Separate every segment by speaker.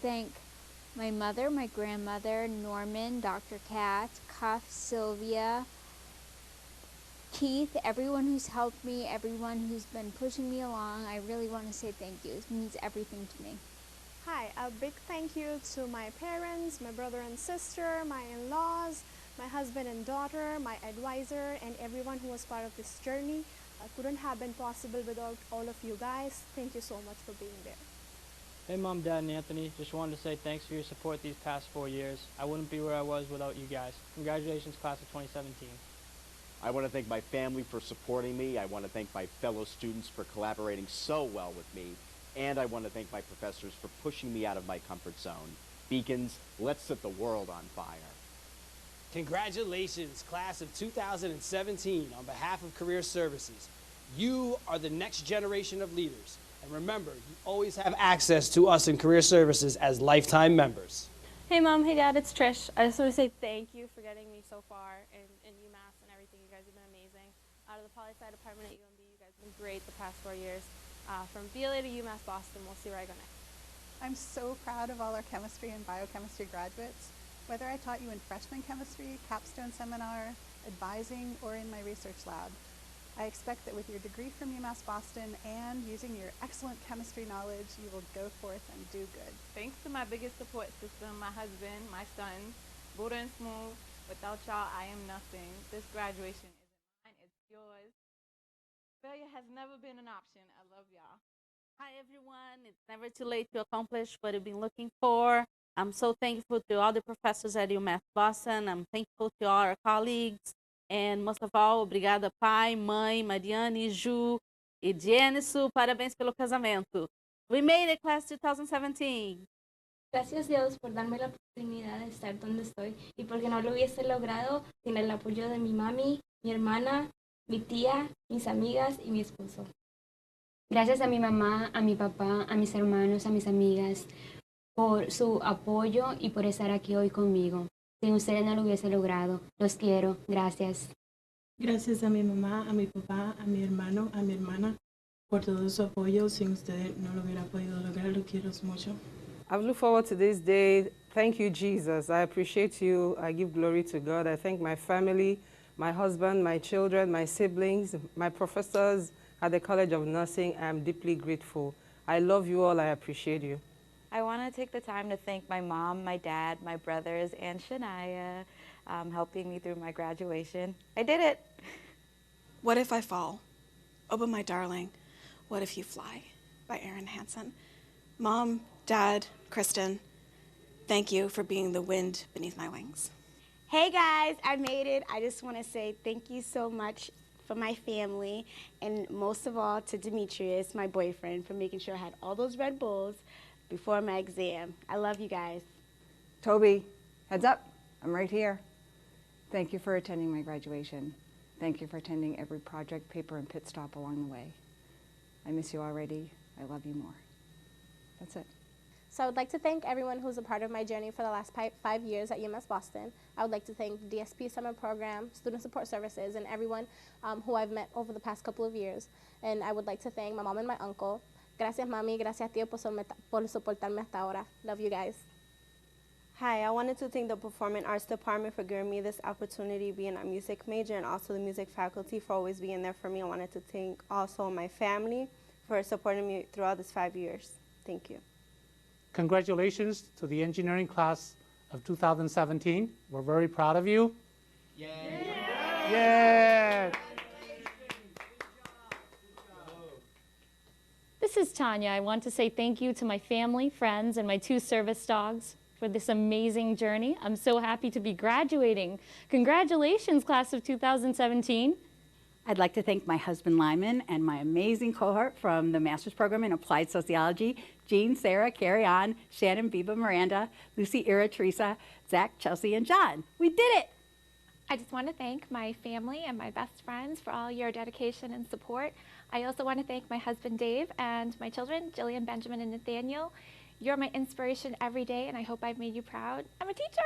Speaker 1: thank my mother, my grandmother, Norman, Dr. Katz, Cuff, Sylvia, Keith, everyone who's helped me, everyone who's been pushing me along. I really want to say thank you. It means everything to me.
Speaker 2: Hi, a big thank you to my parents, my brother and sister, my in-laws, my husband and daughter, my advisor, and everyone who was part of this journey. It couldn't have been possible without all of you guys. Thank you so much for being there.
Speaker 3: Hey Mom, Dad, and Anthony, just wanted to say thanks for your support these past 4 years. I wouldn't be where I was without you guys. Congratulations, class of 2017.
Speaker 4: I want to thank my family for supporting me. I want to thank my fellow students for collaborating so well with me. And I want to thank my professors for pushing me out of my comfort zone. Beacons, let's set the world on fire.
Speaker 5: Congratulations, class of 2017, on behalf of Career Services. You are the next generation of leaders. And remember, you always have access to us in Career Services as lifetime members.
Speaker 6: Hey Mom, hey Dad, it's Trish. I just want to say thank you for getting me so far in UMass and everything. You guys have been amazing. Out of the Poli-Sci department at UMB, you guys have been great the past 4 years. From BLA to UMass Boston, we'll see where I go next.
Speaker 7: I'm so proud of all our chemistry and biochemistry graduates. Whether I taught you in freshman chemistry, capstone seminar, advising, or in my research lab, I expect that with your degree from UMass Boston and using your excellent chemistry knowledge, you will go forth and do good.
Speaker 8: Thanks to my biggest support system, my husband, my son, Buddha and Smooth. Without y'all, I am nothing. This graduation isn't mine, it's yours. Failure has never been an option. I love y'all.
Speaker 9: Hi everyone, it's never too late to accomplish what you've been looking for. I'm so thankful to all the professors at UMass Boston. I'm thankful to all our colleagues. And most of all, obrigada pai, mãe, Mariane, Ju e Jenisu. Parabéns pelo casamento. We made it, class 2017.
Speaker 10: Gracias Dios por darme la oportunidad de estar donde estoy y porque no lo hubiese logrado sin el apoyo de mi mami, mi hermana, mi tía, mis amigas y mi esposo. Gracias a mi mamá, a mi papá, a mis hermanos, a mis amigas por su apoyo y por estar aquí hoy conmigo. Sin ustedes no lo hubiese logrado. Los quiero. Gracias.
Speaker 11: Gracias a mi mamá, a mi papá, a mi hermano, a mi hermana por todo su apoyo. Sin ustedes no lo hubiera podido lograr. Lo quiero mucho.
Speaker 12: I've looked forward to this day. Thank you, Jesus. I appreciate you. I give glory to God. I thank my family, my husband, my children, my siblings, my professors at the College of Nursing. I'm deeply grateful. I love you all. I appreciate you.
Speaker 13: I want to take the time to thank my mom, my dad, my brothers, and Shania helping me through my graduation. I did it.
Speaker 2: What If I Fall? Open My Darling, What If You Fly by Erin Hansen. Mom, Dad, Kristen, thank you for being the wind beneath my wings.
Speaker 14: Hey guys, I made it. I just want to say thank you so much for my family, and most of all to Demetrius, my boyfriend, for making sure I had all those Red Bulls before my exam. I love you guys.
Speaker 15: Toby, heads up, I'm right here. Thank you for attending my graduation. Thank you for attending every project, paper, and pit stop along the way. I miss you already. I love you more. That's it.
Speaker 16: So I would like to thank everyone who's a part of my journey for the last 5 years at UMass Boston. I would like to thank the DSP Summer Program, Student Support Services, and everyone who I've met over the past couple of years. And I would like to thank my mom and my uncle. Gracias, mami. Gracias, tío, por soportarme hasta ahora. Love you guys.
Speaker 17: Hi, I wanted to thank the Performing Arts Department for giving me this opportunity being a music major, and also the music faculty for always being there for me. I wanted to thank also my family for supporting me throughout these 5 years. Thank you.
Speaker 18: Congratulations to the engineering class of 2017. We're very proud of you. Yay! Yeah!
Speaker 6: This is Tanya. I want to say thank you to my family, friends, and my 2 service dogs for this amazing journey. I'm so happy to be graduating. Congratulations, class of 2017.
Speaker 19: I'd like to thank my husband Lyman and my amazing cohort from the Master's Program in Applied Sociology, Jean, Sarah, Carrie Ann, Shannon, Biba, Miranda, Lucy, Ira, Teresa, Zach, Chelsea, and John. We did it!
Speaker 20: I just want to thank my family and my best friends for all your dedication and support. I also want to thank my husband Dave and my children, Jillian, Benjamin, and Nathaniel. You're my inspiration every day, and I hope I've made you proud. I'm a teacher!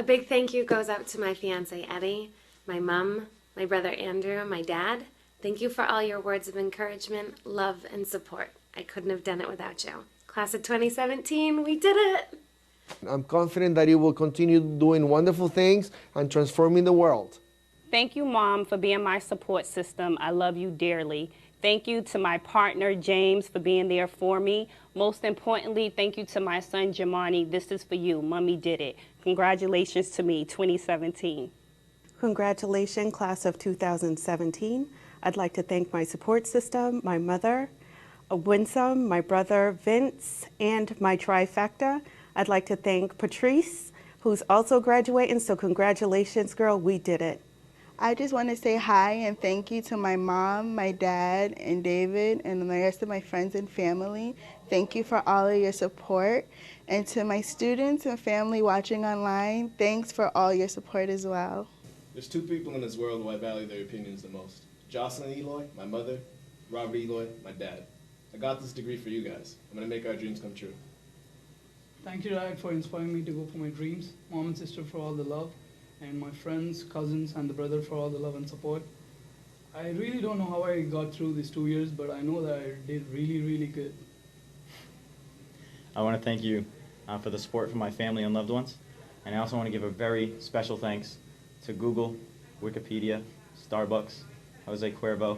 Speaker 21: A big thank you goes out to my fiance Eddie, my mom, my brother Andrew, my dad. Thank you for all your words of encouragement, love, and support. I couldn't have done it without you. Class of 2017, we did it!
Speaker 22: I'm confident that you will continue doing wonderful things and transforming the world.
Speaker 23: Thank you, Mom, for being my support system. I love you dearly. Thank you to my partner, James, for being there for me. Most importantly, thank you to my son, Jamani. This is for you. Mommy did it. Congratulations to me, 2017.
Speaker 24: Congratulations, class of 2017. I'd like to thank my support system, my mother, Winsome, my brother, Vince, and my trifecta. I'd like to thank Patrice, who's also graduating, so congratulations, girl, we did it.
Speaker 25: I just want to say hi and thank you to my mom, my dad, and David, and the rest of my friends and family. Thank you for all of your support. And to my students and family watching online, thanks for all your support as well.
Speaker 26: There's two people in this world who I value their opinions the most. Jocelyn Eloy, my mother, Robert Eloy, my dad. I got this degree for you guys. I'm going to make our dreams come true.
Speaker 27: Thank you, Dad, for inspiring me to go for my dreams. Mom and sister for all the love. And my friends, cousins, and the brother for all the love and support. I really don't know how I got through these 2 years, but I know that I did really, really good.
Speaker 28: I want to thank you for the support from my family and loved ones. And I also want to give a very special thanks to Google, Wikipedia, Starbucks, Jose Cuervo,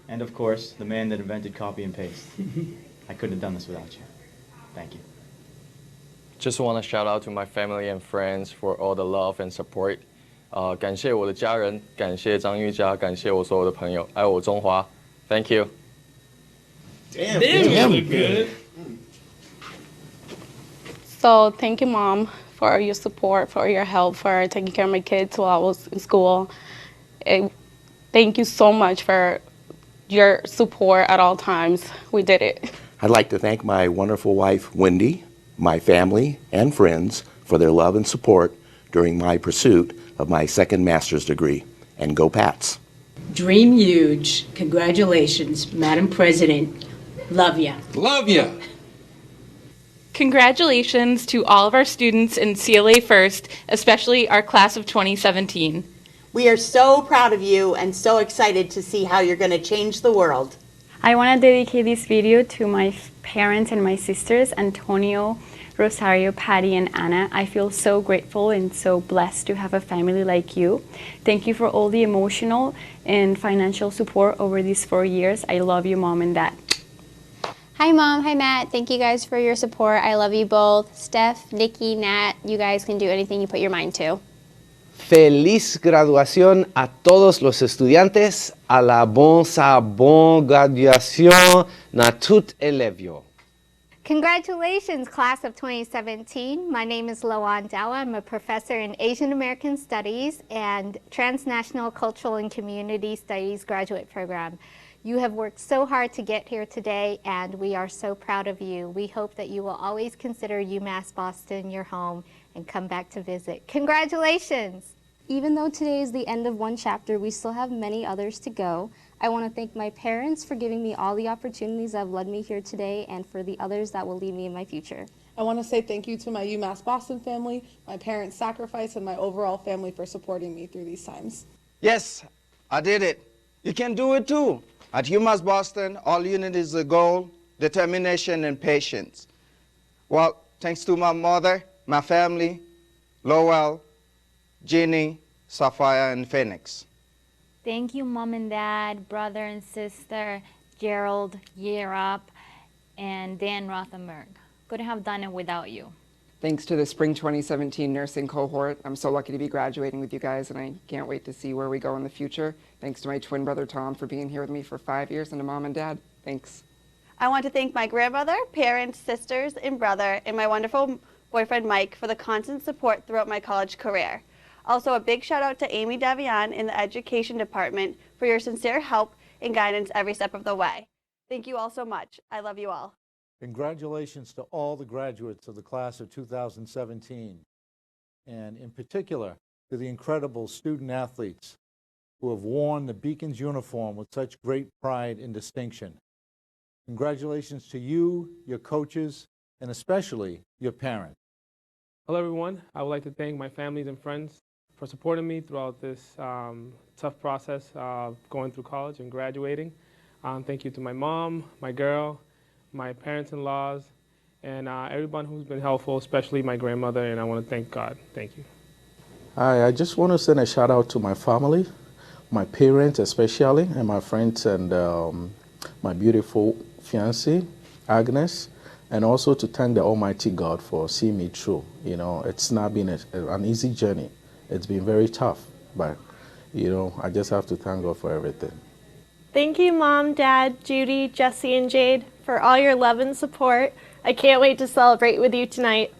Speaker 28: and of course, the man that invented copy and paste. I couldn't have done this without you. Thank you.
Speaker 29: Just want to shout out to my family and friends for all the love and support. 感谢我的家人，感谢张玉佳，感谢我所有的朋友，爱我中华。Thank you.
Speaker 30: Damn good.
Speaker 31: So thank you, Mom, for your support, for your help, for taking care of my kids while I was in school. Thank you so much for your support at all times. We did it.
Speaker 32: I'd like to thank my wonderful wife, Wendy, my family and friends for their love and support during my pursuit of my second master's degree. And go Pats.
Speaker 33: Dream huge. Congratulations, Madam President. Love ya.
Speaker 30: Love ya.
Speaker 34: Congratulations to all of our students in CLA First, especially our class of 2017.
Speaker 35: We are so proud of you and so excited to see how you're going to change the world.
Speaker 36: I want to dedicate this video to my parents and my sisters, Antonio, Rosario, Patty, and Anna. I feel so grateful and so blessed to have a family like you. Thank you for all the emotional and financial support over these 4 years. I love you, Mom and Dad.
Speaker 37: Hi, Mom. Hi, Matt. Thank you guys for your support. I love you both. Steph, Nikki, Nat, you guys can do anything you put your mind to.
Speaker 22: Feliz graduación a todos los estudiantes, a la bonne graduación na tout élèves.
Speaker 1: Congratulations, class of 2017. My name is Lawan Dawa. I'm a professor in Asian American Studies and Transnational Cultural and Community Studies graduate program. You have worked so hard to get here today, and we are so proud of you. We hope that you will always consider UMass Boston your home and come back to visit. Congratulations!
Speaker 16: Even though today is the end of one chapter, we still have many others to go. I want to thank my parents for giving me all the opportunities that have led me here today and for the others that will lead me in my future.
Speaker 38: I want to say thank you to my UMass Boston family, my parents' sacrifice, and my overall family for supporting me through these times.
Speaker 22: Yes, I did it. You can do it too. At UMass Boston, all you need is a goal, determination, and patience. Well, thanks to my mother, my family, Lowell, Ginny, Sapphire, and Phoenix.
Speaker 36: Thank you, Mom and Dad, brother and sister, Gerald, Year Up, and Dan Rothenberg. Couldn't have done it without you.
Speaker 39: Thanks to the spring 2017 nursing cohort. I'm so lucky to be graduating with you guys, and I can't wait to see where we go in the future. Thanks to my twin brother, Tom, for being here with me for 5 years, and to Mom and Dad. Thanks.
Speaker 17: I want to thank my grandmother, parents, sisters, and brother, and my wonderful boyfriend, Mike, for the constant support throughout my college career. Also, a big shout out to Amy Davian in the Education Department for your sincere help and guidance every step of the way. Thank you all so much. I love you all.
Speaker 40: Congratulations to all the graduates of the class of 2017, and in particular to the incredible student athletes who have worn the Beacon's uniform with such great pride and distinction. Congratulations to you, your coaches, and especially your parents.
Speaker 2: Hello everyone, I would like to thank my families and friends for supporting me throughout this tough process of going through college and graduating. Thank you to my mom, my girl, my parents-in-laws, and everyone who's been helpful, especially my grandmother, and I want to thank God. Thank you.
Speaker 3: Hi, I just want to send a shout out to my family, my parents especially, and my friends, and my beautiful fiancée, Agnes, and also to thank the Almighty God for seeing me through. You know, it's not been an easy journey. It's been very tough, but, you know, I just have to thank God for everything.
Speaker 4: Thank you, Mom, Dad, Judy, Jesse, and Jade, for all your love and support. I can't wait to celebrate with you tonight.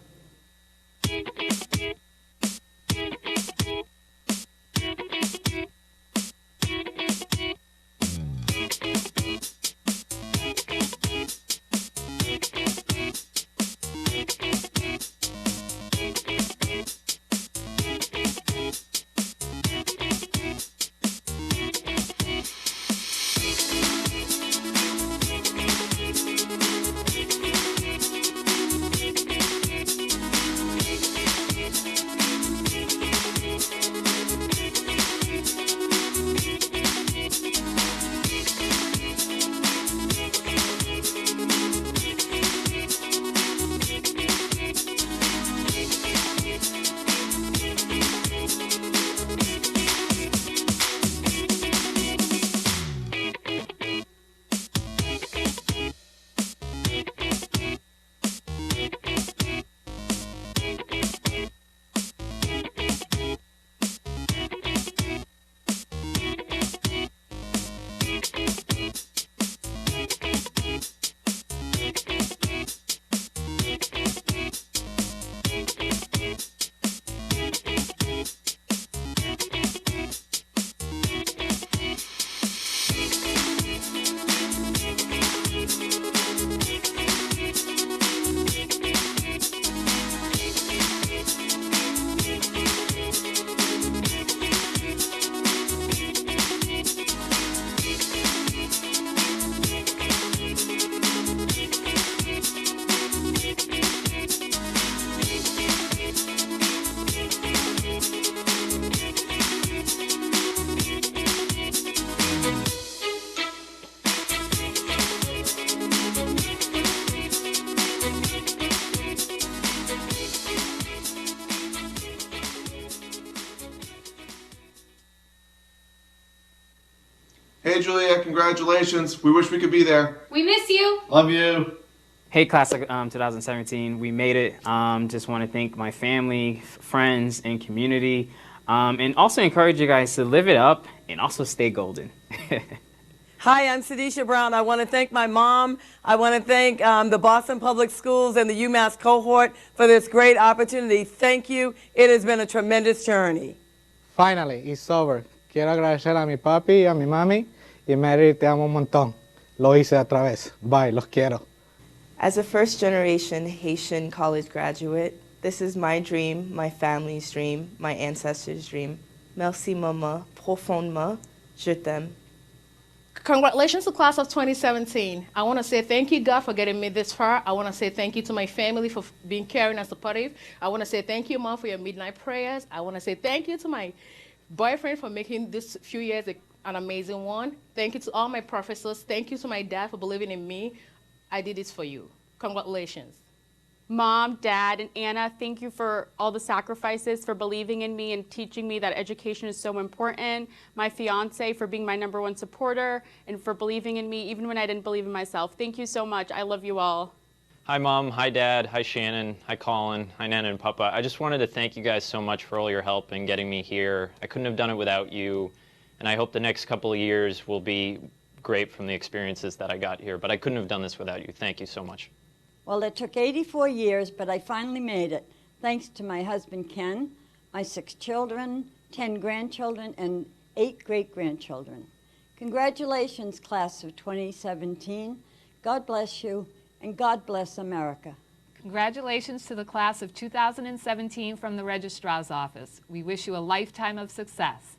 Speaker 5: Hey Julia, congratulations. We wish we could be there.
Speaker 6: We miss you.
Speaker 5: Love you.
Speaker 7: Hey class of 2017, we made it. Just want to thank my family, friends, and community, and also encourage you guys to live it up and also stay golden.
Speaker 8: Hi, I'm Sadisha Brown. I want to thank my mom. I want to thank the Boston Public Schools and the UMass cohort for this great opportunity. Thank you. It has been a tremendous journey.
Speaker 9: Finally, it's over. Quiero agradecer a mi papi y a mi mami. Y Mary, te amo un montón. Lo hice otra vez. Bye, los quiero.
Speaker 10: As a first-generation Haitian college graduate, this is my dream, my family's dream, my ancestors' dream. Merci, maman, profondément, je t'aime.
Speaker 11: Congratulations to class of 2017. I want to say thank you, God, for getting me this far. I want to say thank you to my family for being caring and supportive. I want to say thank you, Mom, for your midnight prayers. I want to say thank you to my boyfriend for making this few years an amazing one. Thank you to all my professors. Thank you to my dad for believing in me. I did this for you. Congratulations.
Speaker 31: Mom, Dad, and Anna, thank you for all the sacrifices, for believing in me and teaching me that education is so important. My fiance for being my #1 supporter and for believing in me even when I didn't believe in myself. Thank you so much. I love you all.
Speaker 28: Hi Mom, hi Dad, hi Shannon, hi Colin, hi Nana and Papa. I just wanted to thank you guys so much for all your help in getting me here. I couldn't have done it without you, and I hope the next couple of years will be great from the experiences that I got here, but I couldn't have done this without you. Thank you so much.
Speaker 12: Well, it took 84 years, but I finally made it, thanks to my husband, Ken, my 6 children, 10 grandchildren, and 8 great-grandchildren. Congratulations, class of 2017. God bless you, and God bless America.
Speaker 13: Congratulations to the class of 2017 from the Registrar's Office. We wish you a lifetime of success.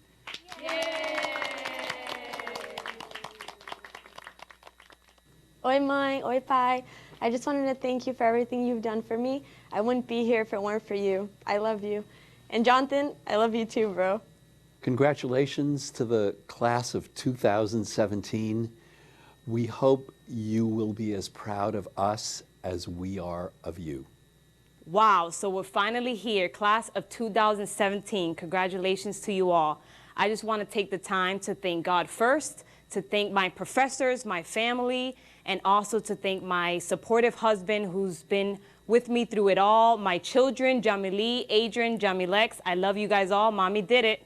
Speaker 1: Oi mãe, oi pai. I just wanted to thank you for everything you've done for me. I wouldn't be here if it weren't for you. I love you. And Jonathan, I love you too, bro.
Speaker 6: Congratulations to the class of 2017. We hope you will be as proud of us as we are of you.
Speaker 14: Wow, so we're finally here, class of 2017. Congratulations to you all. I just want to take the time to thank God first, to thank my professors, my family, and also to thank my supportive husband who's been with me through it all, my children, Jamili, Adrian, Jamilex. I love you guys all. Mommy did it.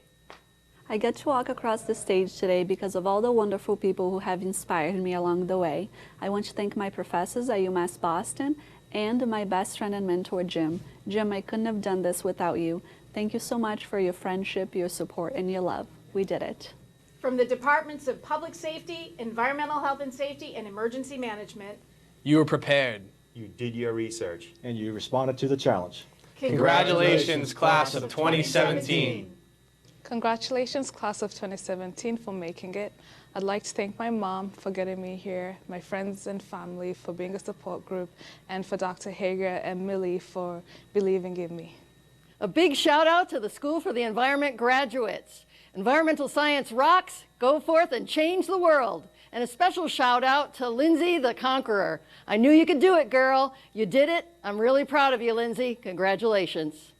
Speaker 15: I get to walk across the stage today because of all the wonderful people who have inspired me along the way. I want to thank my professors at UMass Boston and my best friend and mentor, Jim. Jim, I couldn't have done this without you. Thank you so much for your friendship, your support, and your love. We did it.
Speaker 18: From the Departments of Public Safety, Environmental Health and Safety, and Emergency Management.
Speaker 19: You were prepared.
Speaker 20: You did your research.
Speaker 40: And you responded to the challenge.
Speaker 19: Congratulations, class of 2017.
Speaker 31: Congratulations, class of 2017, for making it. I'd like to thank my mom for getting me here, my friends and family for being a support group, and for Dr. Hager and Millie for believing in me.
Speaker 21: A big shout out to the School for the Environment graduates. Environmental science rocks. Go forth and change the world. And a special shout out to Lindsay the Conqueror. I knew you could do it, girl. You did it. I'm really proud of you, Lindsay. Congratulations.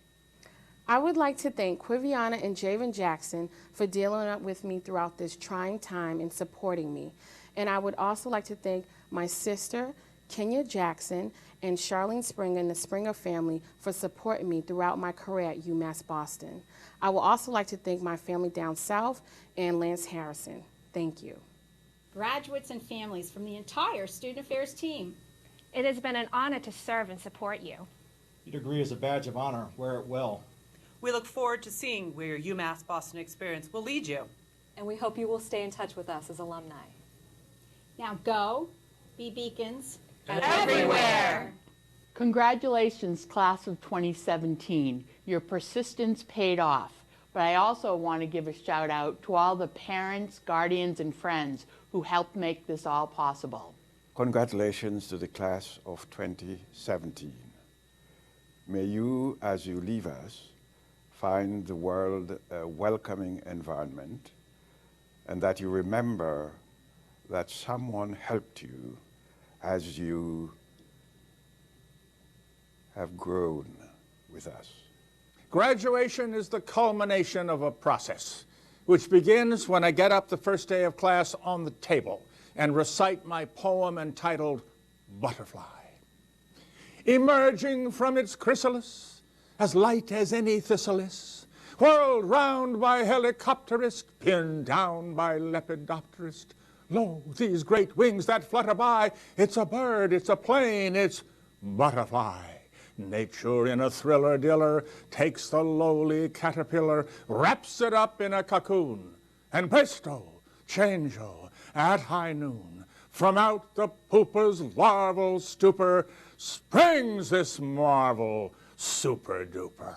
Speaker 23: I would like to thank Quiviana and Javen Jackson for dealing up with me throughout this trying time and supporting me. And I would also like to thank my sister, Kenya Jackson, and Charlene Springer and the Springer family for supporting me throughout my career at UMass Boston. I would also like to thank my family down south and Lance Harrison. Thank you.
Speaker 24: Graduates and families from the entire Student Affairs team.
Speaker 25: It has been an honor to serve and support you.
Speaker 40: Your degree is a badge of honor. Wear it well.
Speaker 26: We look forward to seeing where your UMass Boston experience will lead you.
Speaker 27: And we hope you will stay in touch with us as alumni.
Speaker 25: Now go, be beacons
Speaker 24: everywhere.
Speaker 29: Congratulations, class of 2017. Your persistence paid off. But I also want to give a shout out to all the parents, guardians, and friends who helped make this all possible.
Speaker 30: Congratulations to the class of 2017. May you, as you leave us, find the world a welcoming environment, and that you remember that someone helped you as you have grown with us.
Speaker 32: Graduation is the culmination of a process, which begins when I get up the first day of class on the table and recite my poem entitled Butterfly. Emerging from its chrysalis, as light as any thistle is, whirled round by helicopterist, pinned down by lepidopterist. Lo, these great wings that flutter by, it's a bird, it's a plane, it's butterfly. Nature in a thriller diller takes the lowly caterpillar, wraps it up in a cocoon, and presto, changeo, at high noon, from out the pupa's larval stupor springs this marvel, super duper.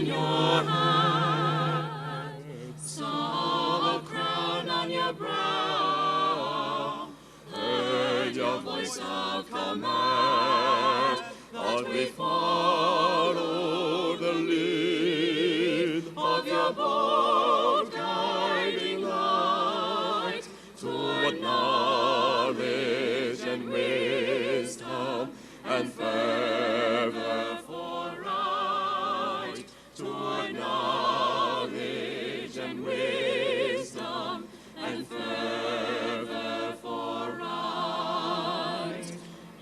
Speaker 2: your hand, saw a crown on your brow, heard your voice of command, but we follow the lead of your bold guiding light toward knowledge and wisdom and fervor for right, toward knowledge and wisdom and fervor for right.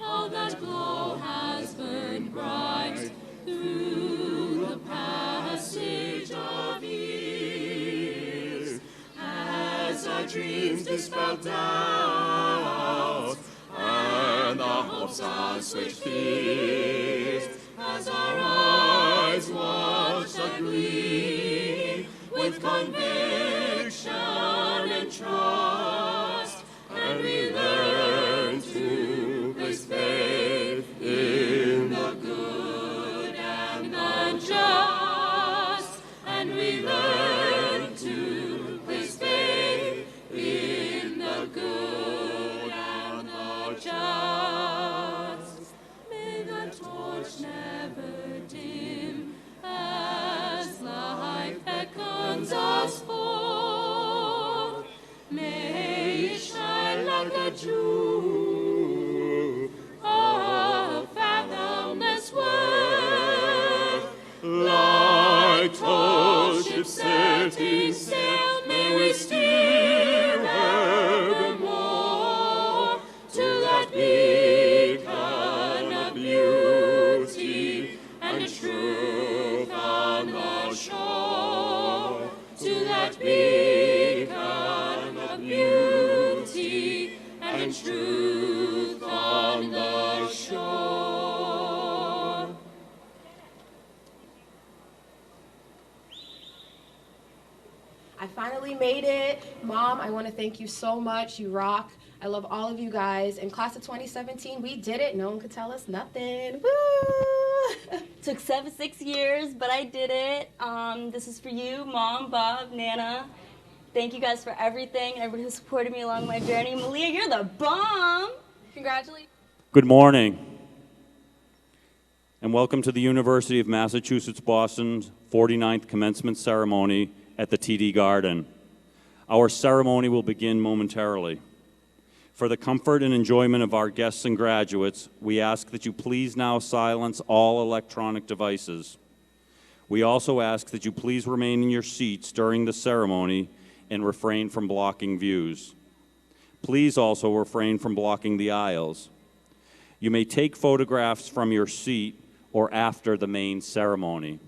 Speaker 2: All that glow has burned bright through the passage of years, as our dreams dispel doubt, and our hopes assuage fears, as our eyes watch the gleam with conviction and trust, and we learn to place faith in the good and the just, and we learn to place faith in the good and the just. May the torch never dim as life beckons us forth. May it shine like a jewel of fathomless worth. Like tall ships setting sail, may we steer evermore to that beacon of beauty and truth on the shore, to that beacon of beauty and truth on the shore.
Speaker 24: I finally made it. Mom, I want to thank you so much. You rock. I love all of you guys. In class of 2017, we did it. No one could tell us nothing. Woo!
Speaker 3: Took 6 years, but I did it. This is for you, Mom, Bob, Nana. Thank you guys for everything, and everybody who supported me along my journey. Malia, you're the bomb.
Speaker 24: Congratulations.
Speaker 4: Good morning, and welcome to the University of Massachusetts Boston's 49th commencement ceremony at the TD Garden. Our ceremony will begin momentarily. For the comfort and enjoyment of our guests and graduates, we ask that you please now silence all electronic devices. We also ask that you please remain in your seats during the ceremony and refrain from blocking views. Please also refrain from blocking the aisles. You may take photographs from your seat or after the main ceremony.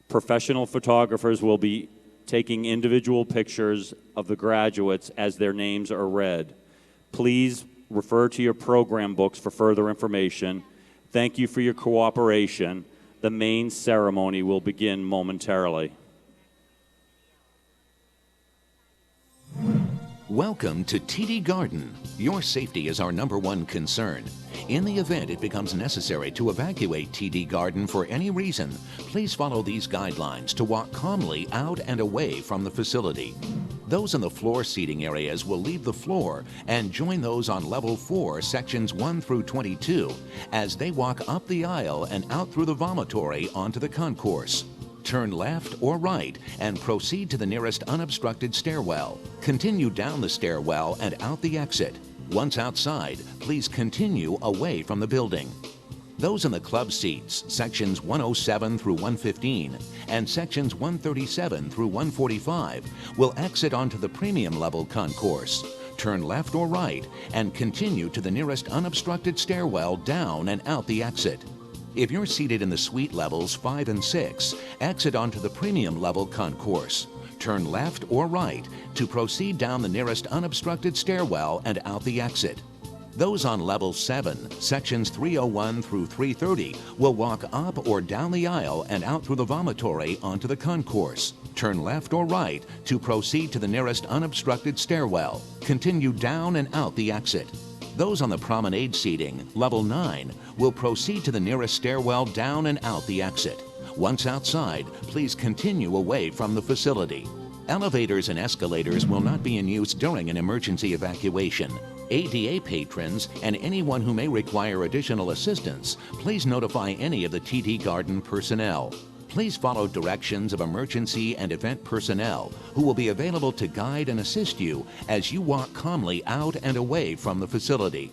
Speaker 4: Professional photographers will be taking individual pictures of the graduates as their names are read. Please refer to your program books for further information. Thank you for your cooperation. The main ceremony will begin momentarily.
Speaker 40: Welcome to TD Garden. Your safety is our #1 concern. In the event it becomes necessary to evacuate TD Garden for any reason, please follow these guidelines to walk calmly out and away from the facility. Those in the floor seating areas will leave the floor and join those on level 4, sections 1 through 22, as they walk up the aisle and out through the vomitory onto the concourse. Turn left or right and proceed to the nearest unobstructed stairwell. Continue down the stairwell and out the exit. Once outside, please continue away from the building. Those in the club seats, sections 107 through 115 and sections 137 through 145, will exit onto the premium level concourse. Turn left or right and continue to the nearest unobstructed stairwell down and out the exit. If you're seated in the suite levels 5 and 6, exit onto the premium level concourse. Turn left or right to proceed down the nearest unobstructed stairwell and out the exit. Those on level 7, sections 301 through 330, will walk up or down the aisle and out through the vomitory onto the concourse. Turn left or right to proceed to the nearest unobstructed stairwell. Continue down and out the exit. Those on the promenade seating, level 9, will proceed to the nearest stairwell down and out the exit.
Speaker 5: Once outside, please continue away from the facility. Elevators and escalators will not be in use during an emergency evacuation. ADA patrons and anyone who may require additional assistance, please notify any of the TD Garden personnel. Please follow directions of emergency and event personnel who will be available to guide and assist you as you walk calmly out and away from the facility.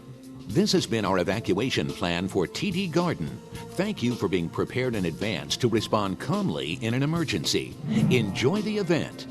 Speaker 5: This has been our evacuation plan for TD Garden. Thank you for being prepared in advance to respond calmly in an emergency. Enjoy the event.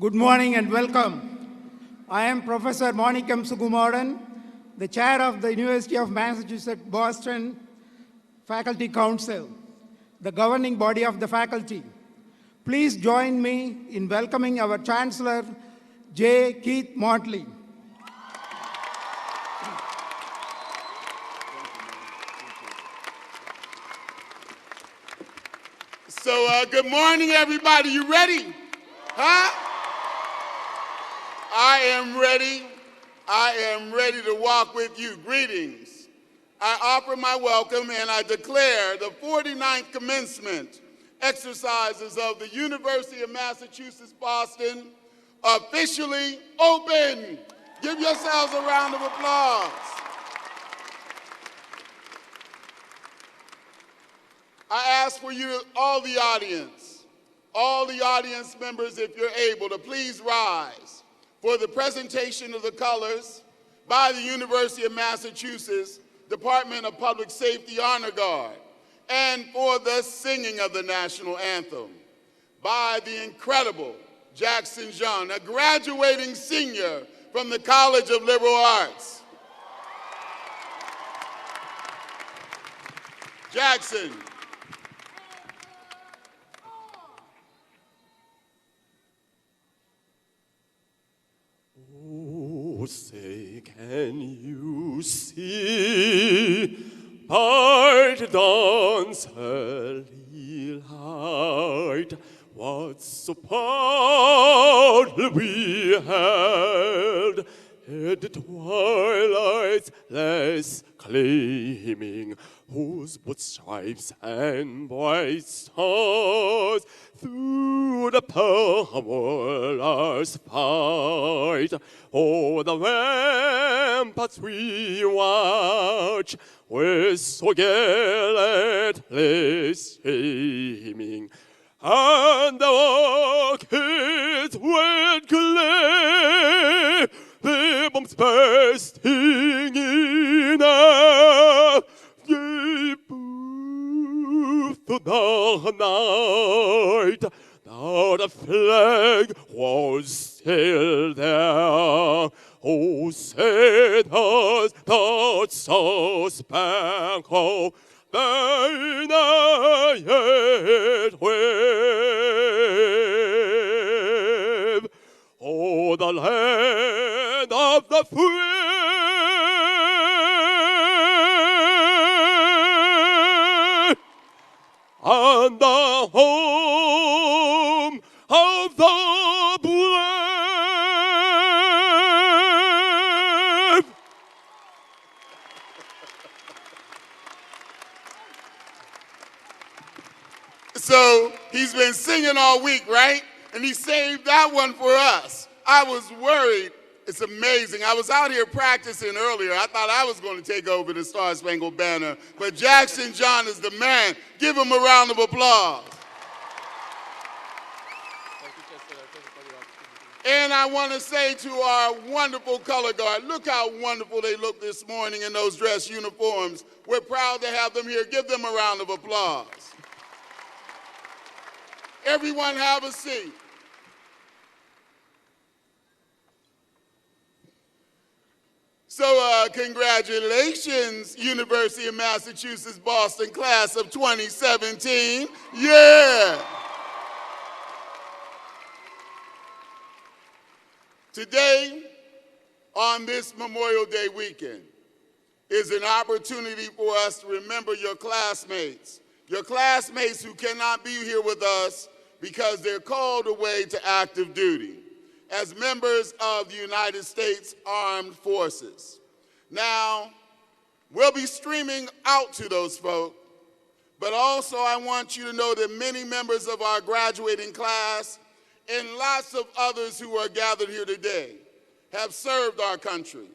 Speaker 1: Good morning and welcome. I am Professor Monikam Sukumaran, the chair of the University of Massachusetts Boston Faculty Council, the governing body of the faculty. Please join me in welcoming our Chancellor, J. Keith Motley.
Speaker 7: So good morning, everybody. You ready? Huh? I am ready. I am ready to walk with you. Greetings. I offer my welcome and I declare the 49th commencement exercises of the University of Massachusetts Boston officially open. Give yourselves a round of applause. I ask for you, all the audience members, if you're able, to please rise for the presentation of the colors by the University of Massachusetts Department of Public Safety Honor Guard, and for the singing of the national anthem by the incredible Jackson John, a graduating senior from the College of Liberal Arts. Jackson.
Speaker 2: Oh, say, can you see by the dawn's early light what so proudly we held in the twilight's last gleaming, whose broad stripes and bright stars through the perilous fight o'er the ramparts we watch, with so gallantly streaming, and the kids went glare, their bombs bursting in air, gave birth to the night. Now the flag was still there. Oh, said us that so-spangled banner yet wave. Oh, the land of the free and the home of the brave.
Speaker 7: So he's been singing all week, right? And he saved that one for us. I was worried. It's amazing. I was out here practicing earlier. I thought I was going to take over the Star Spangled Banner, but Jackson John is the man. Give him a round of applause. And I want to say to our wonderful color guard, look how wonderful they look this morning in those dress uniforms. We're proud to have them here. Give them a round of applause. Everyone have a seat. So congratulations, University of Massachusetts Boston class of 2017. Yeah. Today, on this Memorial Day weekend, is an opportunity for us to remember your classmates who cannot be here with us because they're called away to active duty as members of the United States Armed Forces. Now, we'll be streaming out to those folk, but also I want you to know that many members of our graduating class and lots of others who are gathered here today have served our country.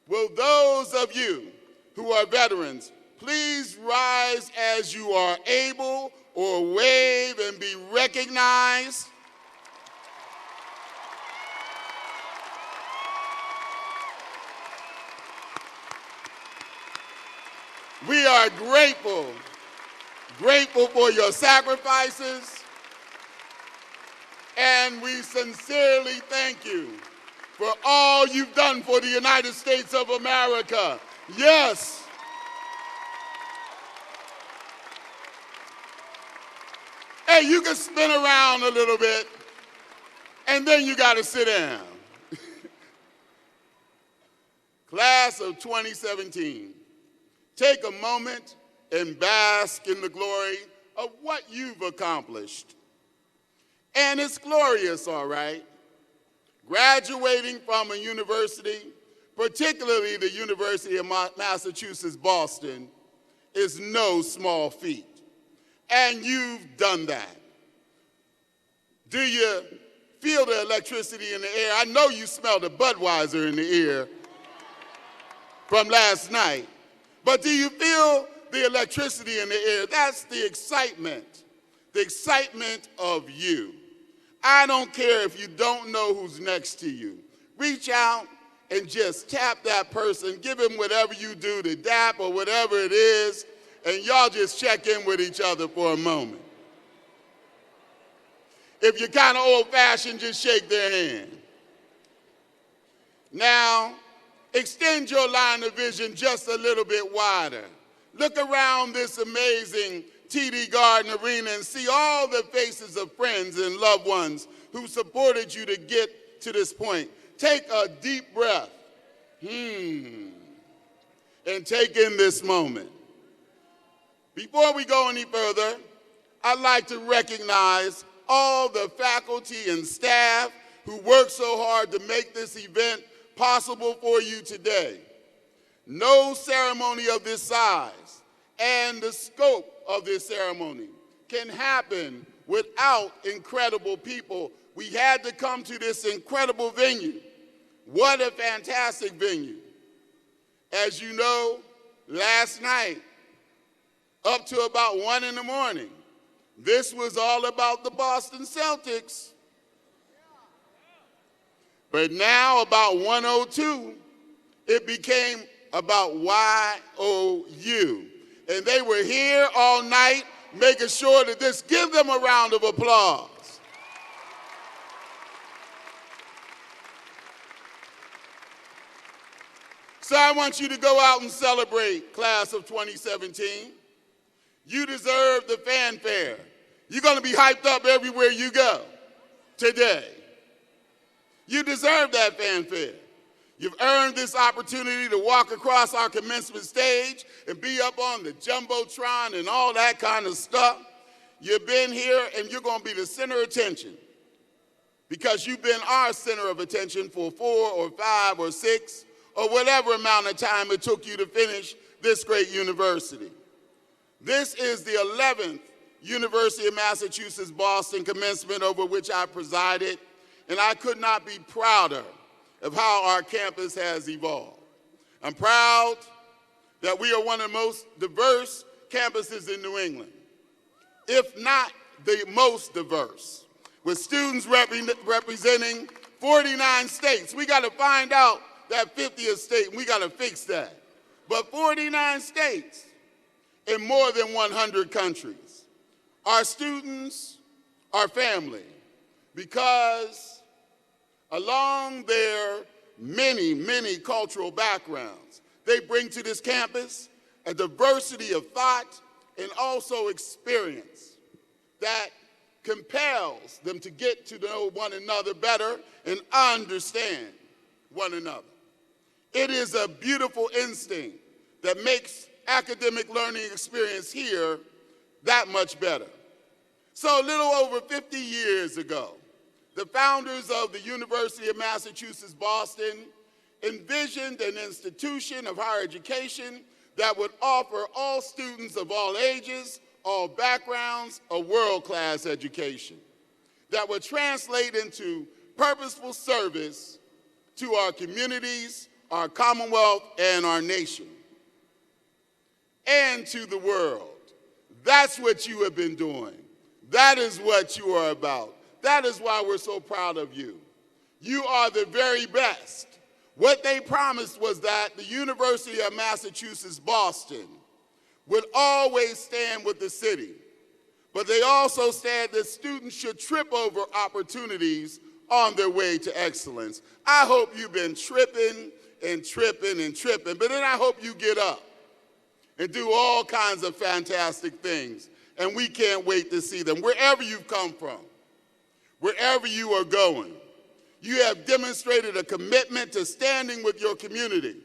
Speaker 7: Will those of you who are veterans please rise as you are able or wave and be recognized? We are grateful for your sacrifices And we sincerely thank you for all you've done for the United States of America. Yes. Hey, you can spin around a little bit, and then you got to sit down. Class of 2017, take a moment and bask in the glory of what you've accomplished. And it's glorious, all right. Graduating from a university, particularly the University of Massachusetts, Boston, is no small feat. And you've done that. Do you feel the electricity in the air? I know you smell the Budweiser in the air from last night. But do you feel the electricity in the air? That's the excitement of you. I don't care if you don't know who's next to you. Reach out and just tap that person. Give him whatever you do to dap or whatever it is, and y'all just check in with each other for a moment. If you're kind of old-fashioned, just shake their hand. Now, extend your line of vision just a little bit wider. Look around this amazing TD Garden Arena and see all the faces of friends and loved ones who supported you to get to this point. Take a deep breath. And take in this moment. Before we go any further, I'd like to recognize all the faculty and staff who worked so hard to make this event possible for you today. No ceremony of this size and the scope of this ceremony can happen without incredible people. We had to come to this incredible venue. What a fantastic venue. As you know, last night, up to about 1 in the morning, this was all about the Boston Celtics. But now, about 1:02, it became about YOU. And they were here all night, making sure that this, give them a round of applause. So I want you to go out and celebrate class of 2017. You deserve the fanfare. You're going to be hyped up everywhere you go today. You deserve that fanfare. You've earned this opportunity to walk across our commencement stage and be up on the Jumbotron and all that kind of stuff. You've been here and you're going to be the center of attention because you've been our center of attention for 4 or 5 or 6 or whatever amount of time it took you to finish this great university. This is the 11th University of Massachusetts Boston commencement over which I presided, and I could not be prouder of how our campus has evolved. I'm proud that we are one of the most diverse campuses in New England, if not the most diverse, with students representing 49 states. We got to find out that 50th state, and we got to fix that. But 49 states in more than 100 countries. Our students are family because along their many, many cultural backgrounds, they bring to this campus a diversity of thought and also experience that compels them to get to know one another better and understand one another. It is a beautiful instinct that makes academic learning experience here that much better. So a little over 50 years ago, the founders of the University of Massachusetts Boston envisioned an institution of higher education that would offer all students of all ages, all backgrounds, a world-class education that would translate into purposeful service to our communities, our Commonwealth, and our nation, and to the world. That's what you have been doing. That is what you are about. That is why we're so proud of you. You are the very best. What they promised was that the University of Massachusetts Boston would always stand with the city, But they also said that students should trip over opportunities on their way to excellence. I hope you've been tripping and tripping and tripping, but then I hope you get up and do all kinds of fantastic things. And we can't wait to see them. Wherever you've come from, wherever you are going, you have demonstrated a commitment to standing with your community,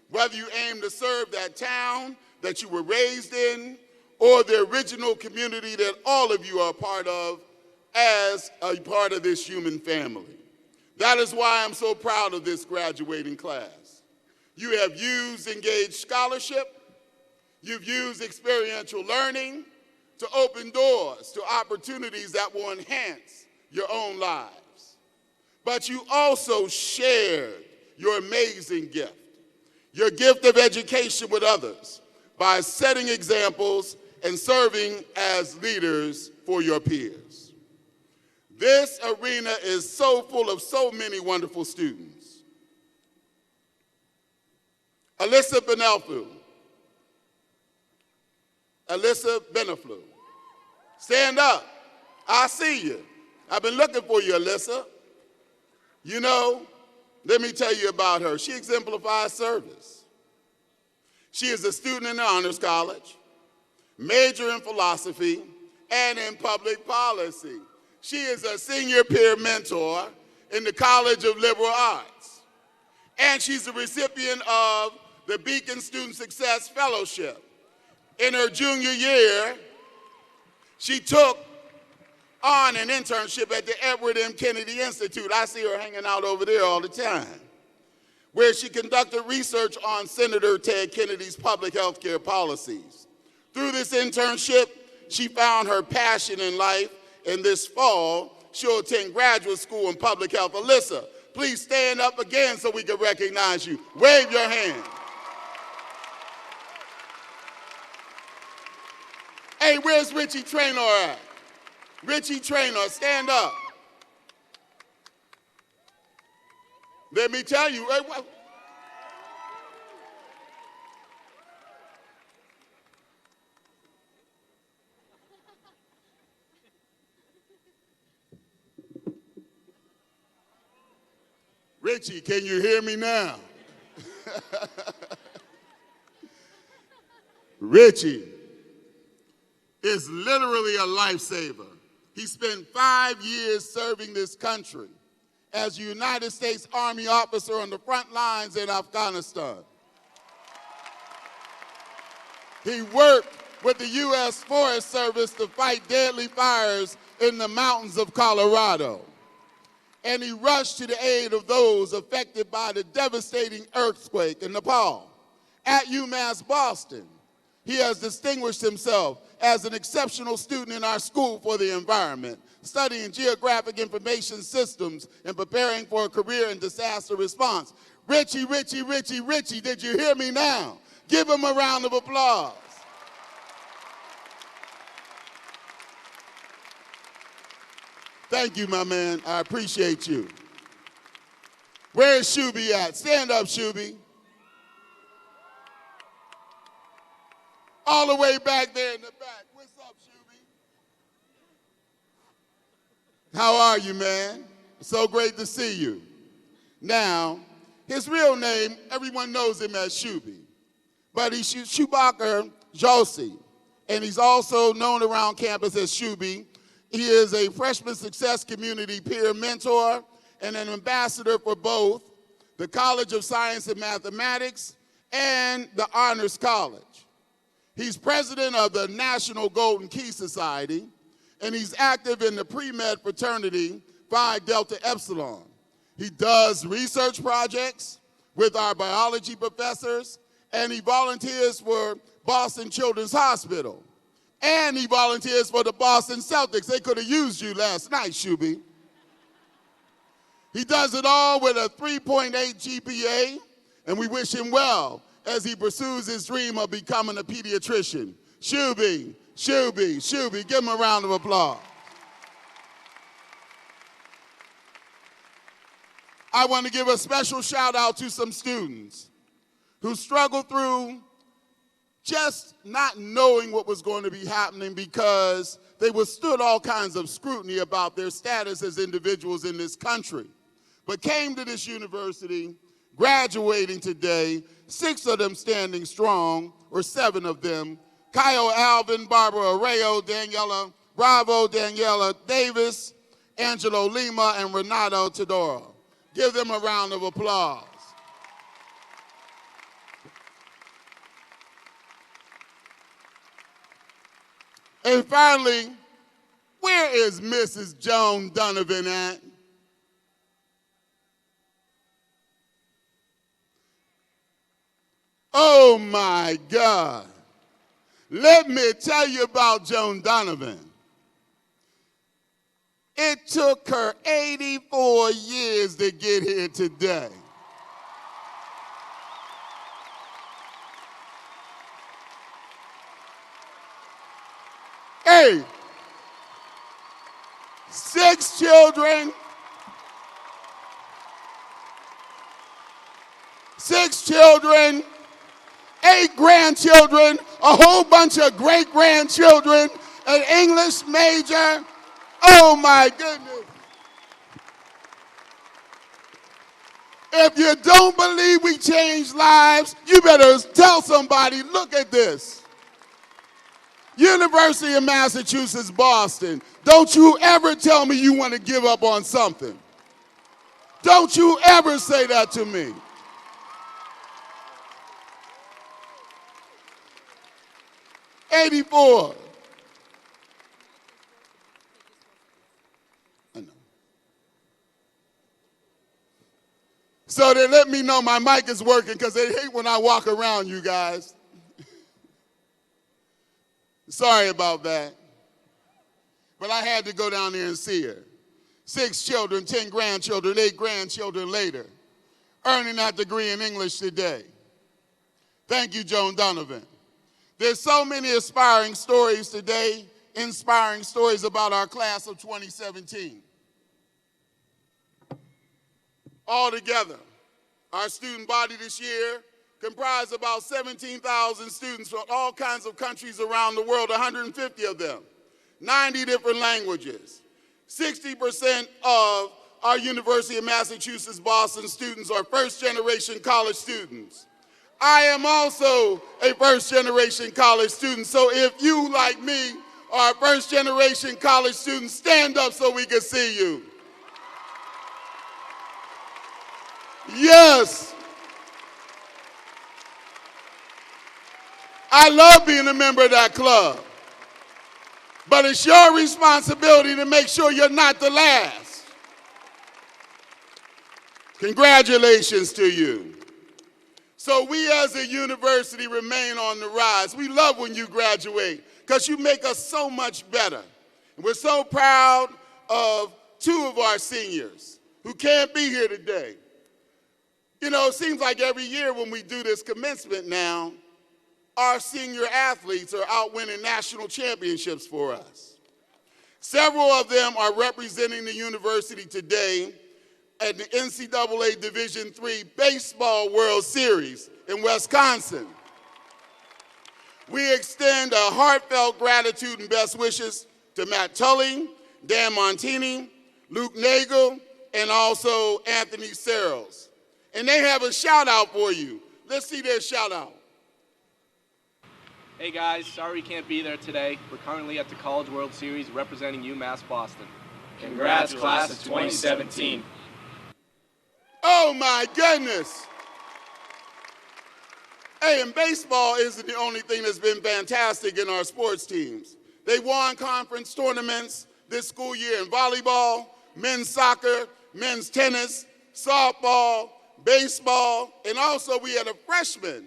Speaker 7: whether you aim to serve that town that you were raised in or the original community that all of you are a part of as a part of this human family. That is why I'm so proud of this graduating class. You have used engaged scholarship, you've used experiential learning to open doors to opportunities that will enhance your own lives. But you also shared your amazing gift, your gift of education with others by setting examples and serving as leaders for your peers. This arena is so full of so many wonderful students. Alyssa Beneflu, stand up. I see you. I've been looking for you, Alyssa. You know, let me tell you about her. She exemplifies service. She is a student in the Honors College, major in philosophy and in public policy. She is a senior peer mentor in the College of Liberal Arts. And she's a recipient of the Beacon Student Success Fellowship. In her junior year, she took on an internship at the Edward M. Kennedy Institute. I see her hanging out over there all the time, where she conducted research on Senator Ted Kennedy's public health care policies. Through this internship, she found her passion in life, and this fall, she'll attend graduate school in public health. Alyssa, please stand up again so we can recognize you. Wave your hand. Hey, where's Richie Traynor at? Richie Traynor, stand up. Let me tell you. Richie, can you hear me now? Richie is literally a lifesaver. He spent 5 years serving this country as a United States Army officer on the front lines in Afghanistan. He worked with the U.S. Forest Service to fight deadly fires in the mountains of Colorado. And he rushed to the aid of those affected by the devastating earthquake in Nepal. At UMass Boston, he has distinguished himself as an exceptional student in our School for the Environment, studying geographic information systems and preparing for a career in disaster response. Richie, did you hear me now? Give him a round of applause. Thank you, my man. I appreciate you. Where is Shuby at? Stand up, Shuby. All the way back there in the back. What's up, Shuby? How are you, man? So great to see you. Now, his real name, everyone knows him as Shuby, but he's Shubakar Joshi, and he's also known around campus as Shuby. He is a freshman success community peer mentor and an ambassador for both the College of Science and Mathematics and the Honors College. He's president of the National Golden Key Society, and he's active in the pre-med fraternity Phi Delta Epsilon. He does research projects with our biology professors, and he volunteers for Boston Children's Hospital. And he volunteers for the Boston Celtics. They could have used you last night, Shuby. He does it all with a 3.8 GPA, and we wish him well as he pursues his dream of becoming a pediatrician. Shuby, give him a round of applause. I want to give a special shout out to some students who struggled through just not knowing what was going to be happening because they withstood all kinds of scrutiny about their status as individuals in this country, but came to this university, graduating today, 6 of them standing strong, or 7 of them: Kyle Alvin, Barbara Arreo, Daniela Bravo, Daniela Davis, Angelo Lima, and Renato Todoro. Give them a round of applause. And finally, where is Mrs. Joan Donovan at? Oh my God. Let me tell you about Joan Donovan. It took her 84 years to get here today. Hey, 6 children, 8 grandchildren, a whole bunch of great-grandchildren, an English major. Oh my goodness. If you don't believe we change lives, you better tell somebody, look at this. University of Massachusetts, Boston. Don't you ever tell me you want to give up on something. Don't you ever say that to me. '84. I know. So they let me know my mic is working because they hate when I walk around, you guys. Sorry about that. But I had to go down there and see her. 6 children, 10 grandchildren, 8 grandchildren later, earning that degree in English today. Thank you, Joan Donovan. There's so many aspiring stories today, inspiring stories about our class of 2017. Altogether, our student body this year comprised about 17,000 students from all kinds of countries around the world, 150 of them, 90 different languages. 60% of our University of Massachusetts Boston students are first-generation college students. I am also a first-generation college student, so if you, like me, are a first-generation college student, stand up so we can see you. Yes. I love being a member of that club. But it's your responsibility to make sure you're not the last. Congratulations to you. So we as a university remain on the rise. We love when you graduate because you make us so much better. And we're so proud of 2 of our seniors who can't be here today. You know, it seems like every year when we do this commencement now, our senior athletes are out winning national championships for us. Several of them are representing the university today at the NCAA Division III Baseball World Series in Wisconsin. We extend a heartfelt gratitude and best wishes to Matt Tully, Dan Montini, Luke Nagel, and also Anthony Searles. And they have a shout out for you. Let's see their shout out.
Speaker 19: Hey guys, sorry we can't be there today. We're currently at the College World Series representing UMass Boston.
Speaker 6: Congrats, class of 2017.
Speaker 7: Oh my goodness. Hey, and baseball isn't the only thing that's been fantastic in our sports teams. They won conference tournaments this school year in volleyball, men's soccer, men's tennis, softball, baseball, and also we had a freshman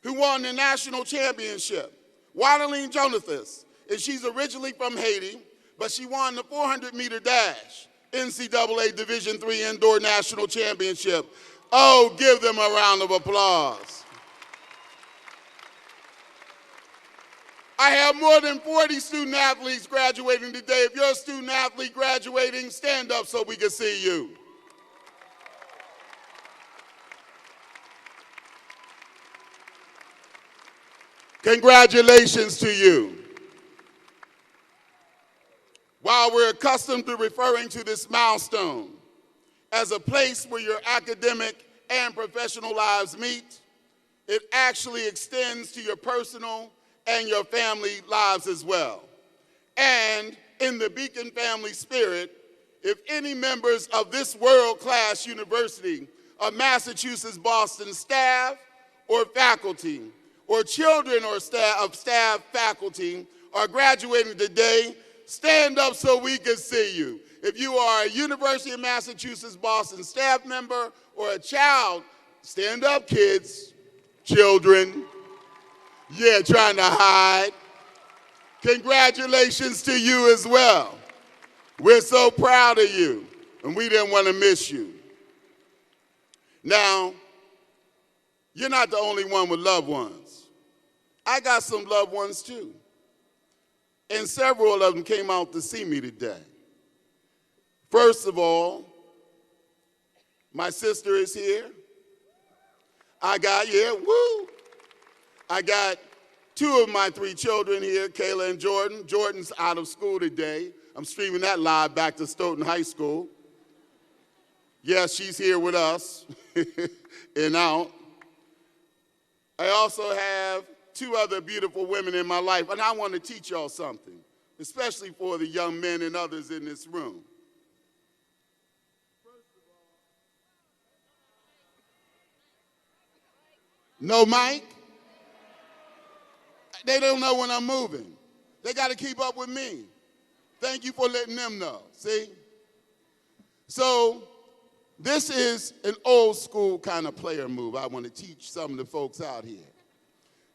Speaker 7: who won the national championship, Wadeline Jonathas. And she's originally from Haiti, but she won the 400-meter dash, NCAA Division III Indoor National Championship. Oh, give them a round of applause. I have more than 40 student athletes graduating today. If you're a student athlete graduating, stand up so we can see you. Congratulations to you. While we're accustomed to referring to this milestone as a place where your academic and professional lives meet, it actually extends to your personal and your family lives as well. And in the Beacon family spirit, if any members of this world-class University of Massachusetts Boston staff or faculty, or children or staff faculty are graduating today, stand up so we can see you. If you are a University of Massachusetts Boston staff member or a child, stand up, kids, children. Yeah, trying to hide. Congratulations to you as well. We're so proud of you, and we didn't want to miss you. Now, you're not the only one with loved ones. I got some loved ones too. And several of them came out to see me today. First of all, my sister is here. I got 2 of my 3 children here, Kayla and Jordan. Jordan's out of school today. I'm streaming that live back to Stoughton High School. Yes, she's here with us and out. I also have 2 other beautiful women in my life, and I want to teach y'all something, especially for the young men and others in this room. No mic? They don't know when I'm moving. They got to keep up with me. Thank you for letting them know, see? So this is an old school kind of player move I want to teach some of the folks out here.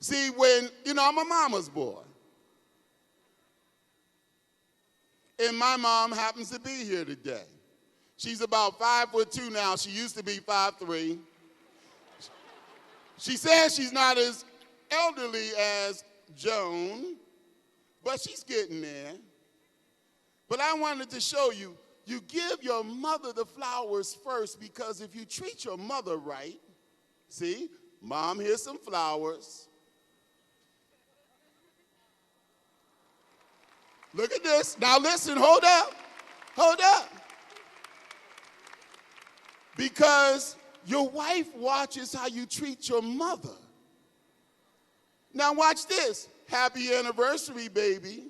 Speaker 7: See, I'm a mama's boy. And my mom happens to be here today. She's about 5'2" now. She used to be 5'3". She says she's not as elderly as Joan, but she's getting there. But I wanted to show you, you give your mother the flowers first, because if you treat your mother right, see, Mom, here's some flowers. Look at this. Now listen, hold up. Because your wife watches how you treat your mother. Now watch this. Happy anniversary, baby.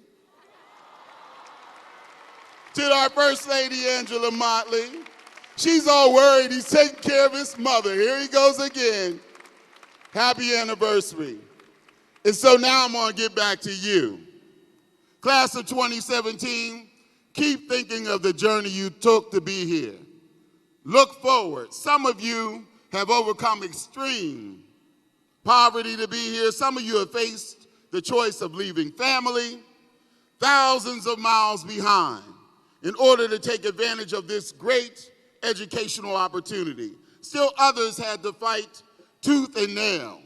Speaker 7: To our First Lady, Angela Motley. She's all worried he's taking care of his mother. Here he goes again. Happy anniversary. And so now I'm going to get back to you. Class of 2017, keep thinking of the journey you took to be here. Look forward. Some of you have overcome extreme poverty to be here. Some of you have faced the choice of leaving family, thousands of miles behind, in order to take advantage of this great educational opportunity. Still others had to fight tooth and nail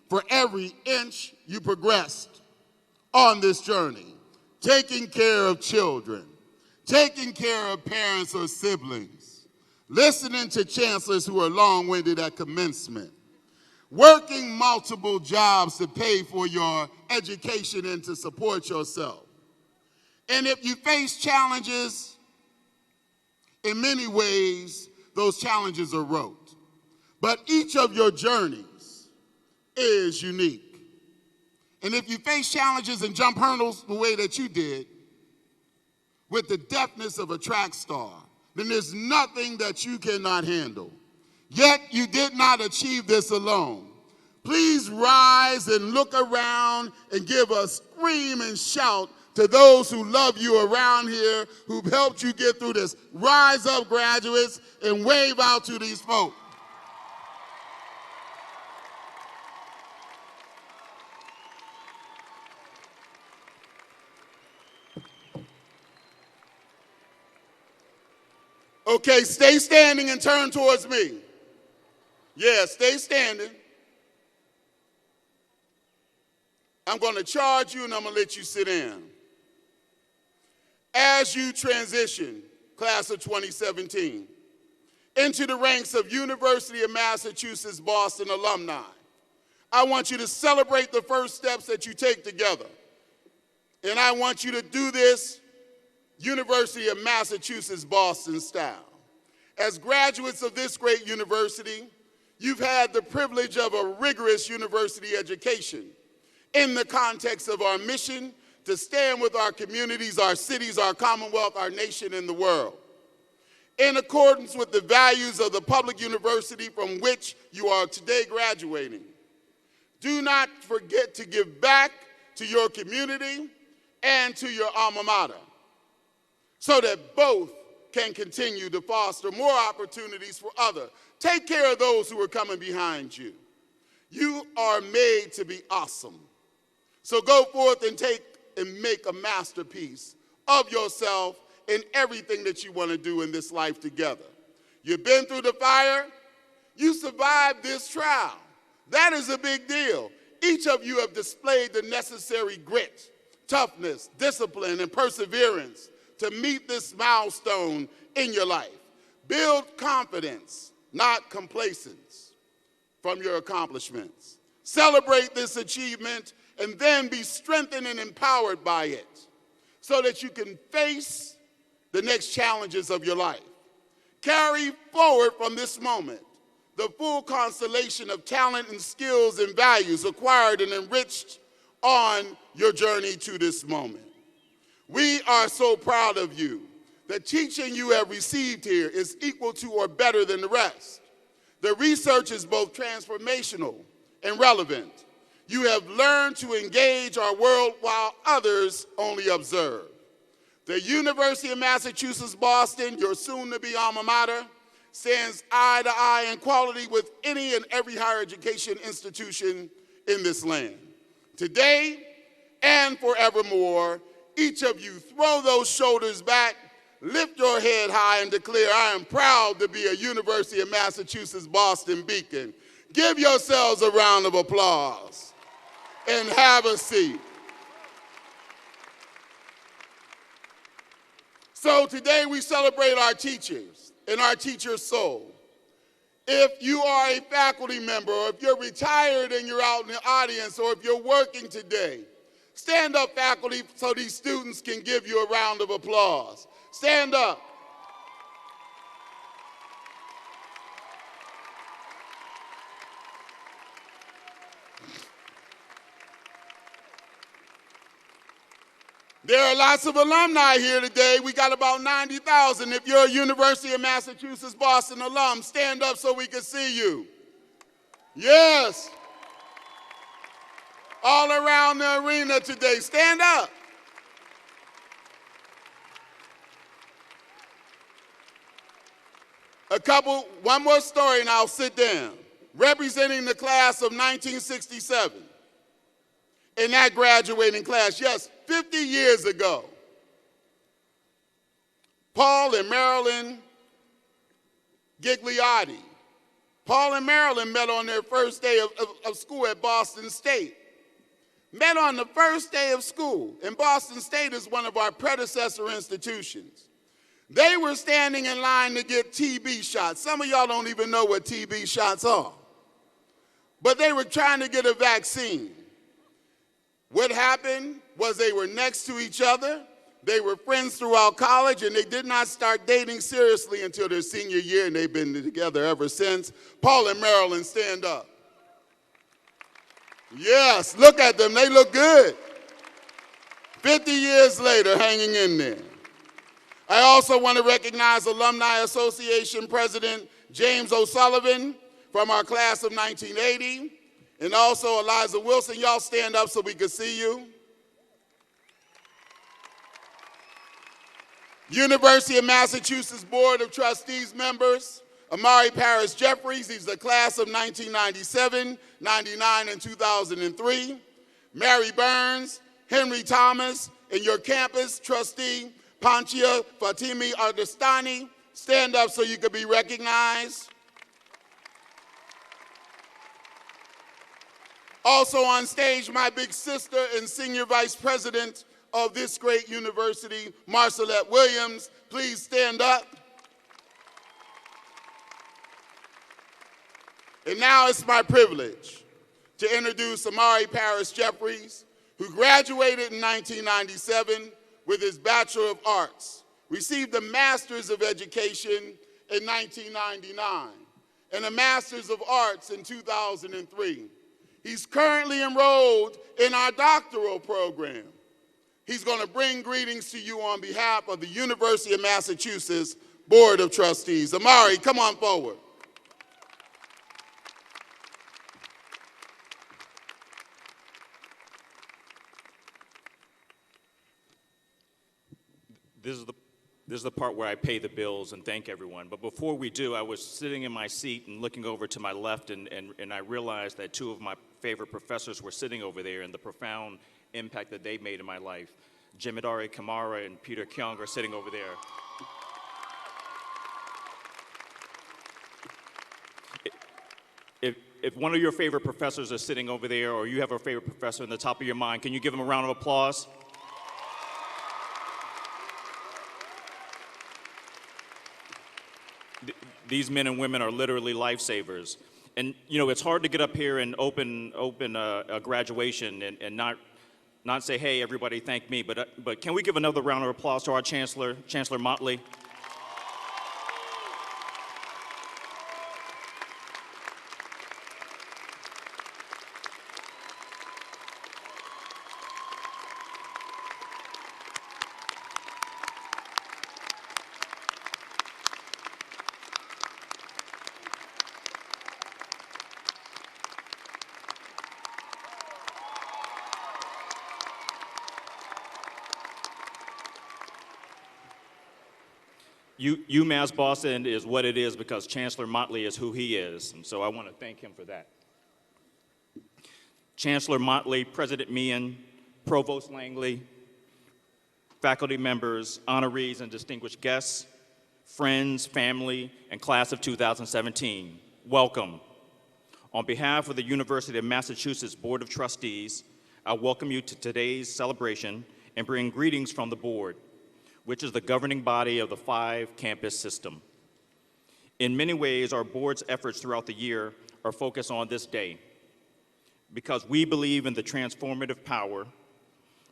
Speaker 7: for every inch you progressed on this journey. Taking care of children, taking care of parents or siblings, listening to chancellors who are long-winded at commencement, working multiple jobs to pay for your education and to support yourself. And if you face challenges, in many ways, those challenges are rote. But each of your journeys is unique. And if you face challenges and jump hurdles the way that you did, with the deftness of a track star, then there's nothing that you cannot handle. Yet you did not achieve this alone. Please rise and look around and give a scream and shout to those who love you around here, who've helped you get through this. Rise up, graduates, and wave out to these folks. Okay, stay standing and turn towards me. Yeah, stay standing. I'm going to charge you and I'm going to let you sit down. As you transition, class of 2017, into the ranks of University of Massachusetts Boston alumni, I want you to celebrate the first steps that you take together. And I want you to do this University of Massachusetts Boston style. As graduates of this great university, you've had the privilege of a rigorous university education in the context of our mission to stand with our communities, our cities, our commonwealth, our nation, and the world. In accordance with the values of the public university from which you are today graduating, do not forget to give back to your community and to your alma mater so that both can continue to foster more opportunities for others. Take care of those who are coming behind you. You are made to be awesome. So go forth and make a masterpiece of yourself in everything that you want to do in this life together. You've been through the fire. You survived this trial. That is a big deal. Each of you have displayed the necessary grit, toughness, discipline, and perseverance to meet this milestone in your life. Build confidence, not complacence, from your accomplishments. Celebrate this achievement and then be strengthened and empowered by it so that you can face the next challenges of your life. Carry forward from this moment the full constellation of talent and skills and values acquired and enriched on your journey to this moment. We are so proud of you. The teaching you have received here is equal to or better than the rest. The research is both transformational and relevant. You have learned to engage our world while others only observe. The University of Massachusetts Boston, your soon-to-be alma mater, stands eye to eye in quality with any and every higher education institution in this land. Today and forevermore, each of you throw those shoulders back, lift your head high, and declare, I am proud to be a University of Massachusetts Boston Beacon. Give yourselves a round of applause and have a seat. So today we celebrate our teachers and our teacher's soul. If you are a faculty member, or if you're retired and you're out in the audience, or if you're working today, stand up, faculty, so these students can give you a round of applause. Stand up. There are lots of alumni here today. We got about 90,000. If you're a University of Massachusetts Boston alum, stand up so we can see you. Yes. All around the arena today, stand up. One more story and I'll sit down. Representing the class of 1967. In that graduating class, yes, 50 years ago, Paul and Marilyn Gigliotti. Paul and Marilyn met on their first day of school at Boston State. Met on the first day of school, and Boston State is one of our predecessor institutions. They were standing in line to get TB shots. Some of y'all don't even know what TB shots are. But they were trying to get a vaccine. What happened was they were next to each other. They were friends throughout college, and they did not start dating seriously until their senior year, and they've been together ever since. Paul and Marilyn, stand up. Yes, look at them. They look good. 50 years later, hanging in there. I also want to recognize Alumni Association President James O'Sullivan from our class of 1980, and also Eliza Wilson. Y'all stand up so we can see you. University of Massachusetts Board of Trustees members, Amari Paris Jeffries, he's the class of 1997, 99, and 2003. Mary Burns, Henry Thomas, and your campus trustee, Panchia Fatimi Ardestani. Stand up so you can be recognized. Also on stage, my big sister and senior vice president of this great university, Marcelette Williams. Please stand up. And now it's my privilege to introduce Amari Paris Jeffries, who graduated in 1997 with his Bachelor of Arts, received a Master's of Education in 1999, and a Master's of Arts in 2003. He's currently enrolled in our doctoral program. He's going to bring greetings to you on behalf of the University of Massachusetts Board of Trustees. Amari, come on forward.
Speaker 8: This is the part where I pay the bills and thank everyone. But before we do, I was sitting in my seat and looking over to my left, and I realized that two of my favorite professors were sitting over there and the profound impact that they made in my life. Jimidari Kamara and Peter Kyung are sitting over there. If one of your favorite professors is sitting over there, or you have a favorite professor in the top of your mind, can you give them a round of applause? These men and women are literally lifesavers. And you know, it's hard to get up here and open a graduation and not say, hey, everybody thank me, but can we give another round of applause to our Chancellor, Chancellor Motley? UMass Boston is what it is because Chancellor Motley is who he is, and so I want to thank him for that. Chancellor Motley, President Meehan, Provost Langley, faculty members, honorees, and distinguished guests, friends, family, and class of 2017, welcome. On behalf of the University of Massachusetts Board of Trustees, I welcome you to today's celebration and bring greetings from the board, which is the governing body of the 5-campus system. In many ways, our board's efforts throughout the year are focused on this day because we believe in the transformative power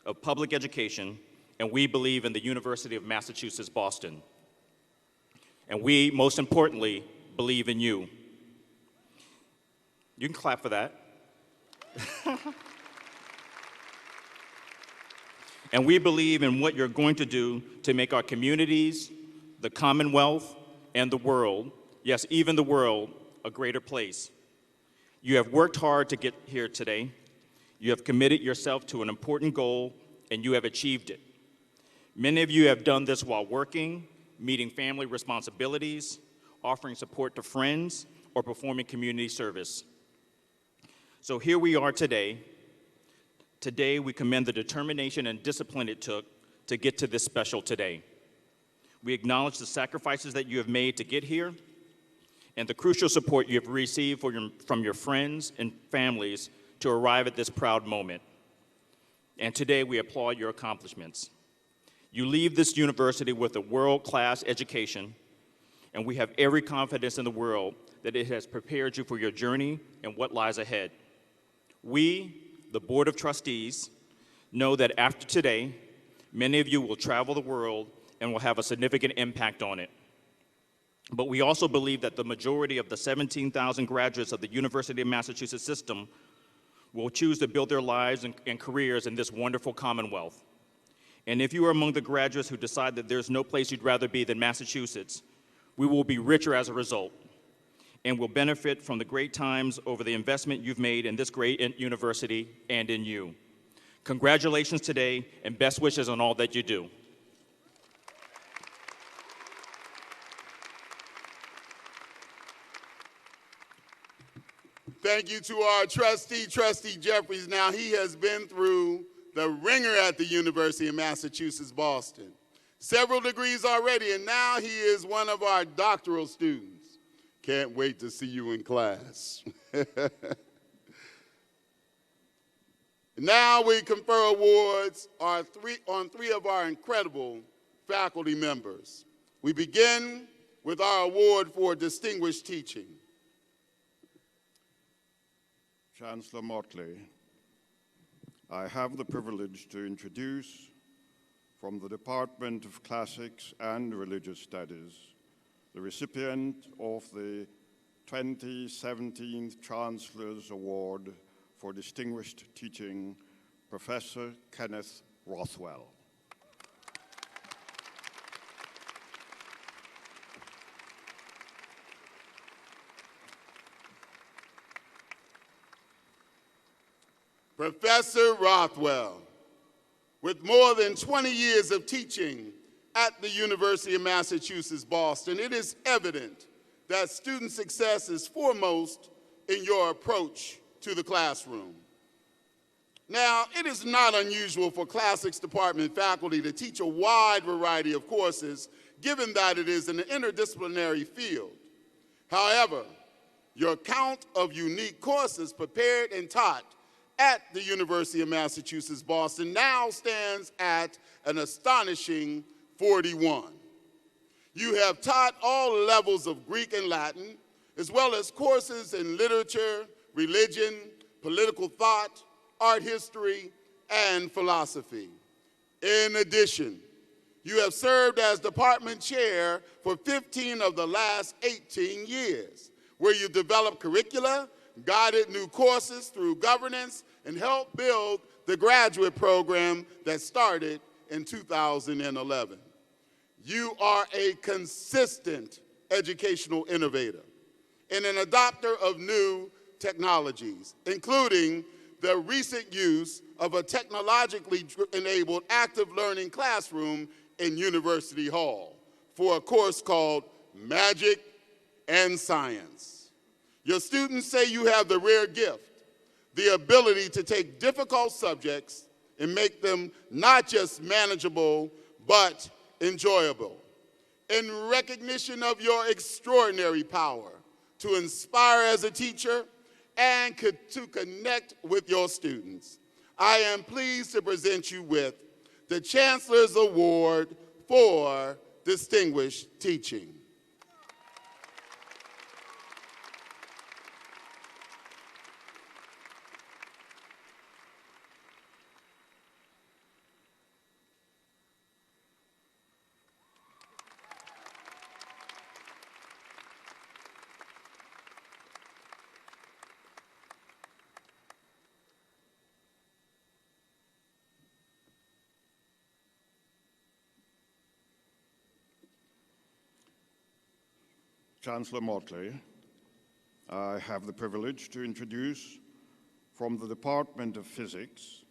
Speaker 8: of public education, and we believe in the University of Massachusetts Boston. And we, most importantly, believe in you. You can clap for that. And we believe in what you're going to do to make our communities, the Commonwealth, and the world, yes, even the world, a greater place. You have worked hard to get here today. You have committed yourself to an important goal, and you have achieved it. Many of you have done this while working, meeting family responsibilities, offering support to friends, or performing community service. So here we are today. Today, we commend the determination and discipline it took to get to this special today. We acknowledge the sacrifices that you have made to get here and the crucial support you have received from your friends and families to arrive at this proud moment. And today, we applaud your accomplishments. You leave this university with a world-class education, and we have every confidence in the world that it has prepared you for your journey and what lies ahead. We, the Board of Trustees, know that after today, many of you will travel the world and will have a significant impact on it. But we also believe that the majority of the 17,000 graduates of the University of Massachusetts system will choose to build their lives and careers in this wonderful Commonwealth. And if you are among the graduates who decide that there's no place you'd rather be than Massachusetts, we will be richer as a result and will benefit from the great times over the investment you've made in this great university and in you. Congratulations today, and best wishes on all that you do.
Speaker 7: Thank you to our trustee, Trustee Jeffries. Now, he has been through the ringer at the University of Massachusetts Boston. Several degrees already, and now he is one of our doctoral students. Can't wait to see you in class. Now we confer awards on three of our incredible faculty members. We begin with our award for distinguished teaching.
Speaker 9: Chancellor Motley, I have the privilege to introduce from the Department of Classics and Religious Studies the recipient of the 2017 Chancellor's Award for Distinguished Teaching, Professor Kenneth Rothwell.
Speaker 7: Professor Rothwell, with more than 20 years of teaching at the University of Massachusetts, Boston, it is evident that student success is foremost in your approach to the classroom. Now, it is not unusual for classics department faculty to teach a wide variety of courses, given that it is an interdisciplinary field. However, your count of unique courses prepared and taught at the University of Massachusetts, Boston now stands at an astonishing 41. You have taught all levels of Greek and Latin, as well as courses in literature, religion, political thought, art history, and philosophy. In addition, you have served as department chair for 15 of the last 18 years, where you developed curricula, guided new courses through governance, and helped build the graduate program that started in 2011. You are a consistent educational innovator and an adopter of new technologies, including the recent use of a technologically enabled active learning classroom in University Hall for a course called Magic and Science. Your students say you have the rare gift, the ability to take difficult subjects and make them not just manageable, but enjoyable. In recognition of your extraordinary power to inspire as a teacher and to connect with your students, I am pleased to present you with the Chancellor's Award for Distinguished Teaching.
Speaker 9: Chancellor Motley, I have the privilege to introduce from the Department of Physics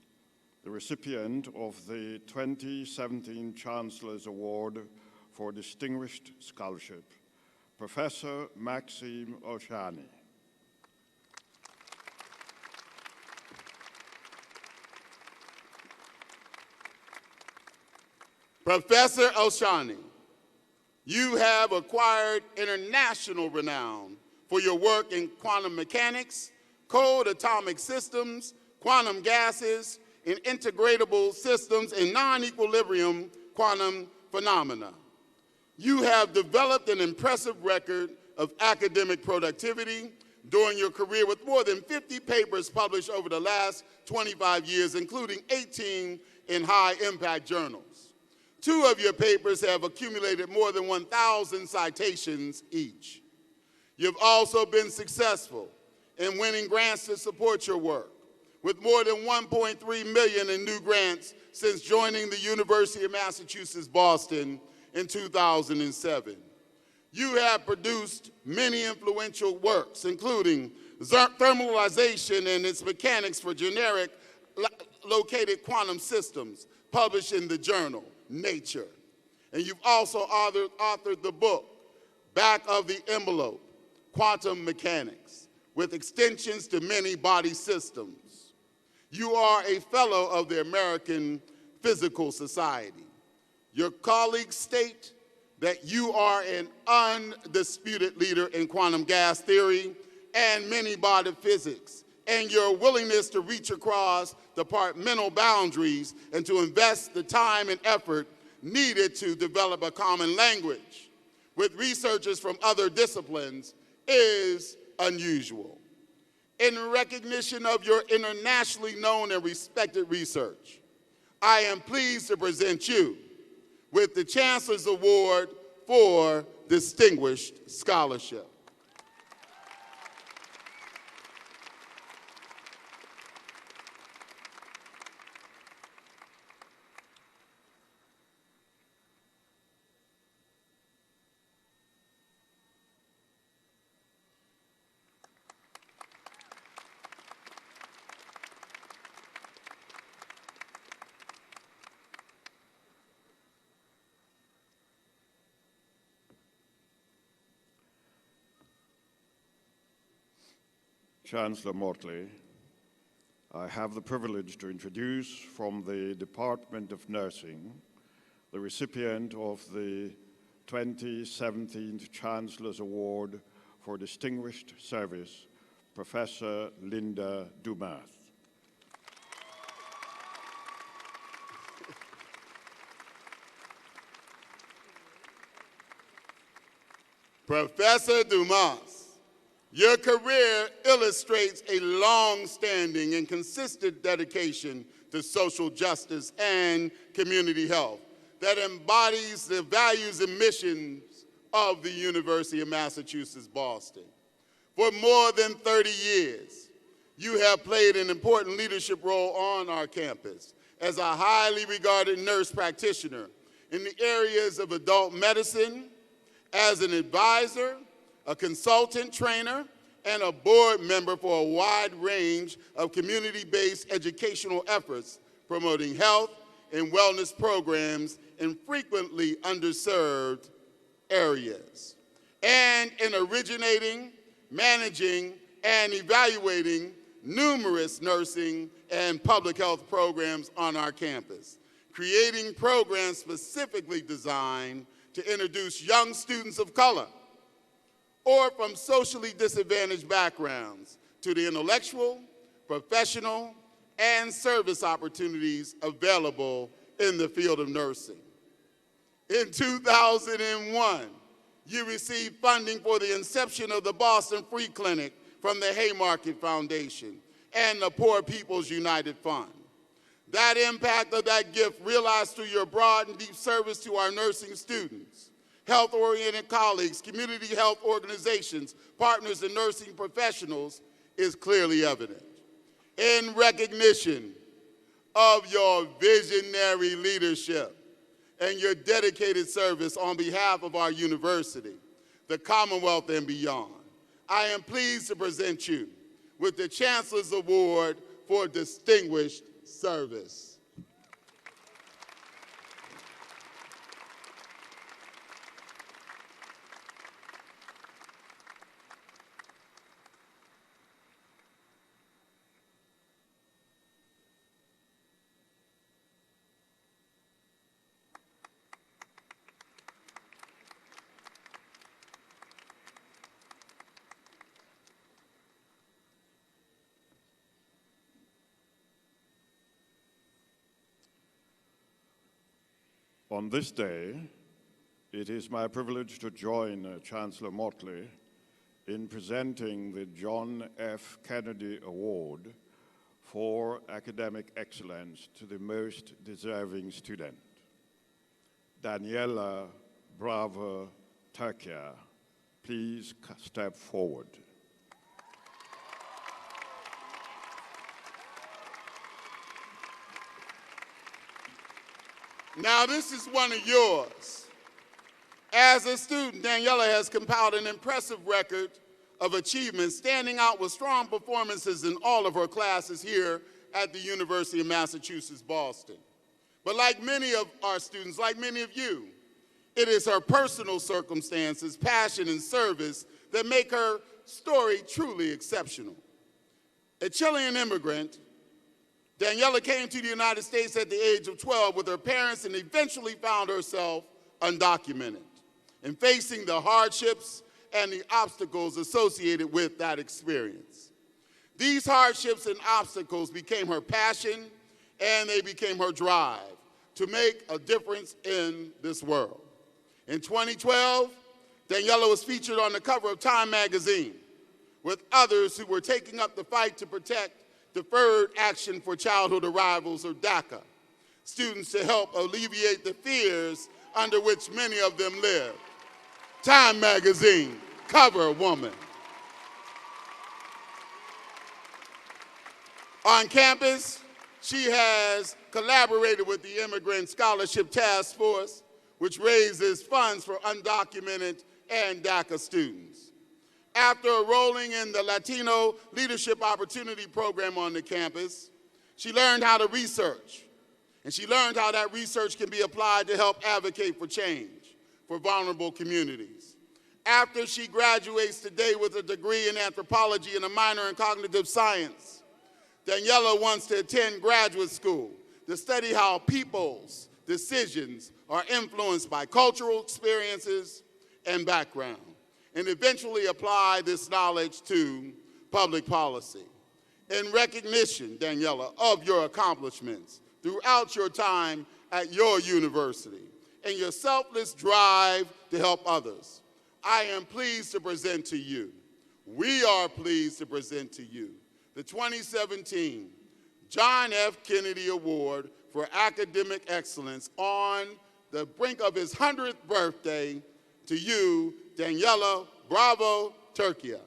Speaker 9: the recipient of the 2017 Chancellor's Award for Distinguished Scholarship, Professor Maxime Oshani.
Speaker 7: Professor Oshani, you have acquired international renown for your work in quantum mechanics, cold atomic systems, quantum gases, and integratable systems and non-equilibrium quantum phenomena. You have developed an impressive record of academic productivity during your career with more than 50 papers published over the last 25 years, including 18 in high-impact journals. 2 of your papers have accumulated more than 1,000 citations each. You've also been successful in winning grants to support your work, with more than $1.3 million in new grants since joining the University of Massachusetts, Boston in 2007. You have produced many influential works, including Thermalization and its Mechanics for Generic Located Quantum Systems, published in the journal Nature. And you've also authored the book, Back of the Envelope, Quantum Mechanics, with extensions to many body systems. You are a fellow of the American Physical Society. Your colleagues state that you are an undisputed leader in quantum gas theory and many-body physics, and your willingness to reach across departmental boundaries and to invest the time and effort needed to develop a common language with researchers from other disciplines is unusual. In recognition of your internationally known and respected research, I am pleased to present you with the Chancellor's Award for Distinguished Scholarship.
Speaker 9: Chancellor Motley, I have the privilege to introduce from the Department of Nursing the recipient of the 2017 Chancellor's Award for Distinguished Service, Professor Linda Dumas.
Speaker 7: Professor Dumas, your career illustrates a long-standing and consistent dedication to social justice and community health that embodies the values and missions of the University of Massachusetts, Boston. For more than 30 years, you have played an important leadership role on our campus as a highly regarded nurse practitioner in the areas of adult medicine, as an advisor, a consultant trainer, and a board member for a wide range of community-based educational efforts promoting health and wellness programs in frequently underserved areas, and in originating, managing, and evaluating numerous nursing and public health programs on our campus, creating programs specifically designed to introduce young students of color or from socially disadvantaged backgrounds to the intellectual, professional, and service opportunities available in the field of nursing. In 2001, you received funding for the inception of the Boston Free Clinic from the Haymarket Foundation and the Poor People's United Fund. That impact of that gift realized through your broad and deep service to our nursing students, health-oriented colleagues, community health organizations, partners, and nursing professionals is clearly evident. In recognition of your visionary leadership and your dedicated service on behalf of our university, the Commonwealth, and beyond, I am pleased to present you with the Chancellor's Award for Distinguished Service.
Speaker 9: On this day, it is my privilege to join Chancellor Motley in presenting the John F. Kennedy Award for Academic Excellence to the most deserving student, Daniela Bravo Turkia. Please step forward.
Speaker 7: Now, this is one of yours. As a student, Daniela has compiled an impressive record of achievement, standing out with strong performances in all of her classes here at the University of Massachusetts, Boston. But like many of our students, like many of you, it is her personal circumstances, passion, and service that make her story truly exceptional. A Chilean immigrant, Daniela came to the United States at the age of 12 with her parents and eventually found herself undocumented and facing the hardships and the obstacles associated with that experience. These hardships and obstacles became her passion and they became her drive to make a difference in this world. In 2012, Daniela was featured on the cover of Time magazine, with others who were taking up the fight to protect Deferred Action for Childhood Arrivals, or DACA, students to help alleviate the fears under which many of them live. Time magazine, cover woman. On campus, she has collaborated with the Immigrant Scholarship Task Force, which raises funds for undocumented and DACA students. After enrolling in the Latino Leadership Opportunity Program on the campus, she learned how to research, and she learned how that research can be applied to help advocate for change for vulnerable communities. After she graduates today with a degree in anthropology and a minor in cognitive science, Daniela wants to attend graduate school to study how people's decisions are influenced by cultural experiences and background, and eventually apply this knowledge to public policy. In recognition, Daniela, of your accomplishments throughout your time at your university and your selfless drive to help others, I am pleased to present to you, we are pleased to present to you, the 2017 John F. Kennedy Award for Academic Excellence on the brink of his 100th birthday to you, Daniela Bravo Turquia.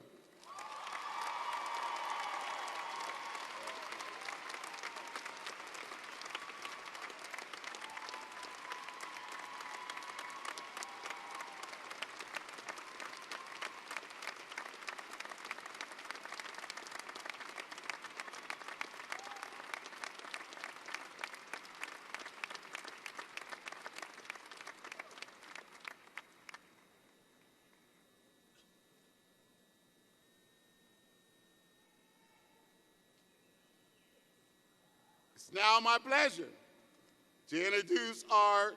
Speaker 7: It's now my pleasure to introduce our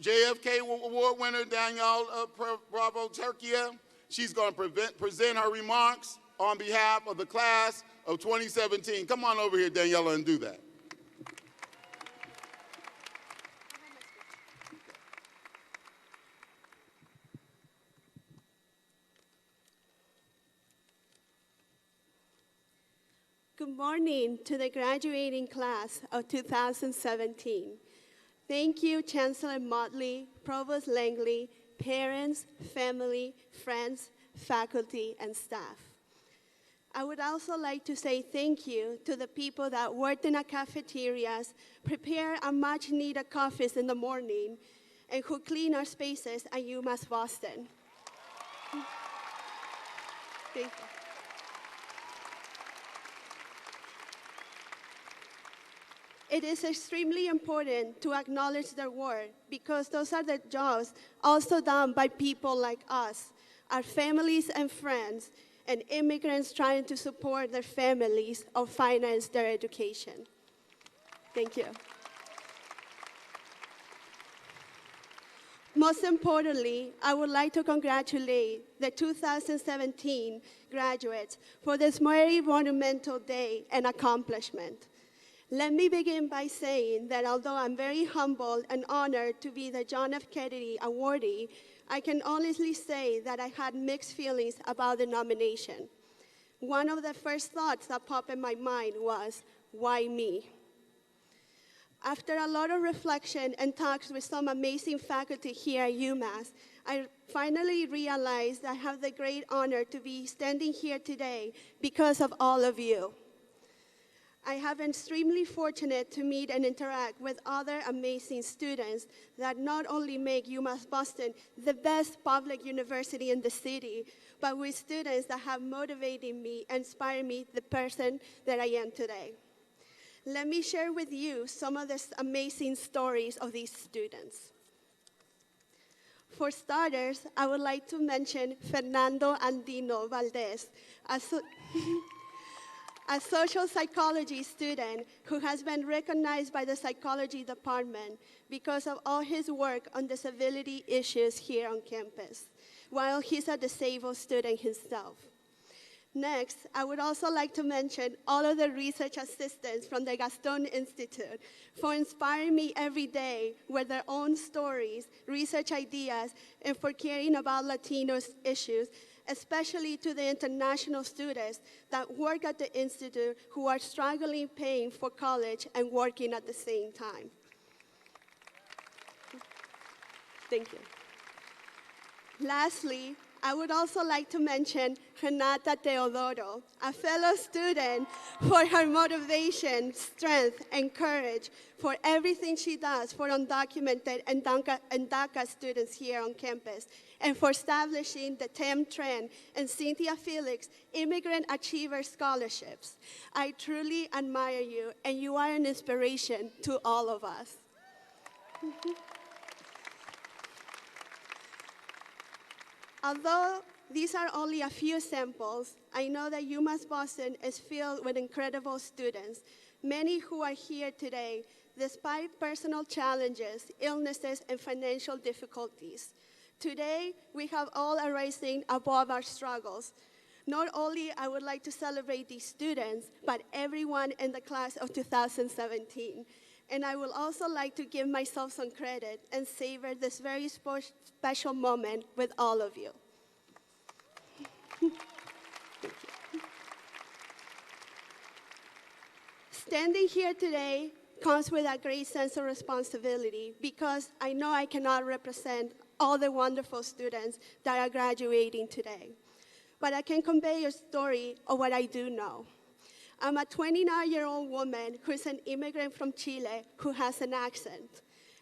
Speaker 7: JFK Award winner, Danielle Bravo Turquia. She's going to present her remarks on behalf of the class of 2017. Come on over here, Daniela, and do that.
Speaker 10: Good morning to the graduating class of 2017. Thank you, Chancellor Motley, Provost Langley, parents, family, friends, faculty, and staff. I would also like to say thank you to the people that worked in our cafeterias, prepare our much-needed coffees in the morning, and who clean our spaces at UMass Boston. Thank you. It is extremely important to acknowledge their work because those are the jobs also done by people like us, our families and friends, and immigrants trying to support their families or finance their education. Thank you. Most importantly, I would like to congratulate the 2017 graduates for this very monumental day and accomplishment. Let me begin by saying that although I'm very humbled and honored to be the John F. Kennedy awardee, I can honestly say that I had mixed feelings about the nomination. One of the first thoughts that popped in my mind was, why me? After a lot of reflection and talks with some amazing faculty here at UMass, I finally realized I have the great honor to be standing here today because of all of you. I have been extremely fortunate to meet and interact with other amazing students that not only make UMass Boston the best public university in the city, but with students that have motivated me and inspired me the person that I am today. Let me share with you some of the amazing stories of these students. For starters, I would like to mention Fernando Andino Valdez, a social psychology student who has been recognized by the psychology department because of all his work on disability issues here on campus, while he's a disabled student himself. Next, I would also like to mention all of the research assistants from the Gaston Institute for inspiring me every day with their own stories, research ideas, and for caring about Latino issues especially to the international students that work at the Institute who are struggling paying for college and working at the same time. Thank you. Lastly, I would also like to mention Renata Teodoro, a fellow student, for her motivation, strength, and courage for everything she does for undocumented and DACA students here on campus, and for establishing the TEM Trend and Cynthia Felix Immigrant Achiever Scholarships. I truly admire you, and you are an inspiration to all of us. Although these are only a few samples, I know that UMass Boston is filled with incredible students, many who are here today despite personal challenges, illnesses, and financial difficulties. Today, we have all arisen above our struggles. Not only I would like to celebrate these students, but everyone in the class of 2017. And I will also like to give myself some credit and savor this very special moment with all of you. Standing here today comes with a great sense of responsibility because I know I cannot represent all the wonderful students that are graduating today. But I can convey a story of what I do know. I'm a 29-year-old woman who's an immigrant from Chile who has an accent.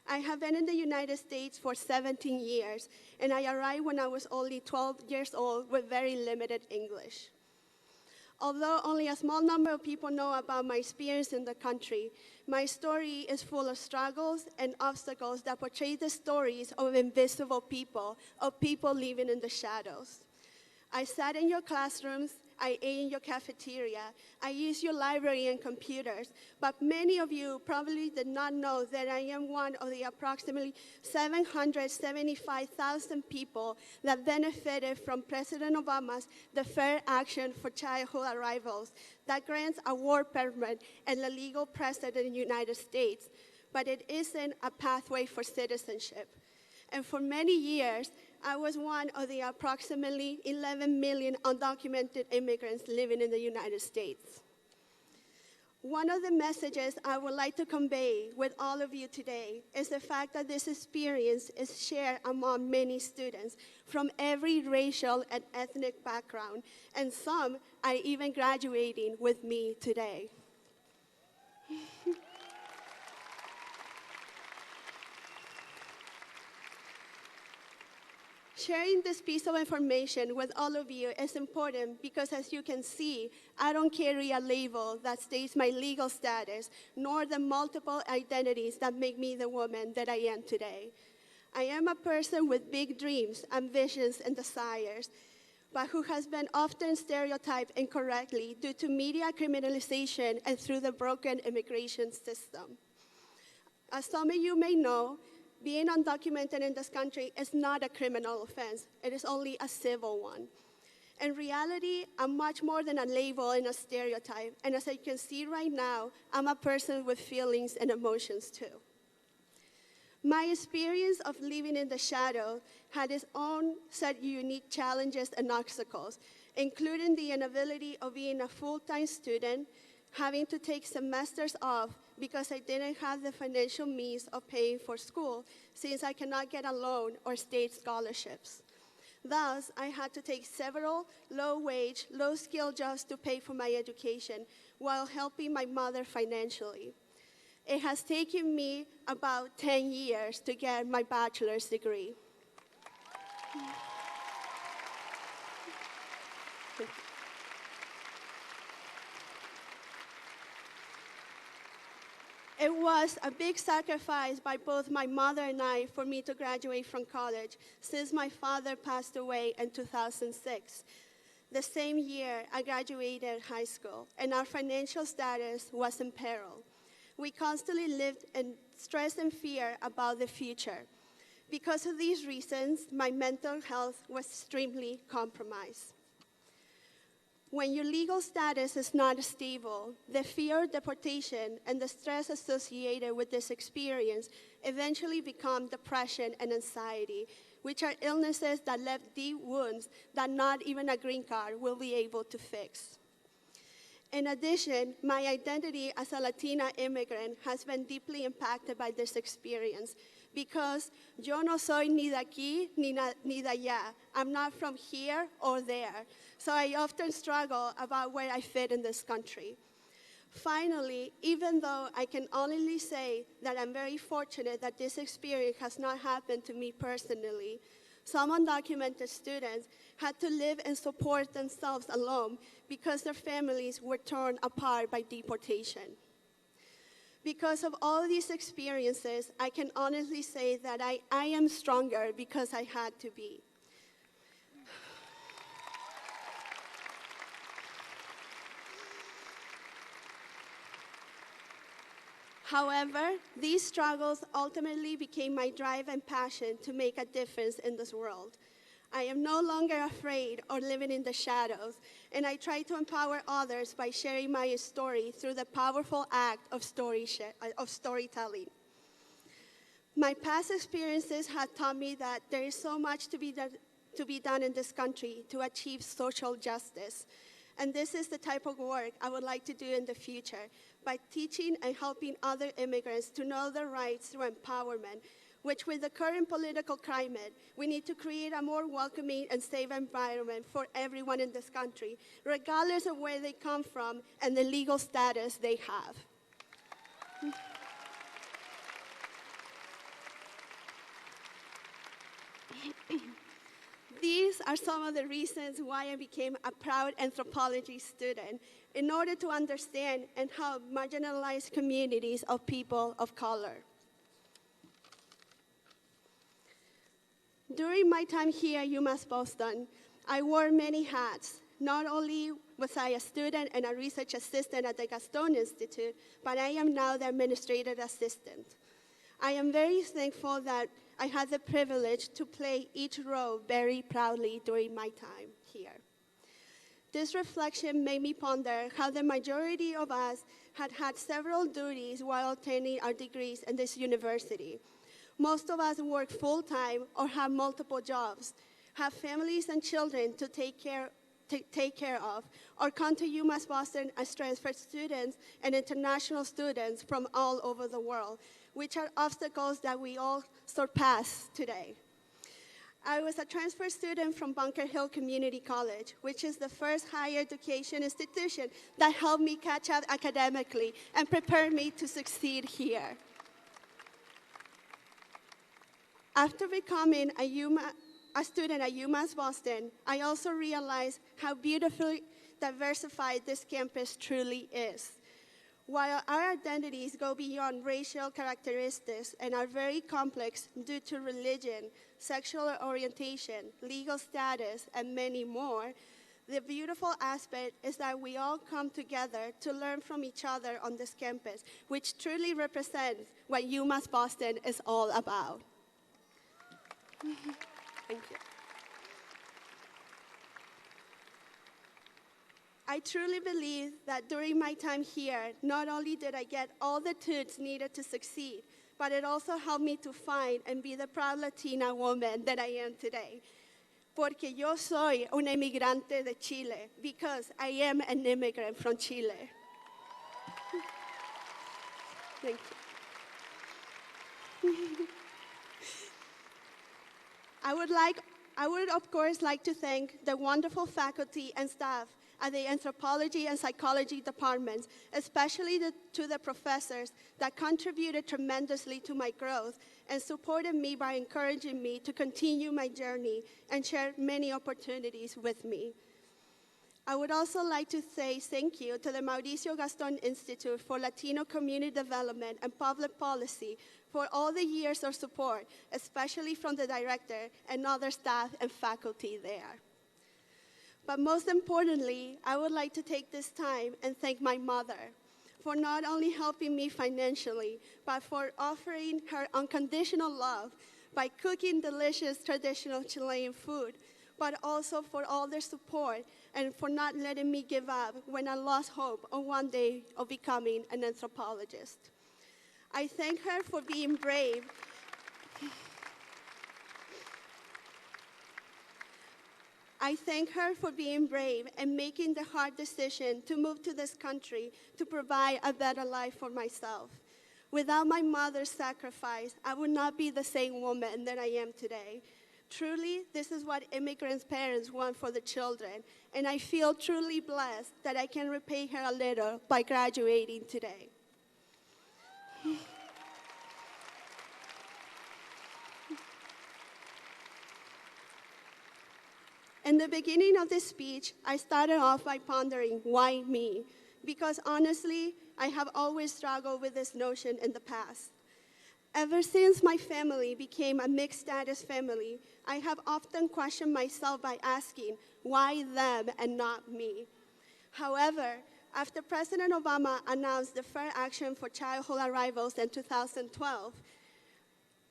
Speaker 10: I have been in the United States for 17 years, and I arrived when I was only 12 years old with very limited English. Although only a small number of people know about my experience in the country, my story is full of struggles and obstacles that portray the stories of invisible people, of people living in the shadows. I sat in your classrooms, I ate in your cafeteria, I used your library and computers, but many of you probably did not know that I am one of the approximately 775,000 people that benefited from President Obama's Deferred Action for Childhood Arrivals that grants a work permit and a legal presence in the United States, but it isn't a pathway for citizenship. And for many years, I was one of the approximately 11 million undocumented immigrants living in the United States. One of the messages I would like to convey with all of you today is the fact that this experience is shared among many students from every racial and ethnic background, and some are even graduating with me today. Sharing this piece of information with all of you is important because, as you can see, I don't carry a label that states my legal status, nor the multiple identities that make me the woman that I am today. I am a person with big dreams, ambitions, and desires, but who has been often stereotyped incorrectly due to media criminalization and through the broken immigration system. As some of you may know, being undocumented in this country is not a criminal offense. It is only a civil one. In reality, I'm much more than a label and a stereotype. And as you can see right now, I'm a person with feelings and emotions too. My experience of living in the shadow had its own set of unique challenges and obstacles, including the inability of being a full-time student, having to take semesters off because I didn't have the financial means of paying for school, since I cannot get a loan or state scholarships. Thus, I had to take several low-wage, low-skill jobs to pay for my education while helping my mother financially. It has taken me about 10 years to get my bachelor's degree. It was a big sacrifice by both my mother and I for me to graduate from college, since my father passed away in 2006. The same year I graduated high school, and our financial status was in peril. We constantly lived in stress and fear about the future. Because of these reasons, my mental health was extremely compromised. When your legal status is not stable, the fear of deportation and the stress associated with this experience eventually become depression and anxiety, which are illnesses that left deep wounds that not even a green card will be able to fix. In addition, my identity as a Latina immigrant has been deeply impacted by this experience because yo no soy ni de aquí ni de allá. I'm not from here or there. So I often struggle about where I fit in this country. Finally, even though I can honestly say that I'm very fortunate that this experience has not happened to me personally, some undocumented students had to live and support themselves alone because their families were torn apart by deportation. Because of all these experiences, I can honestly say that I am stronger because I had to be. However, these struggles ultimately became my drive and passion to make a difference in this world. I am no longer afraid or living in the shadows, and I try to empower others by sharing my story through the powerful act of storytelling. My past experiences have taught me that there is so much to be done in this country to achieve social justice. And this is the type of work I would like to do in the future, by teaching and helping other immigrants to know their rights through empowerment, which with the current political climate, we need to create a more welcoming and safe environment for everyone in this country, regardless of where they come from and the legal status they have. These are some of the reasons why I became a proud anthropology student, in order to understand and help marginalized communities of people of color. During my time here at UMass Boston, I wore many hats. Not only was I a student and a research assistant at the Gaston Institute, but I am now the administrative assistant. I am very thankful that I had the privilege to play each role very proudly during my time here. This reflection made me ponder how the majority of us had had several duties while attending our degrees in this university. Most of us work full-time or have multiple jobs, have families and children to take care of, or come to UMass Boston as transfer students and international students from all over the world, which are obstacles that we all surpass today. I was a transfer student from Bunker Hill Community College, which is the first higher education institution that helped me catch up academically and prepare me to succeed here. After becoming a student at UMass Boston, I also realized how beautifully diversified this campus truly is. While our identities go beyond racial characteristics and are very complex due to religion, sexual orientation, legal status, and many more, the beautiful aspect is that we all come together to learn from each other on this campus, which truly represents what UMass Boston is all about. Thank you. I truly believe that during my time here, not only did I get all the tools needed to succeed, but it also helped me to find and be the proud Latina woman that I am today. Porque yo soy una emigrante de Chile, because I am an immigrant from Chile. Thank you. I would of course like to thank the wonderful faculty and staff at the anthropology and psychology departments, especially to the professors that contributed tremendously to my growth and supported me by encouraging me to continue my journey and share many opportunities with me. I would also like to say thank you to the Mauricio Gaston Institute for Latino Community Development and Public Policy for all the years of support, especially from the director and other staff and faculty there. But most importantly, I would like to take this time and thank my mother for not only helping me financially, but for offering her unconditional love by cooking delicious traditional Chilean food, but also for all their support and for not letting me give up when I lost hope on one day of becoming an anthropologist. I thank her for being brave. I thank her for being brave and making the hard decision to move to this country to provide a better life for myself. Without my mother's sacrifice, I would not be the same woman that I am today. Truly, this is what immigrants' parents want for the children, and I feel truly blessed that I can repay her a little by graduating today. In the beginning of this speech, I started off by pondering, why me? Because honestly, I have always struggled with this notion in the past. Ever since my family became a mixed status family, I have often questioned myself by asking, why them and not me? However, after President Obama announced the Fair Action for Childhood Arrivals in 2012,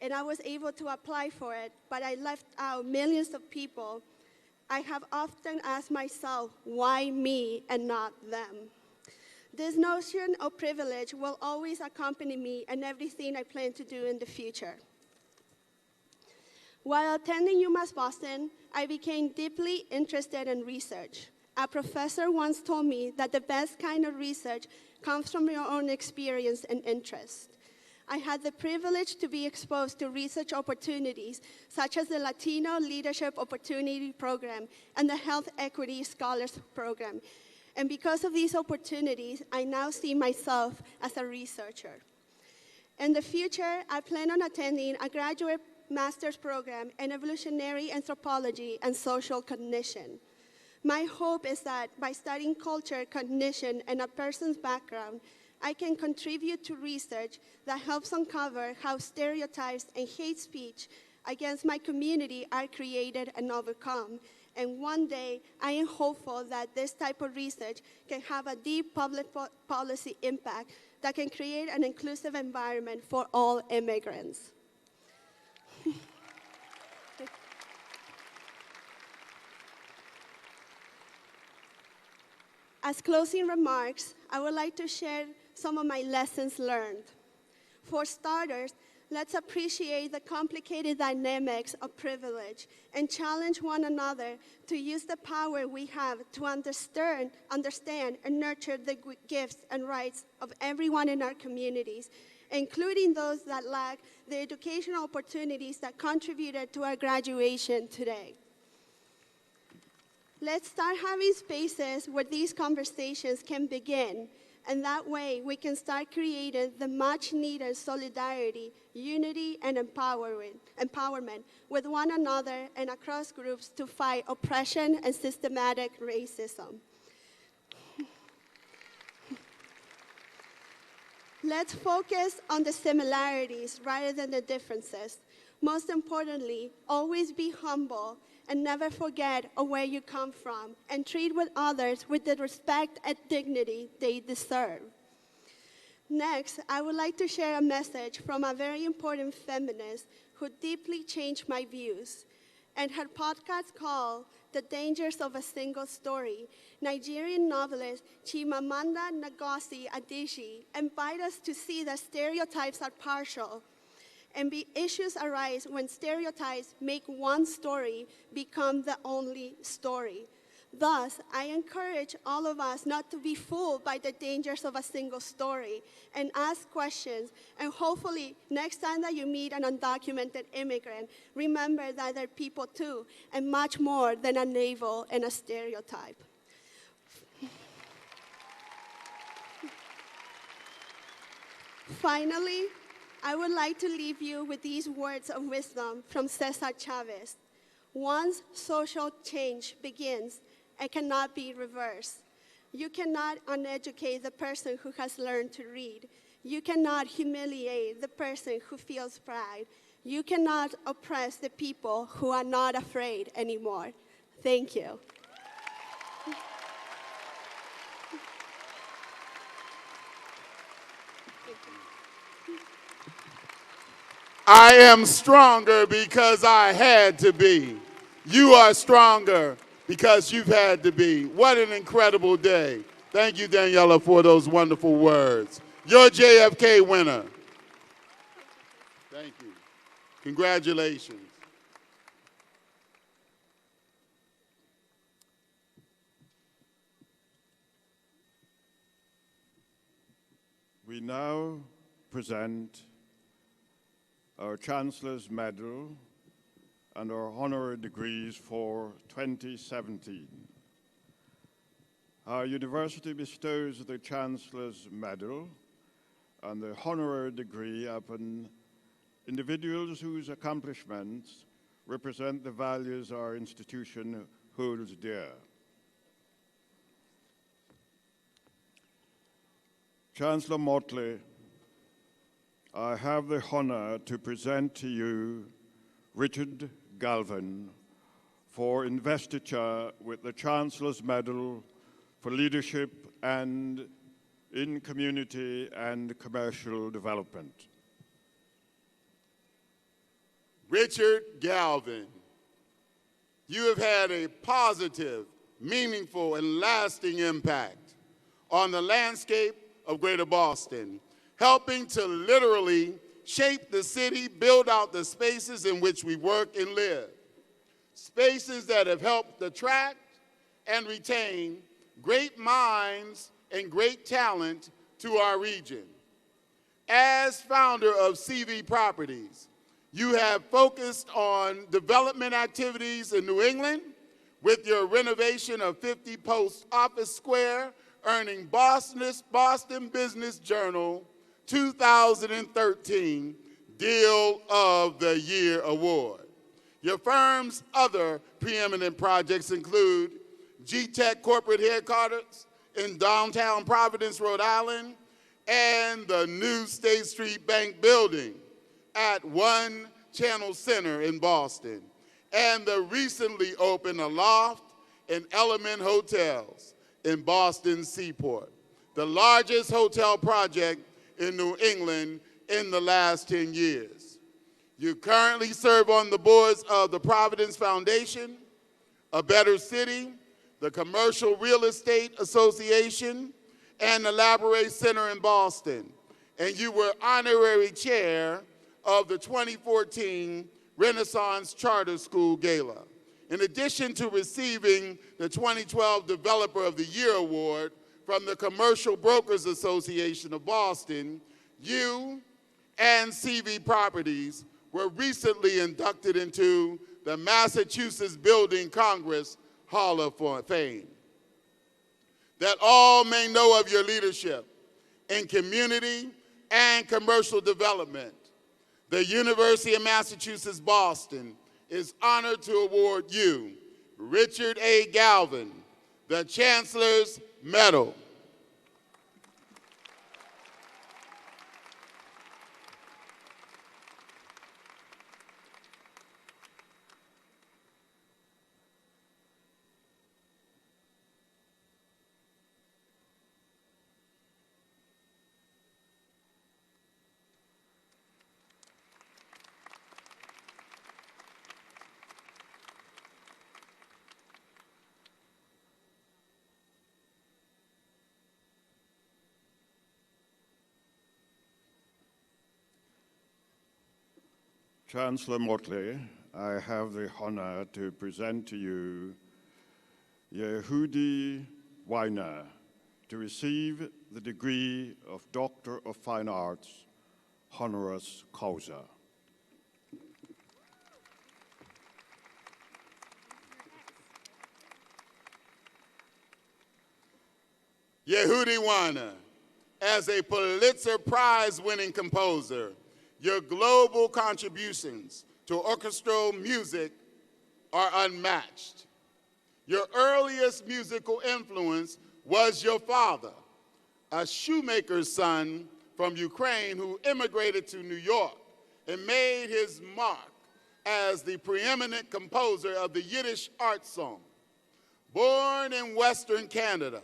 Speaker 10: and I was able to apply for it, but I left out millions of people, I have often asked myself, why me and not them? This notion of privilege will always accompany me in everything I plan to do in the future. While attending UMass Boston, I became deeply interested in research. A professor once told me that the best kind of research comes from your own experience and interest. I had the privilege to be exposed to research opportunities such as the Latino Leadership Opportunity Program and the Health Equity Scholars Program. And because of these opportunities, I now see myself as a researcher. In the future, I plan on attending a graduate master's program in evolutionary anthropology and social cognition. My hope is that by studying culture, cognition, and a person's background, I can contribute to research that helps uncover how stereotypes and hate speech against my community are created and overcome. And one day, I am hopeful that this type of research can have a deep public policy impact that can create an inclusive environment for all immigrants. As closing remarks, I would like to share some of my lessons learned. For starters, let's appreciate the complicated dynamics of privilege and challenge one another to use the power we have to understand and nurture the gifts and rights of everyone in our communities, including those that lack the educational opportunities that contributed to our graduation today. Let's start having spaces where these conversations can begin, and that way we can start creating the much needed solidarity, unity, and empowerment with one another and across groups to fight oppression and systematic racism. Let's focus on the similarities rather than the differences. Most importantly, always be humble and never forget where you come from, and treat with others with the respect and dignity they deserve. Next, I would like to share a message from a very important feminist who deeply changed my views. In her podcast called The Dangers of a Single Story, Nigerian novelist Chimamanda Ngozi Adichie invites us to see that stereotypes are partial, and issues arise when stereotypes make one story become the only story. Thus, I encourage all of us not to be fooled by the dangers of a single story and ask questions, and hopefully next time that you meet an undocumented immigrant, remember that they're people too, and much more than a label and a stereotype. Finally, I would like to leave you with these words of wisdom from Cesar Chavez. Once social change begins, it cannot be reversed. You cannot uneducate the person who has learned to read. You cannot humiliate the person who feels pride. You cannot oppress the people who are not afraid anymore. Thank you.
Speaker 7: I am stronger because I had to be. You are stronger because you've had to be. What an incredible day. Thank you, Daniela, for those wonderful words. You're JFK winner. Thank you. Congratulations.
Speaker 9: We now present our Chancellor's Medal and our honorary degrees for 2017. Our university bestows the Chancellor's Medal and the honorary degree upon individuals whose accomplishments represent the values our institution holds dear. Chancellor Motley, I have the honor to present to you Richard Galvin for investiture with the Chancellor's Medal for Leadership and in Community and Commercial Development.
Speaker 7: Richard Galvin, you have had a positive, meaningful, and lasting impact on the landscape of Greater Boston, helping to literally shape the city, build out the spaces in which we work and live. Spaces that have helped attract and retain great minds and great talent to our region. As founder of CV Properties, you have focused on development activities in New England with your renovation of 50 Post Office Square, earning Boston Business Journal 2013 Deal of the Year Award. Your firm's other preeminent projects include G-Tech corporate headquarters in downtown Providence, Rhode Island, and the new State Street Bank building at One Channel Center in Boston, and the recently opened Aloft and Element Hotels in Boston Seaport, the largest hotel project in New England in the last 10 years. You currently serve on the boards of the Providence Foundation, A Better City, the Commercial Real Estate Association, and the Labouré Center in Boston. And you were honorary chair of the 2014 Renaissance Charter School Gala. In addition to receiving the 2012 Developer of the Year Award from the Commercial Brokers Association of Boston, you and CV Properties were recently inducted into the Massachusetts Building Congress Hall of Fame. That all may know of your leadership in community and commercial development, the University of Massachusetts Boston is honored to award you, Richard A. Galvin, the Chancellor's Medal.
Speaker 9: Chancellor Motley, I have the honor to present to you Yehudi Weiner to receive the degree of Doctor of Fine Arts, honoris causa.
Speaker 7: Yehudi Weiner, as a Pulitzer Prize-winning composer, your global contributions to orchestral music are unmatched. Your earliest musical influence was your father, a shoemaker's son from Ukraine who immigrated to New York and made his mark as the preeminent composer of the Yiddish art song. Born in Western Canada,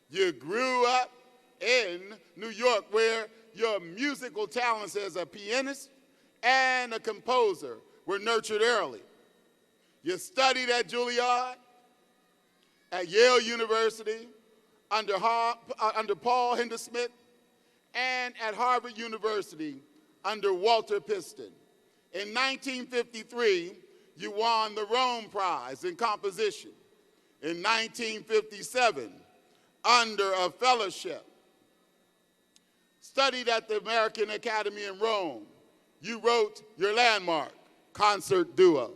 Speaker 7: you grew up in New York, where your musical talents as a pianist and a composer were nurtured early. You studied at Juilliard, at Yale University, under Paul Hindemith, and at Harvard University under Walter Piston. In 1953, you won the Rome Prize in Composition. In 1957, under a fellowship, studied at the American Academy in Rome, you wrote your landmark, Concert Duo.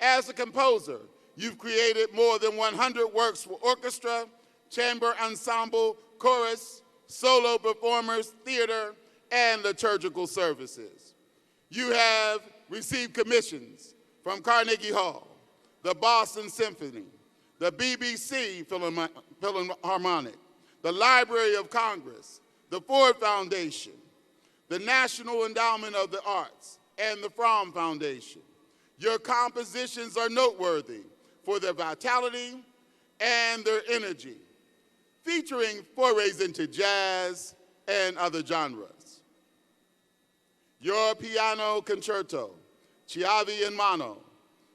Speaker 7: As a composer, you've created more than 100 works for orchestra, chamber ensemble, chorus, solo performers, theater, and liturgical services. You have received commissions from Carnegie Hall, the Boston Symphony, the BBC Philharmonic, the Library of Congress, the Ford Foundation, the National Endowment of the Arts, and the Fromm Foundation. Your compositions are noteworthy for their vitality and their energy, featuring forays into jazz and other genres. Your piano concerto, Chiavi in Mono,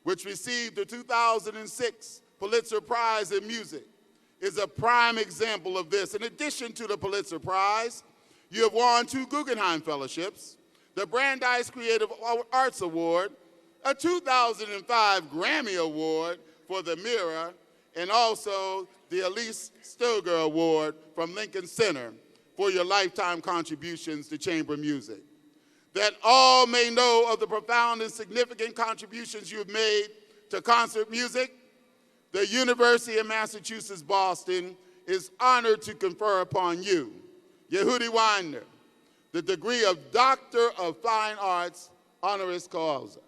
Speaker 7: which received the 2006 Pulitzer Prize in Music, is a prime example of this. In addition to the Pulitzer Prize, you have won 2 Guggenheim Fellowships, the Brandeis Creative Arts Award, a 2005 Grammy Award for The Mirror, and also the Elise Stilger Award from Lincoln Center for your lifetime contributions to chamber music. That all may know of the profound and significant contributions you have made to concert music, the University of Massachusetts Boston is honored to confer upon you, Yehudi Weiner, the degree of Doctor of Fine Arts, honoris causa.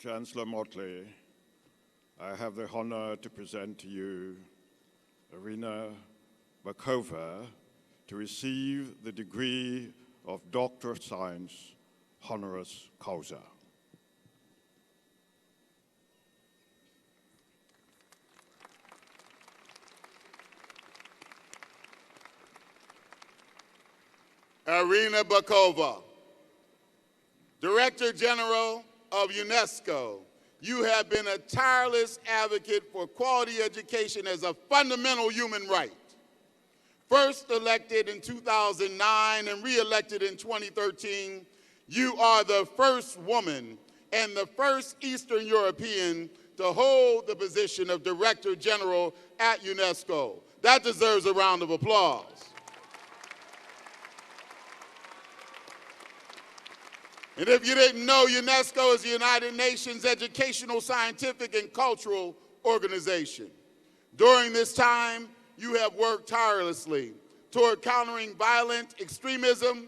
Speaker 9: Chancellor Motley, I have the honor to present to you Irina Bakova to receive the degree of Doctor of Science, honoris causa.
Speaker 7: Irina Bakova, Director General of UNESCO. You have been a tireless advocate for quality education as a fundamental human right. First elected in 2009 and re-elected in 2013, you are the first woman and the first Eastern European to hold the position of Director General at UNESCO. That deserves a round of applause. And if you didn't know, UNESCO is the United Nations educational, scientific, and cultural organization. During this time, you have worked tirelessly toward countering violent extremism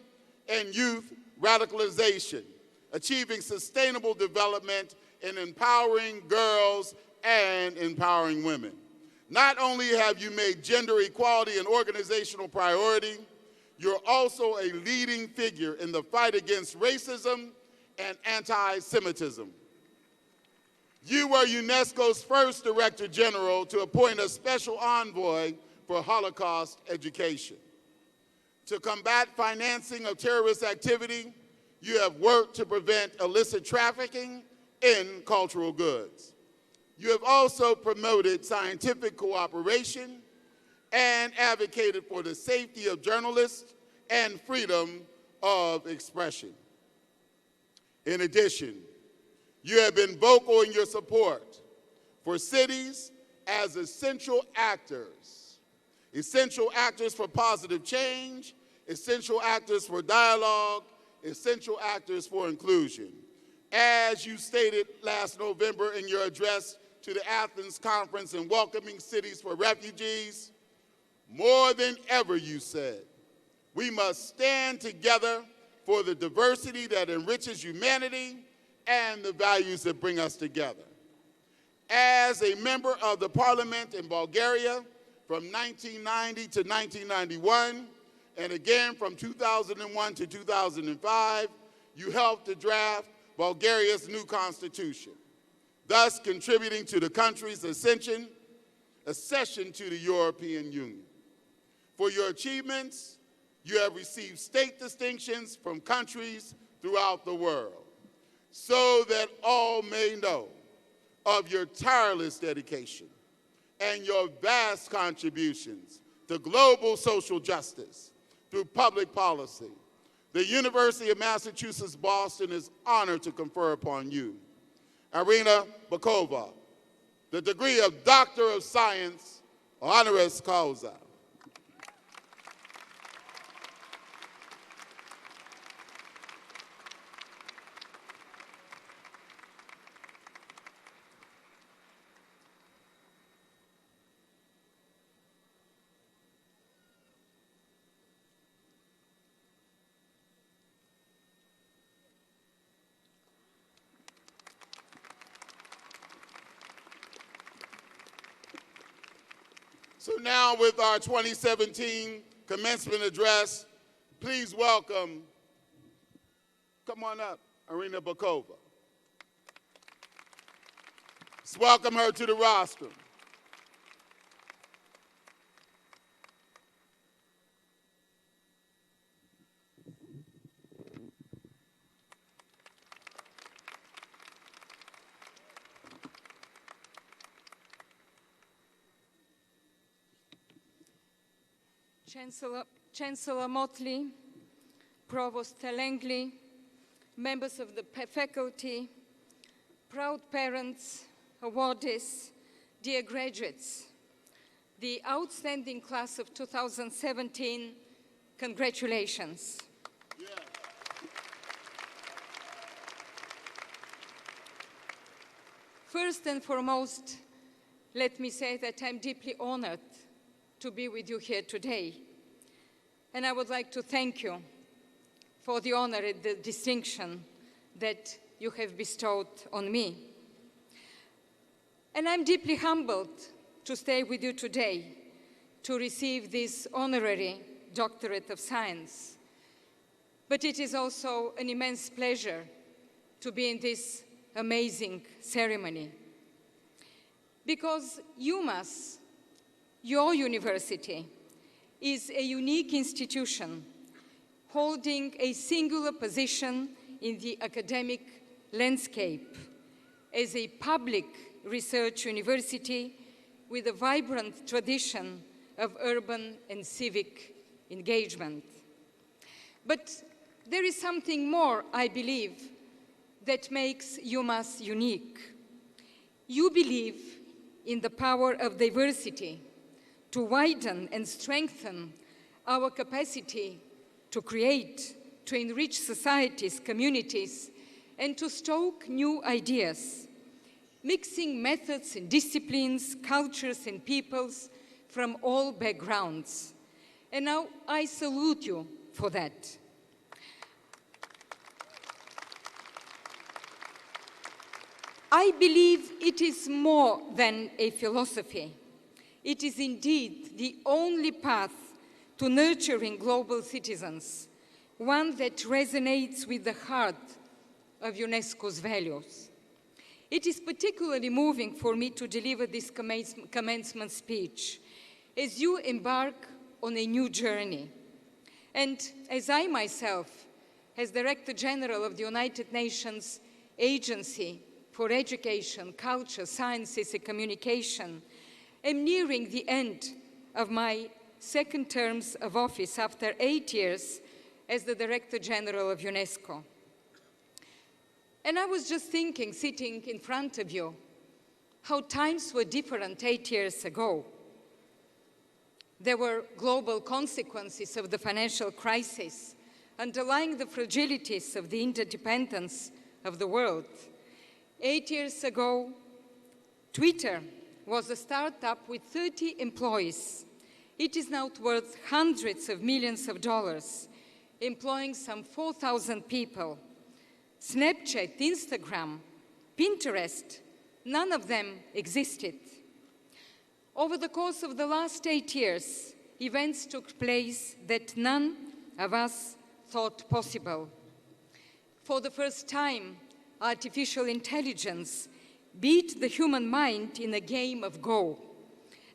Speaker 7: and youth radicalization, achieving sustainable development and empowering girls and empowering women. Not only have you made gender equality an organizational priority, you're also a leading figure in the fight against racism and anti-Semitism. You were UNESCO's first Director General to appoint a special envoy for Holocaust education. To combat financing of terrorist activity, you have worked to prevent illicit trafficking in cultural goods. You have also promoted scientific cooperation and advocated for the safety of journalists and freedom of expression. In addition, you have been vocal in your support for cities as essential actors for positive change, essential actors for dialogue, essential actors for inclusion. As you stated last November in your address to the Athens Conference in Welcoming Cities for Refugees, more than ever, you said, we must stand together for the diversity that enriches humanity and the values that bring us together. As a member of the parliament in Bulgaria from 1990 to 1991, and again from 2001 to 2005, you helped to draft Bulgaria's new constitution, thus contributing to the country's accession to the European Union. For your achievements, you have received state distinctions from countries throughout the world, so that all may know of your tireless dedication and your vast contributions to global social justice through public policy. The University of Massachusetts Boston is honored to confer upon you, Irina Bokova, the degree of Doctor of Science, honoris causa. So now with our 2017 commencement address, please welcome, come on up, Irina Bokova. Let's welcome her to the rostrum.
Speaker 11: Chancellor Motley, Provost Langley, members of the faculty, proud parents, awardees, dear graduates, the outstanding class of 2017, congratulations. Yeah. First and foremost, let me say that I'm deeply honored to be with you here today. And I would like to thank you for the honor and the distinction that you have bestowed on me. And I'm deeply humbled to stay with you today to receive this honorary doctorate of science. But it is also an immense pleasure to be in this amazing ceremony. Because UMass, your university, is a unique institution holding a singular position in the academic landscape as a public research university with a vibrant tradition of urban and civic engagement. But there is something more, I believe, that makes UMass unique. You believe in the power of diversity to widen and strengthen our capacity to create, to enrich societies, communities, and to stoke new ideas, mixing methods and disciplines, cultures and peoples from all backgrounds. And now I salute you for that. I believe it is more than a philosophy. It is indeed the only path to nurturing global citizens, one that resonates with the heart of UNESCO's values. It is particularly moving for me to deliver this commencement speech as you embark on a new journey. And as I myself, as Director General of the United Nations Agency for Education, Culture, Sciences and Communication, am nearing the end of my second terms of office after 8 years as the Director General of UNESCO. And I was just thinking, sitting in front of you, how times were different 8 years ago. There were global consequences of the financial crisis, underlying the fragilities of the interdependence of the world. 8 years ago, Twitter was a startup with 30 employees. It is now worth hundreds of millions of dollars. employing some 4,000 people. Snapchat, Instagram, Pinterest, none of them existed. Over the course of the last 8 years, events took place that none of us thought possible. For the first time, artificial intelligence beat the human mind in a game of Go.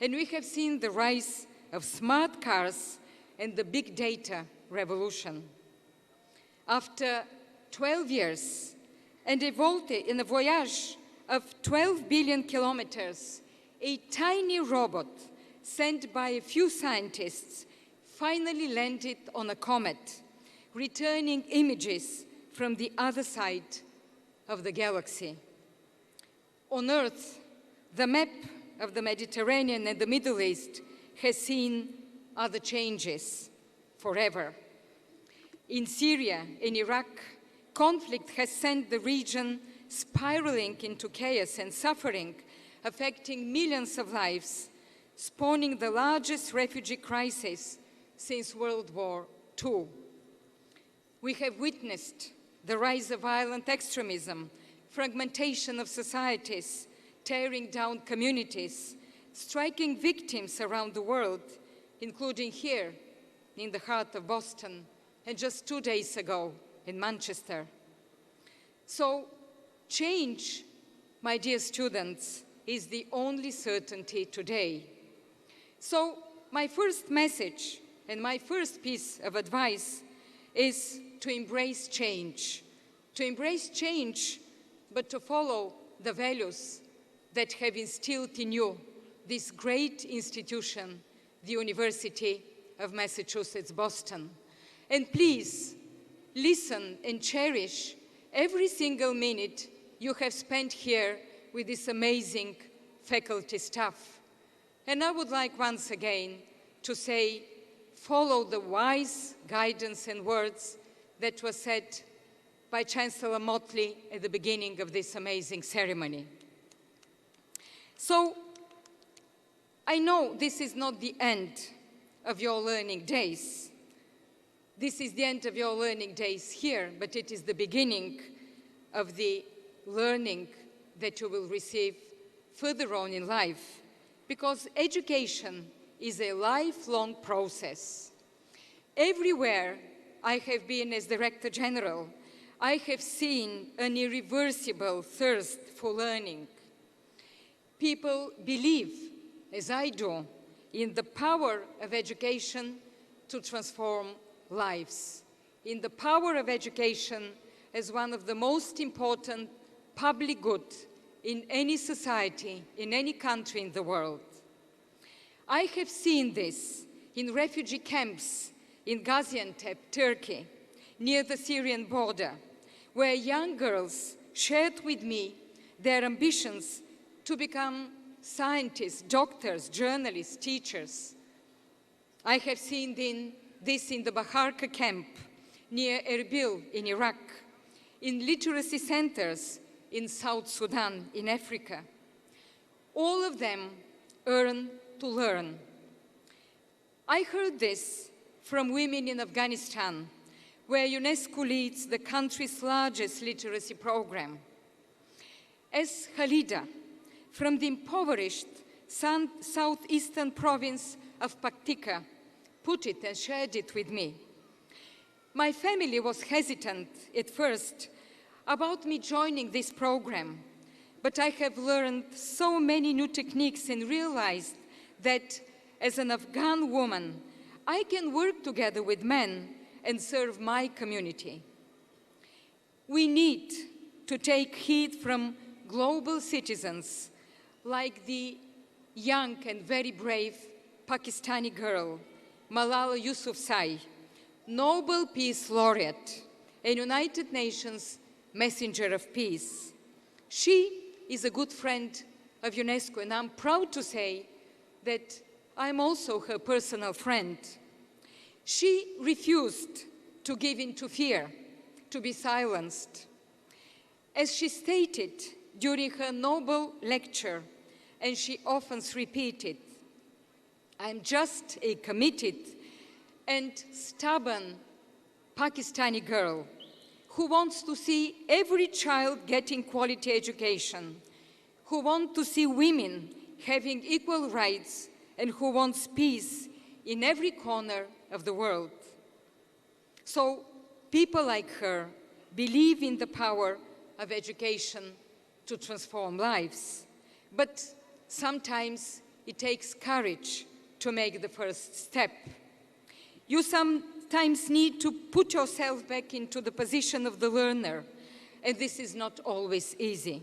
Speaker 11: And we have seen the rise of smart cars and the big data revolution. After 12 years and in a voyage of 12 billion kilometers, a tiny robot sent by a few scientists finally landed on a comet, returning images from the other side of the galaxy. On Earth, the map of the Mediterranean and the Middle East has seen other changes forever. In Syria, in Iraq, conflict has sent the region spiraling into chaos and suffering, affecting millions of lives, spawning the largest refugee crisis since World War II. We have witnessed the rise of violent extremism, fragmentation of societies, tearing down communities, striking victims around the world, including here in the heart of Boston, and just 2 days ago in Manchester. So change, my dear students, is the only certainty today. So my first message and my first piece of advice is to embrace change. To embrace change, but to follow the values that have instilled in you this great institution, the University of Massachusetts, Boston. And please, listen and cherish every single minute you have spent here with this amazing faculty staff. And I would like once again to say, follow the wise guidance and words that were said by Chancellor Motley at the beginning of this amazing ceremony. So, I know this is not the end of your learning days. This is the end of your learning days here, but it is the beginning of the learning that you will receive further on in life, because education is a lifelong process. Everywhere I have been as Director General, I have seen an irreversible thirst for learning. People believe, as I do, in the power of education to transform lives, in the power of education as one of the most important public goods in any society, in any country in the world. I have seen this in refugee camps in Gaziantep, Turkey, near the Syrian border, where young girls shared with me their ambitions to become scientists, doctors, journalists, teachers. I have seen this in the Baharka camp near Erbil in Iraq, in literacy centers in South Sudan, in Africa. All of them earn to learn. I heard this from women in Afghanistan, where UNESCO leads the country's largest literacy program. As Khalida, from the impoverished southeastern province of Paktika, put it and shared it with me. My family was hesitant at first about me joining this program, but I have learned so many new techniques and realized that as an Afghan woman, I can work together with men and serve my community. We need to take heed from global citizens like the young and very brave Pakistani girl, Malala Yousafzai, Nobel Peace Laureate and United Nations Messenger of Peace. She is a good friend of UNESCO, and I'm proud to say that I'm also her personal friend. She refused to give in to fear, to be silenced. As she stated during her Nobel lecture, and she often repeated, I'm just a committed and stubborn Pakistani girl who wants to see every child getting quality education, who wants to see women having equal rights, and who wants peace in every corner of the world. So people like her believe in the power of education to transform lives. But sometimes it takes courage to make the first step. You sometimes need to put yourself back into the position of the learner, and this is not always easy.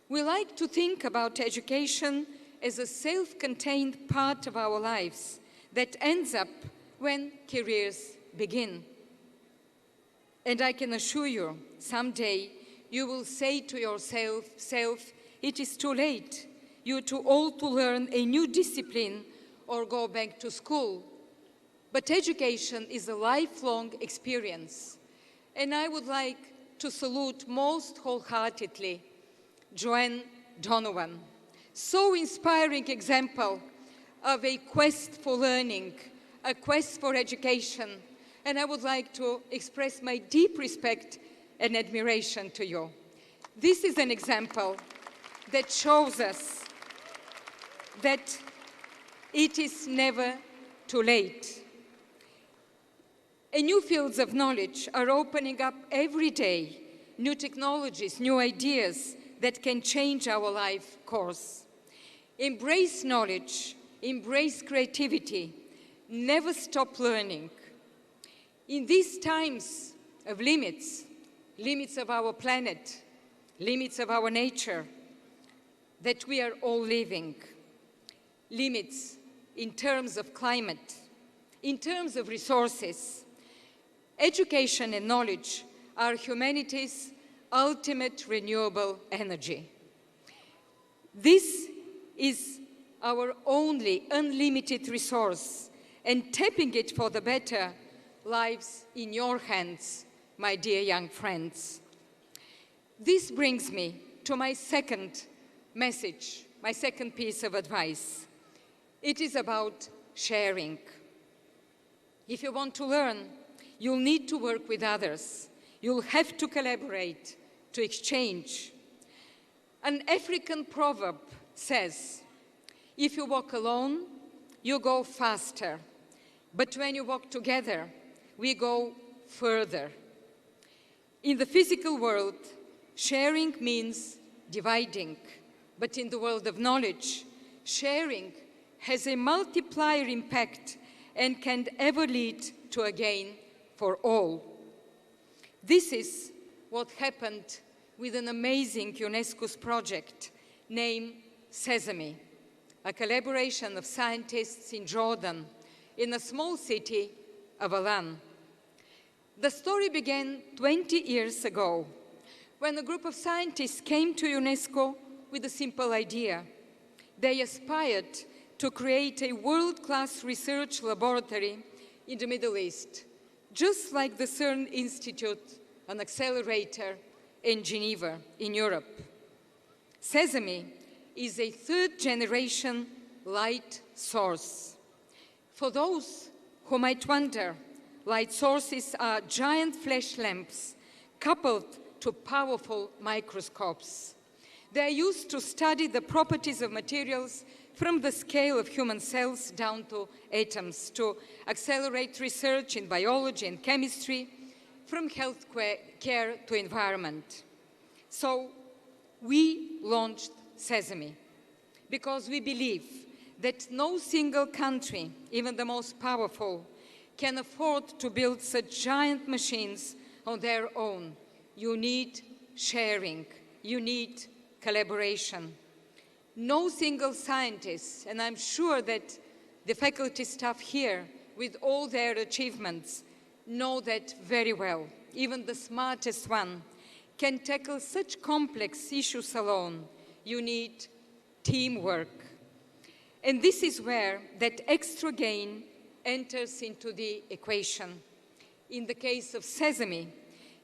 Speaker 11: We like to think about education as a self-contained part of our lives that ends up when careers begin. And I can assure you, someday you will say to yourself, it is too late. You're too old to learn a new discipline or go back to school. But education is a lifelong experience. And I would like to salute most wholeheartedly Joanne Donovan. So inspiring example of a quest for learning, a quest for education. And I would like to express my deep respect and admiration to you. This is an example that shows us that it is never too late. And new fields of knowledge are opening up every day, new technologies, new ideas that can change our life course. Embrace knowledge, embrace creativity, never stop learning. In these times of limits of our planet, limits of our nature, that we are all living, limits in terms of climate, in terms of resources, education and knowledge are humanity's ultimate renewable energy. This is our only unlimited resource, and tapping it for the better lies in your hands, my dear young friends. This brings me to my second message, my second piece of advice. It is about sharing. If you want to learn, you'll need to work with others. You'll have to collaborate, to exchange. An African proverb says, if you walk alone, you go faster. But when you walk together, we go further. In the physical world, sharing means dividing. But in the world of knowledge, sharing has a multiplier impact and can ever lead to a gain for all. This is what happened with an amazing UNESCO's project named Sesame, a collaboration of scientists in Jordan, in a small city of Alan. The story began 20 years ago, when a group of scientists came to UNESCO with a simple idea. They aspired to create a world-class research laboratory in the Middle East, just like the CERN Institute, an accelerator in Geneva, in Europe. Sesame is a third-generation light source. For those who might wonder, light sources are giant flash lamps coupled to powerful microscopes. They are used to study the properties of materials from the scale of human cells down to atoms, to accelerate research in biology and chemistry, from health care to environment. So we launched Sesame because we believe that no single country, even the most powerful, can afford to build such giant machines on their own. You need sharing, you need collaboration. No single scientist, and I'm sure that the faculty staff here, with all their achievements, know that very well. Even the smartest one can tackle such complex issues alone. You need teamwork. And this is where that extra gain enters into the equation. In the case of Sesame,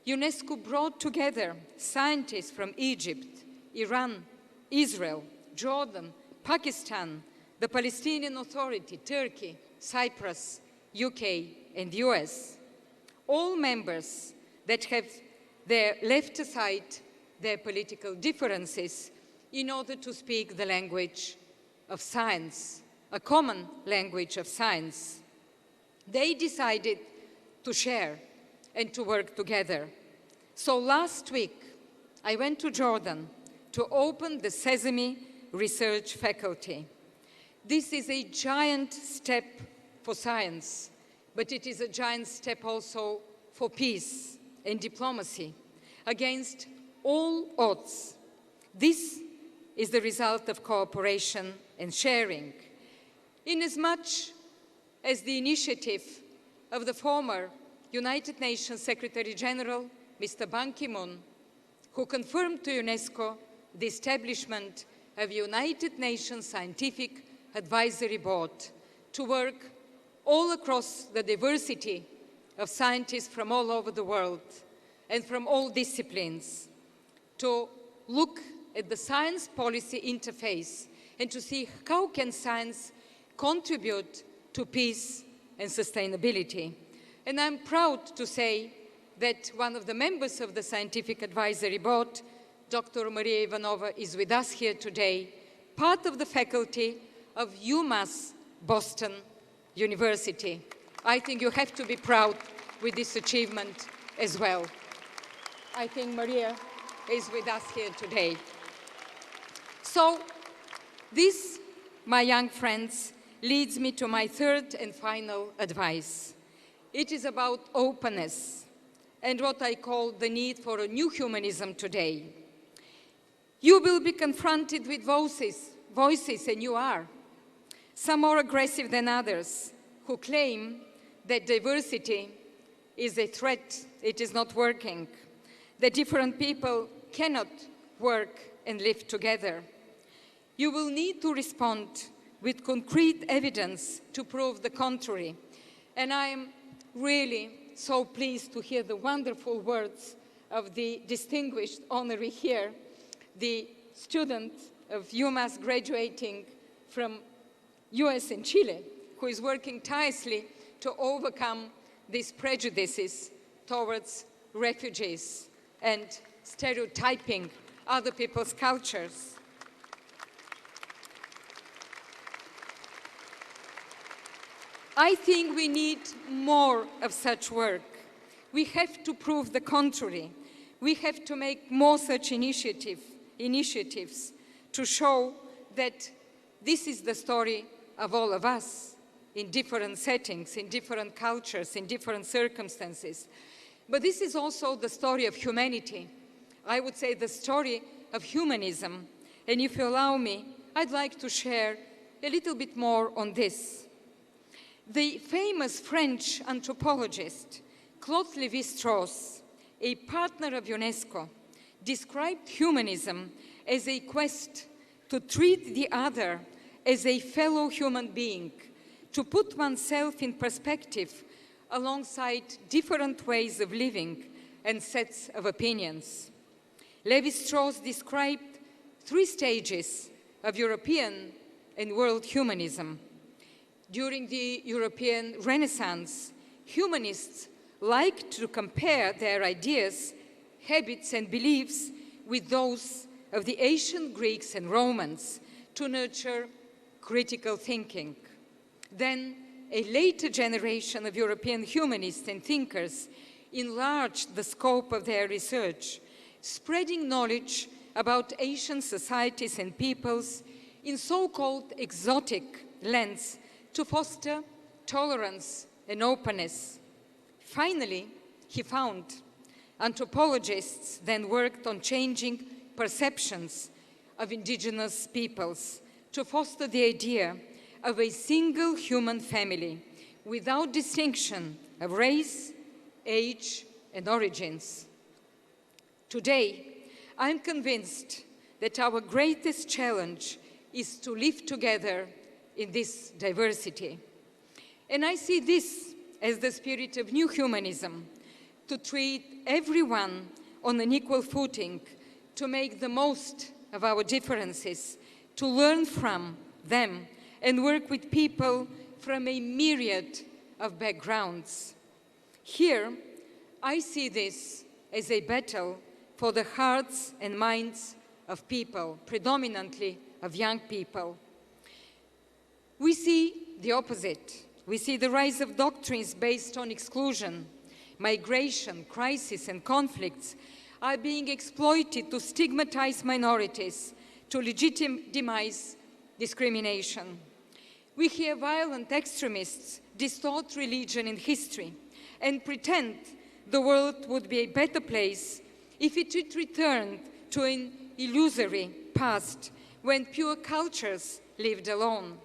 Speaker 11: UNESCO brought together scientists from Egypt, Iran, Israel, Jordan, Pakistan, the Palestinian Authority, Turkey, Cyprus, UK, and US. all members that have left aside their political differences in order to speak the language of science, a common language of science. They decided to share and to work together. So last week, I went to Jordan to open the Sesame Research Faculty. This is a giant step for science, but it is a giant step also for peace and diplomacy against all odds. This is the result of cooperation and sharing. Inasmuch as the initiative of the former United Nations Secretary General, Mr. Ban Ki-moon, who confirmed to UNESCO the establishment of a United Nations Scientific Advisory Board to work all across the diversity of scientists from all over the world and from all disciplines, to look at the science policy interface and to see how can science contribute to peace and sustainability. And I'm proud to say that one of the members of the Scientific Advisory Board, Dr. Maria Ivanova, is with us here today, part of the faculty of UMass Boston University. I think you have to be proud with this achievement as well. I think Maria is with us here today. So this, my young friends, leads me to my third and final advice. It is about openness and what I call the need for a new humanism today. You will be confronted with voices, and you are, some more aggressive than others, who claim that diversity is a threat, it is not working, that different people cannot work and live together. You will need to respond with concrete evidence to prove the contrary. And I am really so pleased to hear the wonderful words of the distinguished honorary here, the student of UMass graduating from US and Chile, who is working tirelessly to overcome these prejudices towards refugees and stereotyping other people's cultures. I think we need more of such work. We have to prove the contrary. We have to make more such initiatives to show that this is the story of all of us in different settings, in different cultures, in different circumstances. But this is also the story of humanity. I would say the story of humanism. And if you allow me, I'd like to share a little bit more on this. The famous French anthropologist Claude Lévi-Strauss, a partner of UNESCO, described humanism as a quest to treat the other as a fellow human being, to put oneself in perspective alongside different ways of living and sets of opinions. Lévi-Strauss described 3 stages of European and world humanism. During the European Renaissance, humanists liked to compare their ideas, habits, and beliefs with those of the ancient Greeks and Romans to nurture critical thinking. Then, a later generation of European humanists and thinkers enlarged the scope of their research, spreading knowledge about Asian societies and peoples in so-called exotic lands to foster tolerance and openness. Finally, he found anthropologists then worked on changing perceptions of indigenous peoples to foster the idea of a single human family without distinction of race, age, and origins. Today, I'm convinced that our greatest challenge is to live together in this diversity. And I see this as the spirit of new humanism, to treat everyone on an equal footing, to make the most of our differences, to learn from them, and work with people from a myriad of backgrounds. Here, I see this as a battle for the hearts and minds of people, predominantly of young people. We see the opposite. We see the rise of doctrines based on exclusion. Migration, crisis, and conflicts are being exploited to stigmatize minorities, to legitimize discrimination. We hear violent extremists distort religion and history and pretend the world would be a better place if it returned to an illusory past when pure cultures lived alone.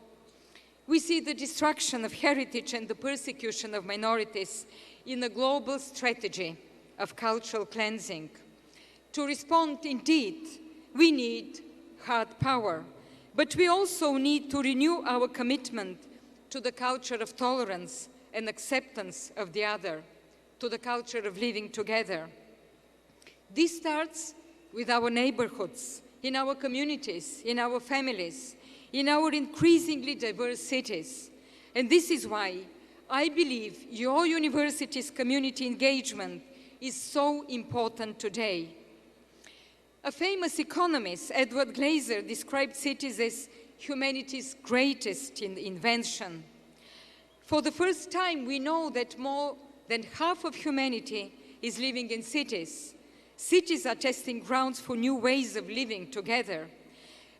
Speaker 11: We see the destruction of heritage and the persecution of minorities in a global strategy of cultural cleansing. To respond, indeed, we need hard power, but we also need to renew our commitment to the culture of tolerance and acceptance of the other, to the culture of living together. This starts with our neighborhoods, in our communities, in our families, in our increasingly diverse cities. And this is why I believe your university's community engagement is so important today. A famous economist, Edward Glaser, described cities as humanity's greatest invention. For the first time, we know that more than half of humanity is living in cities. Cities are testing grounds for new ways of living together.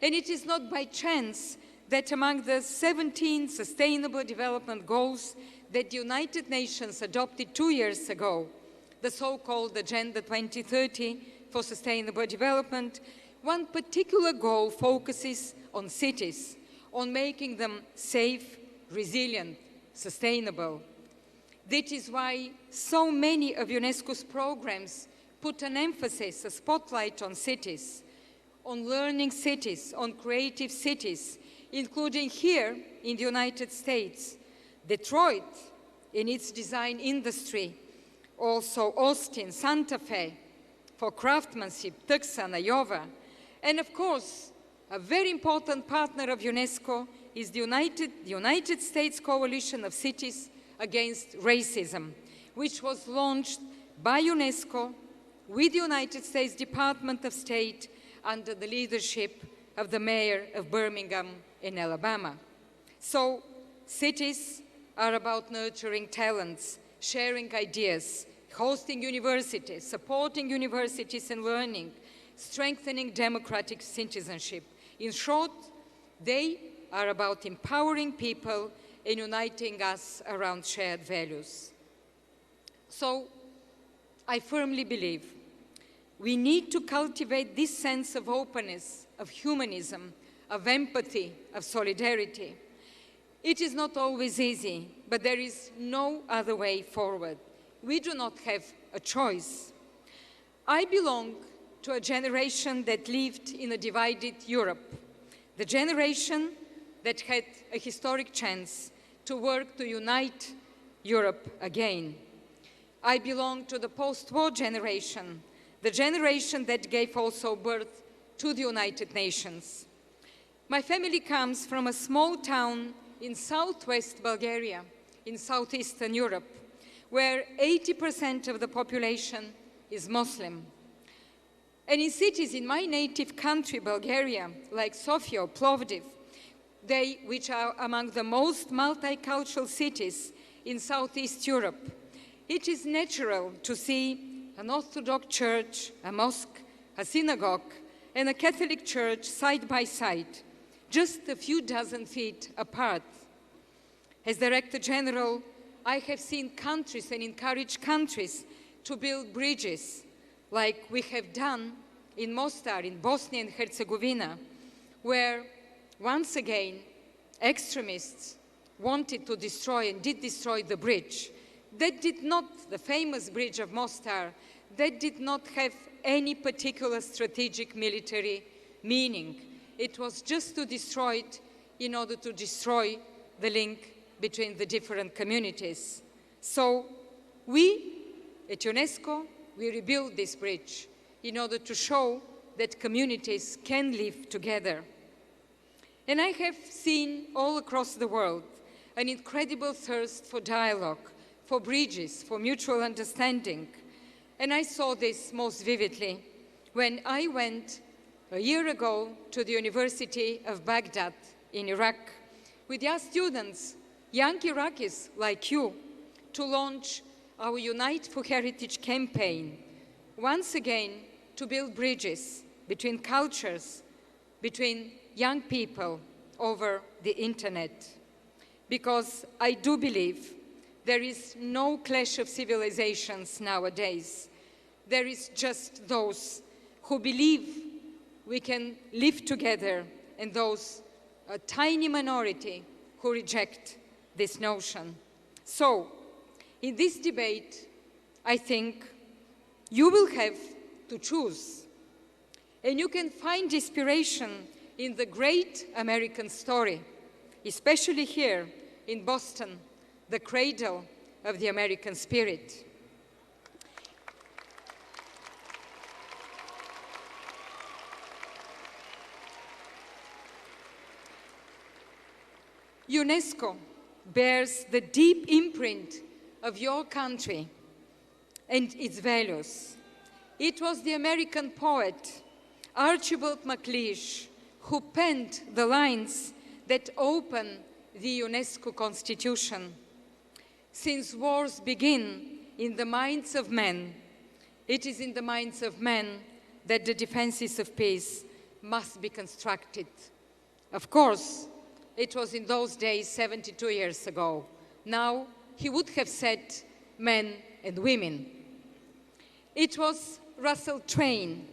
Speaker 11: And it is not by chance that among the 17 Sustainable Development Goals that the United Nations adopted 2 years ago, the so-called Agenda 2030 for Sustainable Development, one particular goal focuses on cities, on making them safe, resilient, sustainable. That is why so many of UNESCO's programs put an emphasis, a spotlight on cities, on learning cities, on creative cities, including here in the United States, Detroit in its design industry, also Austin, Santa Fe for craftsmanship, Tucson, Iowa, and of course, a very important partner of UNESCO is the United States Coalition of Cities Against Racism, which was launched by UNESCO with the United States Department of State under the leadership of the mayor of Birmingham in Alabama. So, cities are about nurturing talents, sharing ideas, hosting universities, supporting universities and learning, strengthening democratic citizenship. In short, they are about empowering people and uniting us around shared values. So, I firmly believe we need to cultivate this sense of openness, of humanism, of empathy, of solidarity. It is not always easy, but there is no other way forward. We do not have a choice. I belong to a generation that lived in a divided Europe, the generation that had a historic chance to work to unite Europe again. I belong to the post-war generation, the generation that gave also birth to the United Nations. My family comes from a small town in southwest Bulgaria, in southeastern Europe, where 80% of the population is Muslim. And in cities in my native country, Bulgaria, like Sofia or Plovdiv, which are among the most multicultural cities in Southeast Europe, it is natural to see an Orthodox church, a mosque, a synagogue, and a Catholic church side by side, just a few dozen feet apart. As Director General, I have seen countries and encouraged countries to build bridges, like we have done in Mostar, in Bosnia and Herzegovina, where, once again, extremists wanted to destroy and did destroy the bridge. That did not, the famous bridge of Mostar, that did not have any particular strategic military meaning. It was just to destroy it in order to destroy the link between the different communities. So we, at UNESCO, we rebuilt this bridge in order to show that communities can live together. And I have seen all across the world an incredible thirst for dialogue, for bridges, for mutual understanding. And I saw this most vividly when I went a year ago to the University of Baghdad in Iraq with young students, young Iraqis like you, to launch our Unite for Heritage campaign, once again to build bridges between cultures, between young people over the internet. Because I do believe there is no clash of civilizations nowadays. There is just those who believe we can live together and those, a tiny minority, who reject this notion. So, in this debate, I think you will have to choose. And you can find inspiration in the great American story, especially here in Boston, the cradle of the American spirit. UNESCO bears the deep imprint of your country and its values. It was the American poet Archibald MacLeish who penned the lines that open the UNESCO Constitution. Since wars begin in the minds of men, it is in the minds of men that the defenses of peace must be constructed. Of course, it was in those days 72 years ago. Now, he would have said men and women. It was Russell Train,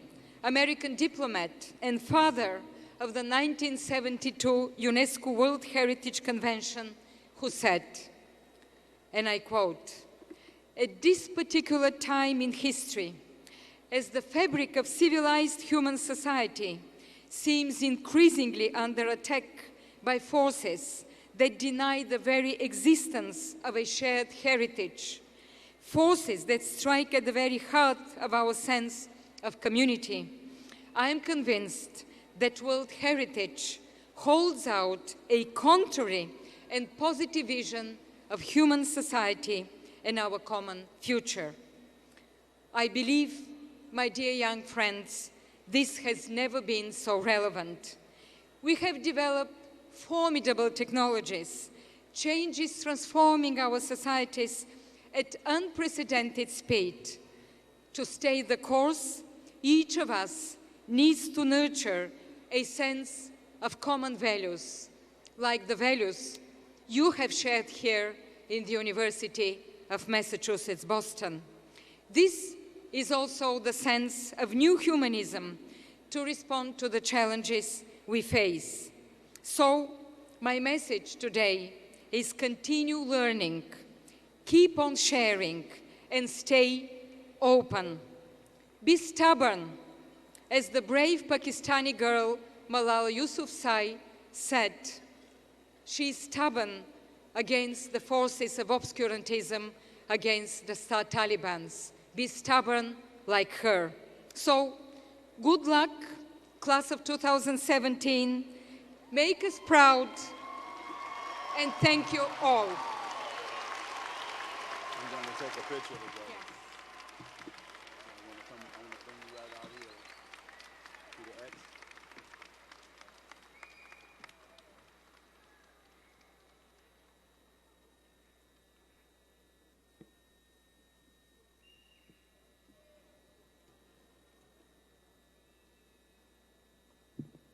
Speaker 11: American diplomat and father of the 1972 UNESCO World Heritage Convention, who said, and I quote, "At this particular time in history, as the fabric of civilized human society seems increasingly under attack by forces that deny the very existence of a shared heritage, forces that strike at the very heart of our sense of community, I am convinced that World Heritage holds out a contrary and positive vision of human society and our common future." I believe, my dear young friends, this has never been so relevant. We have developed formidable technologies, changes transforming our societies at unprecedented speed. To stay the course, each of us needs to nurture a sense of common values, like the values you have shared here in the University of Massachusetts, Boston. This is also the sense of new humanism to respond to the challenges we face. So, my message today is continue learning, keep on sharing, and stay open. Be stubborn, as the brave Pakistani girl Malala Yousafzai said. She is stubborn against the forces of obscurantism, against the Talibans. Be stubborn like her. So, good luck, class of 2017. Make us proud, and thank you all.
Speaker 12: I'm going to take a picture of it. I'm going to bring you right out here to the X.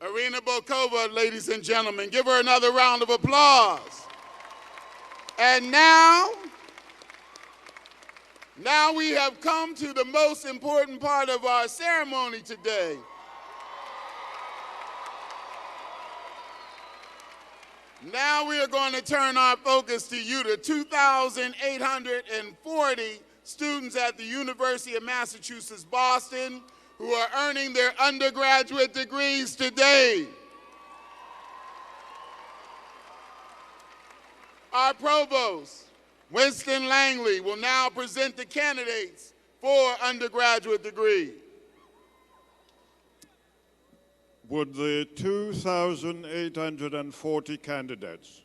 Speaker 7: Irina Bokova, ladies and gentlemen. Give her another round of applause. And now we have come to the most important part of our ceremony today. Now we are going to turn our focus to you, the 2,840 students at the University of Massachusetts, Boston, who are earning their undergraduate degrees today. Our provost, Winston Langley, will now present the candidates for undergraduate degrees.
Speaker 9: Would the 2,840 candidates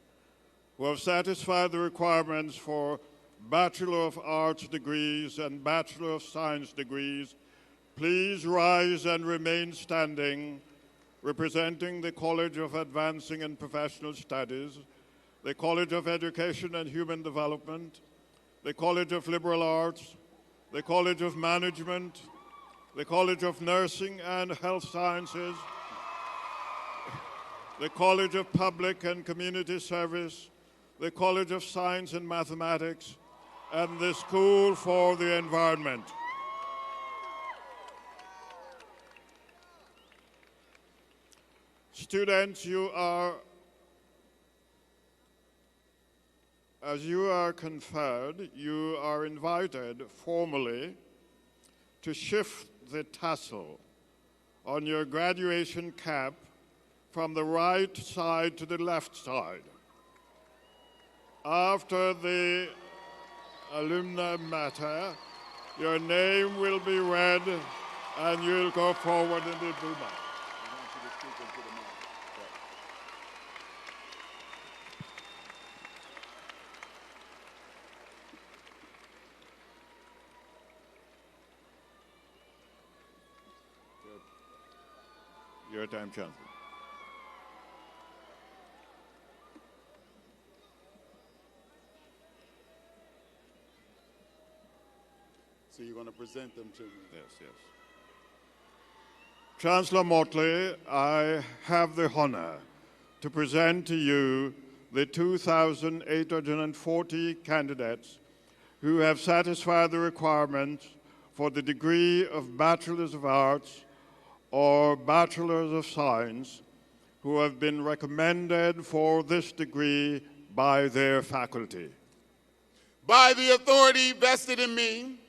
Speaker 9: who have satisfied the requirements for Bachelor of Arts degrees and Bachelor of Science degrees, please rise and remain standing, representing the College of Advancing and Professional Studies, the College of Education and Human Development, the College of Liberal Arts, the College of Management, the College of Nursing and Health Sciences, the College of Public and Community Service, the College of Science and Mathematics, and the School for the Environment. Students, as you are conferred, you are invited formally to shift the tassel on your graduation cap from the right side to the left side. After the alumni matter, your name will be read and you'll go forward in the Duma. Your time, Chancellor.
Speaker 7: So you're going to present them to me?
Speaker 9: Yes, yes. Chancellor Motley, I have the honor to present to you the 2,840 candidates who have satisfied the requirements for the degree of Bachelors of Arts or Bachelors of Science who have been recommended for this degree by their faculty.
Speaker 7: By the authority vested in me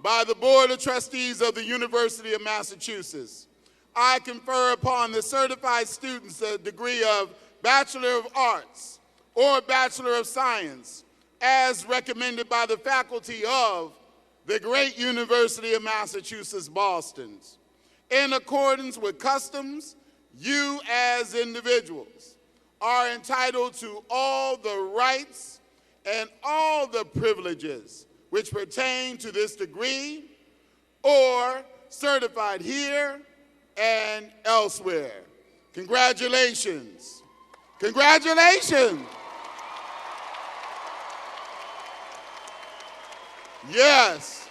Speaker 7: by the Board of Trustees of the University of Massachusetts, I confer upon the certified students the degree of Bachelor of Arts or Bachelor of Science as recommended by the faculty of the great University of Massachusetts, Boston. In accordance with customs, you as individuals are entitled to all the rights and all the privileges which pertain to this degree or certified here and elsewhere. Congratulations. Congratulations. Yes.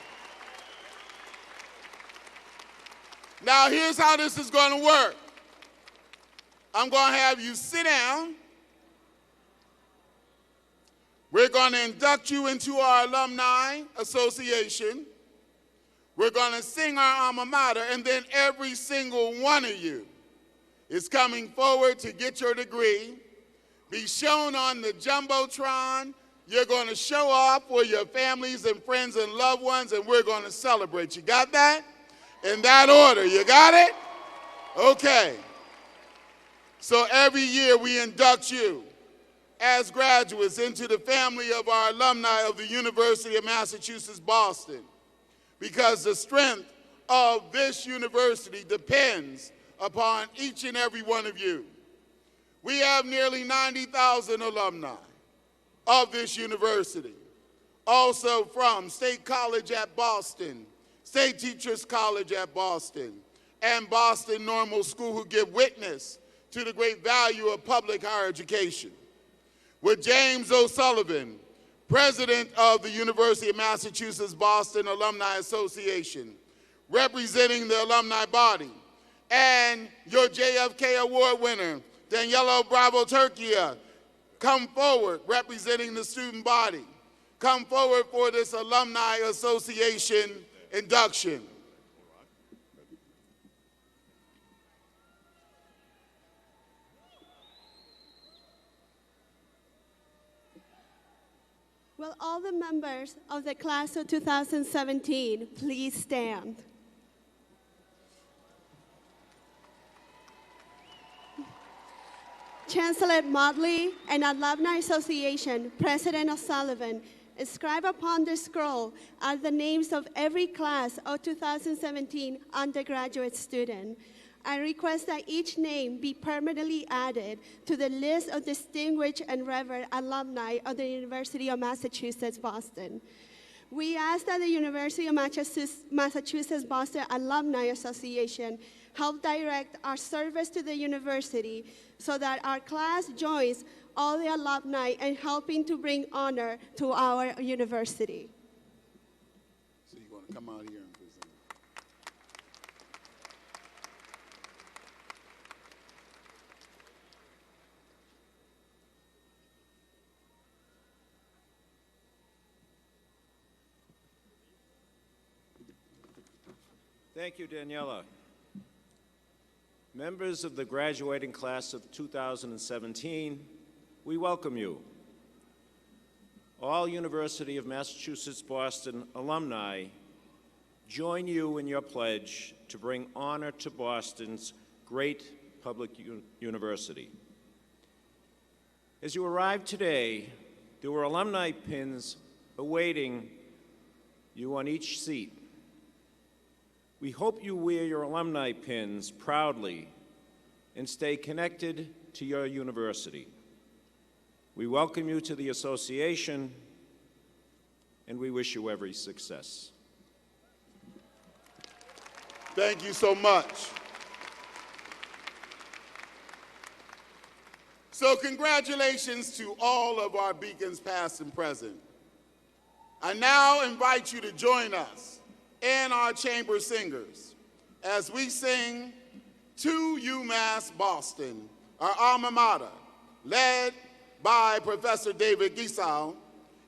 Speaker 7: Now here's how this is going to work. I'm going to have you sit down. We're going to induct you into our Alumni Association. We're going to sing our alma mater, and then every single one of you is coming forward to get your degree, be shown on the Jumbotron. You're going to show off for your families and friends and loved ones, and we're going to celebrate. You got that? In that order. You got it? Okay. So every year we induct you as graduates into the family of our alumni of the University of Massachusetts, Boston, because the strength of this university depends upon each and every one of you. We have nearly 90,000 alumni of this university, also from State College at Boston, State Teachers College at Boston, and Boston Normal School, who give witness to the great value of public higher education. With James O'Sullivan, President of the University of Massachusetts Boston Alumni Association, representing the alumni body, and your JFK Award winner, Daniela Bravo Turquia, come forward representing the student body. Come forward for this Alumni Association induction.
Speaker 10: Will all the members of the class of 2017 please stand? Chancellor Motley and Alumni Association President O'Sullivan, inscribe upon the scroll are the names of every class of 2017 undergraduate student. I request that each name be permanently added to the list of distinguished and revered alumni of the University of Massachusetts, Boston. We ask that the University of Massachusetts Boston Alumni Association help direct our service to the university so that our class joins all the alumni in helping to bring honor to our university.
Speaker 7: So you want to come out here and present?
Speaker 13: Thank you, Daniela. Members of the graduating class of 2017, we welcome you. All University of Massachusetts Boston alumni join you in your pledge to bring honor to Boston's great public university. As you arrived today, there were alumni pins awaiting you on each seat. We hope you wear your alumni pins proudly and stay connected to your university. We welcome you to the association, and we wish you every success.
Speaker 7: Thank you so much. So congratulations to all of our Beacons past and present. I now invite you to join us and our chamber singers as we sing To UMass Boston, our alma mater, led by Professor David Gisau.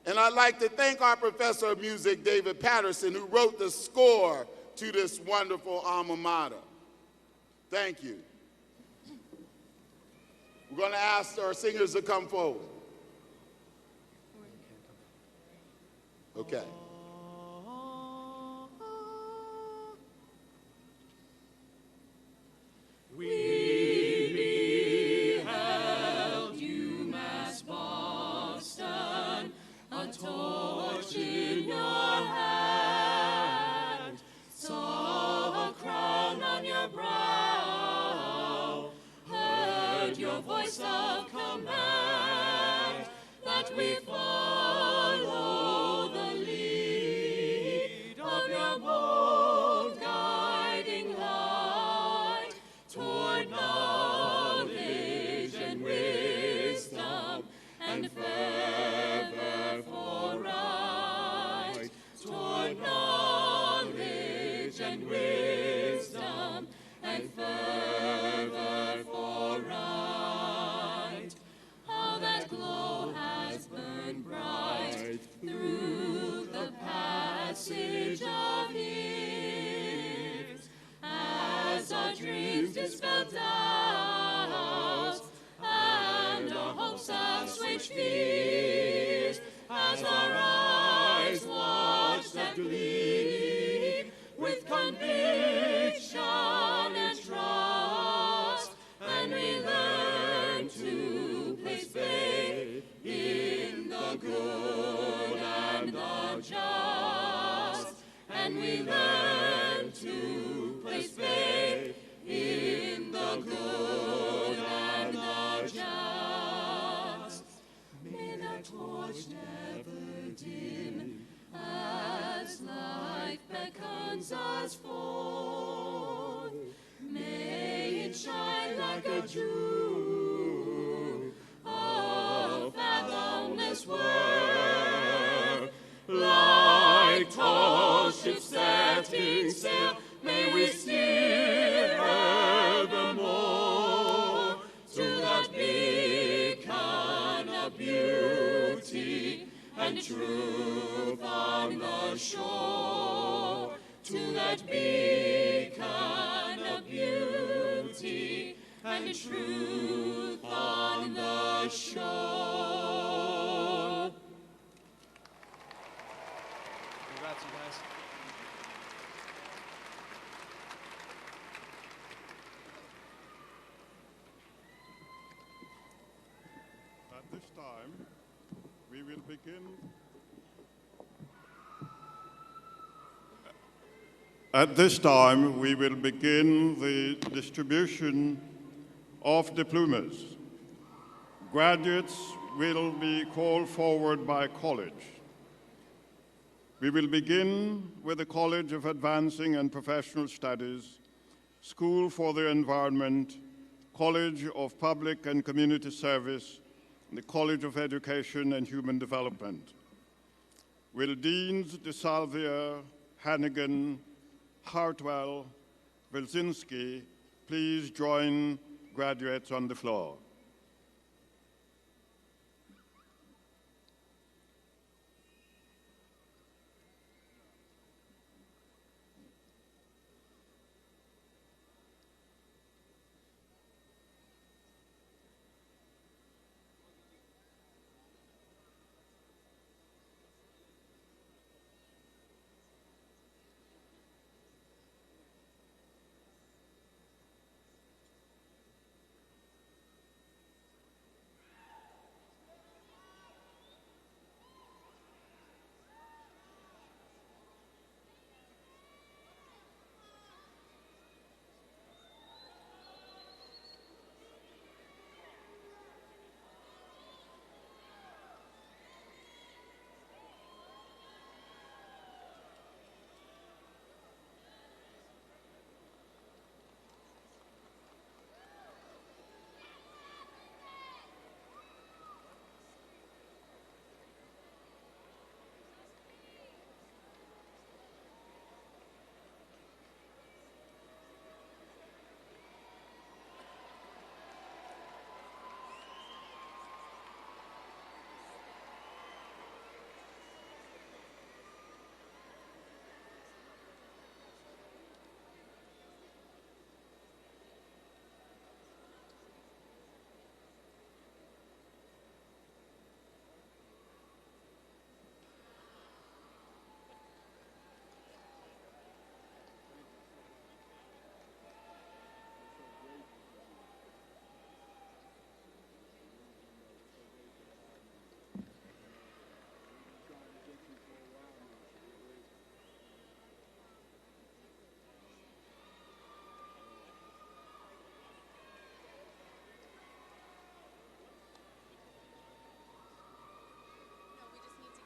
Speaker 7: And I'd like to thank our professor of music, David Patterson, who wrote the score to this wonderful alma mater. Thank you. We're going to ask our singers to come forward. Okay.
Speaker 14: We beheld UMass Boston, a torch in your hand, saw a crown on your brow, heard your voice of command, that we follow the lead of your bold guiding light toward knowledge and wisdom and fervor for right, toward knowledge and wisdom and fervor for right. How that glow has burned bright through the passage of years, as our dreams dispel doubts and our hopes assuage fears, as our eyes watch that gleam with conviction and trust, and we learn to place faith in the good and the just, and we learn to place faith in the good and the just. May that torch never dim as life beckons us forth. May it shine like a jewel of fathomless worth. Like tall ships setting sail, may we steer evermore to that beacon of beauty and truth on the shore, to that beacon of beauty and truth on the shore.
Speaker 19: Congrats, you guys.
Speaker 9: At this time, we will begin At this time, we will begin the distribution of diplomas. Graduates will be called forward by college. We will begin with the College of Advancing and Professional Studies, School for the Environment, College of Public and Community Service, and the College of Education and Human Development. Will Deans DeSalvia, Hannigan, Hartwell, Wilczynski please join graduates on the floor?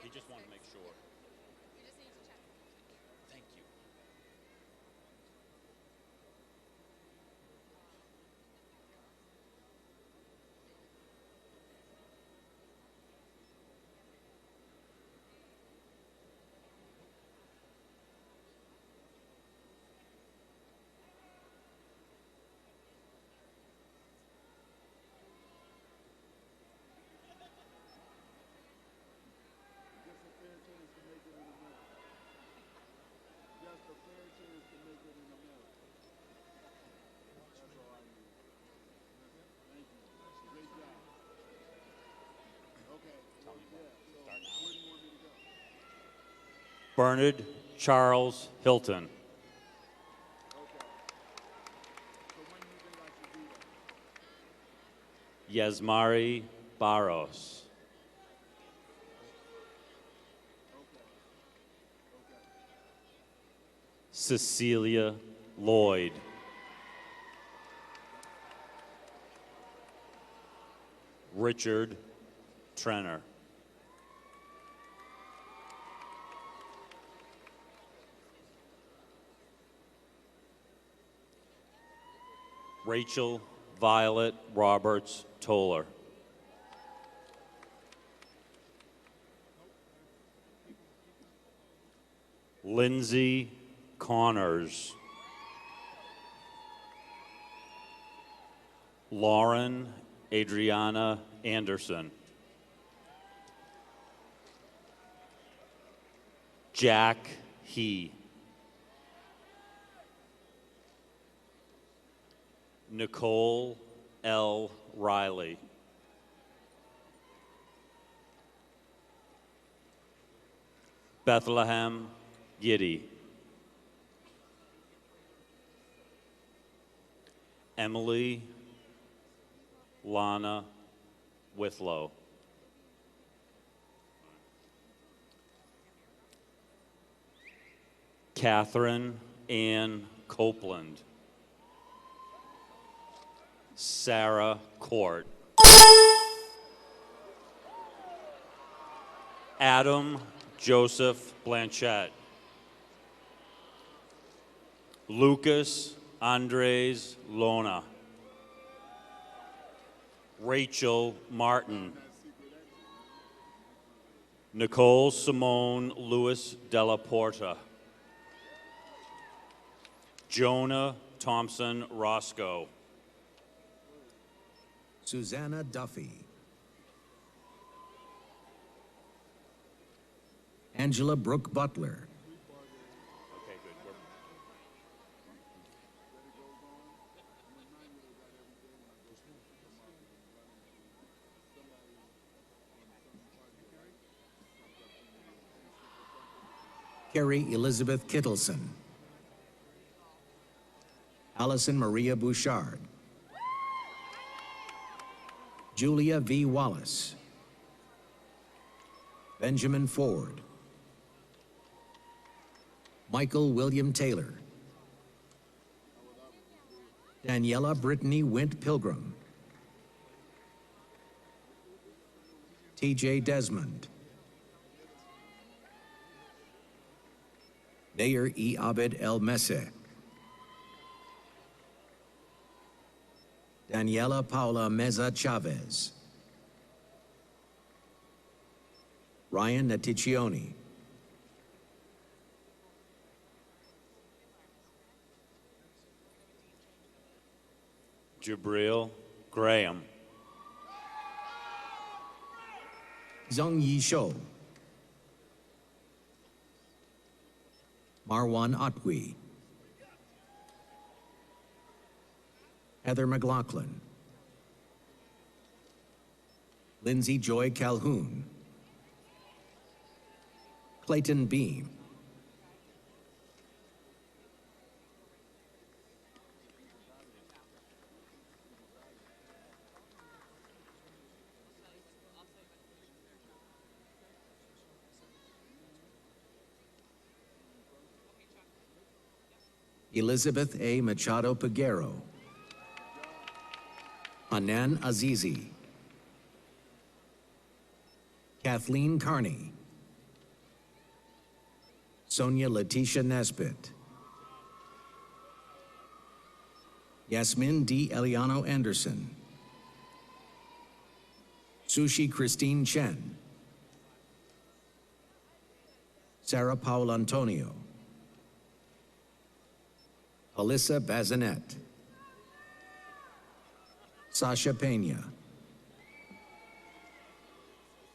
Speaker 4: He just wanted to make sure. Thank you. Bernard Charles Hilton. Yasmari Barros. Cecilia Lloyd. Richard Trenner. Rachel Violet Roberts Toller. Lindsay Connors. Lauren Adriana Anderson. Jack He. Nicole L. Riley. Bethlehem Giddy. Emily Lana Withlow. Catherine Ann Copeland. Sarah Court. Adam Joseph Blanchette. Lucas Andres Lona. Rachel Martin. Nicole Simone Lewis Della Porta. Jonah Thompson Roscoe.
Speaker 15: Susanna Duffy. Angela Brooke Butler. Carrie Elizabeth Kittleson. Allison Maria Bouchard. Julia V. Wallace. Benjamin Ford. Michael William Taylor. Daniela Brittany Wint Pilgrim. T.J. Desmond. Nair E. Abed El Messe. Daniela Paula Meza Chavez. Ryan Naticcioni.
Speaker 4: Jabril Graham.
Speaker 15: Zhong Yi Shou. Marwan Atwi. Heather McLaughlin. Lindsay Joy Calhoun. Clayton Beam. Elizabeth A. Machado Peguero. Anan Azizi. Kathleen Carney. Sonia Letitia Nesbitt. Yasmin D. Eliano Anderson. Sushi Christine Chen. Sarah Paul Antonio. Alyssa Bazinet. Sasha Pena.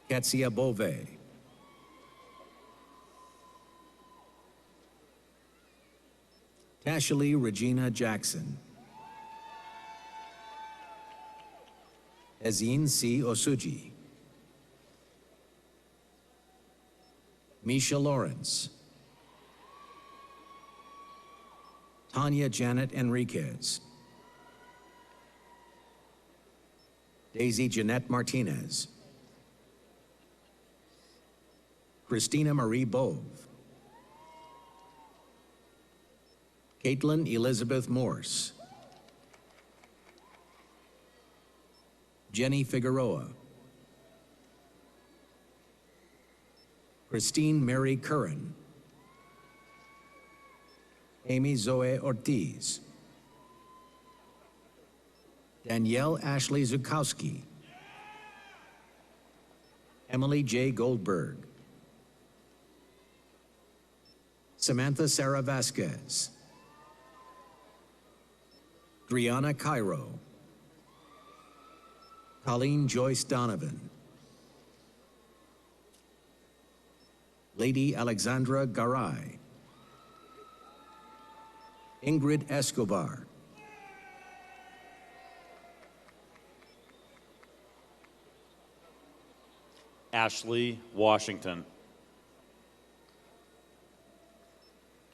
Speaker 15: Ketsia Bove. Tashalee Regina Jackson. Ezine C. Osuji. Misha Lawrence. Tanya Janet Enriquez. Daisy Jeanette Martinez. Christina Marie Bove. Caitlin Elizabeth Morse. Jenny Figueroa. Christine Mary Curran. Amy Zoe Ortiz. Danielle Ashley Zukowski. Emily J. Goldberg. Samantha Sarah Vasquez. Brianna Cairo. Colleen Joyce Donovan. Lady Alexandra Garay. Ingrid Escobar.
Speaker 4: Ashley Washington.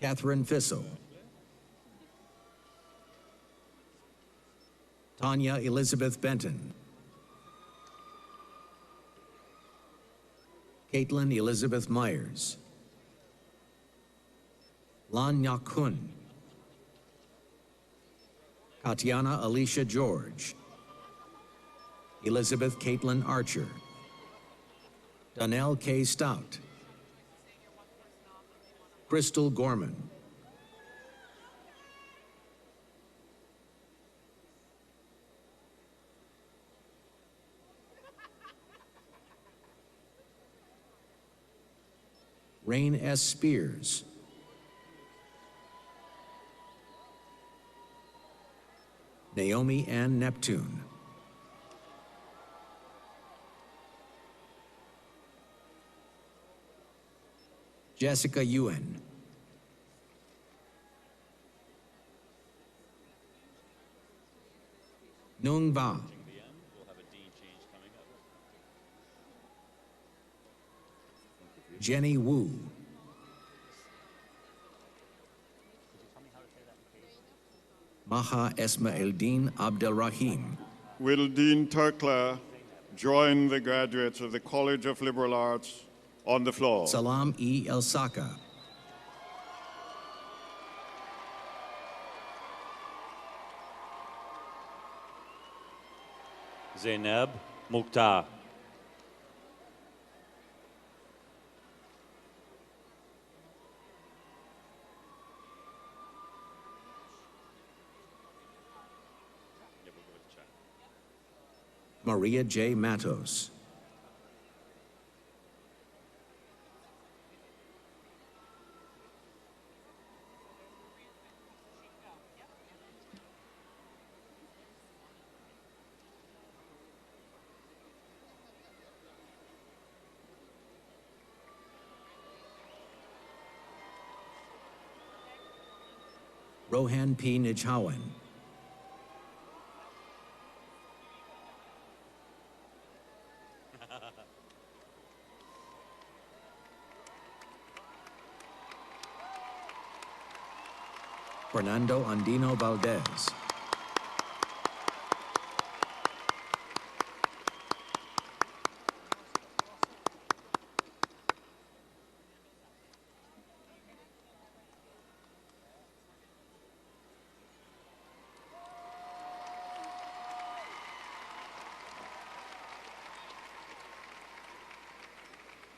Speaker 15: Catherine Fissel. Tanya Elizabeth Benton. Caitlin Elizabeth Myers. Lan Nyok Hun. Tatiana Alicia George, Elizabeth Caitlin Archer, Donnell K. Stout, Crystal Gorman, Rain S. Spears, Naomi Ann Neptune, Jessica Ewan, Nung Va, Jenny Wu, Maha Esmaeldin Abdelrahim,
Speaker 9: Will Dean Turkler join the graduates of the College of Liberal Arts on the floor?
Speaker 15: Salam E. El Saka,
Speaker 4: Zainab Mukhtar,
Speaker 15: Maria J. Matos, Rohan P. Nijhawan, Fernando Andino Valdez,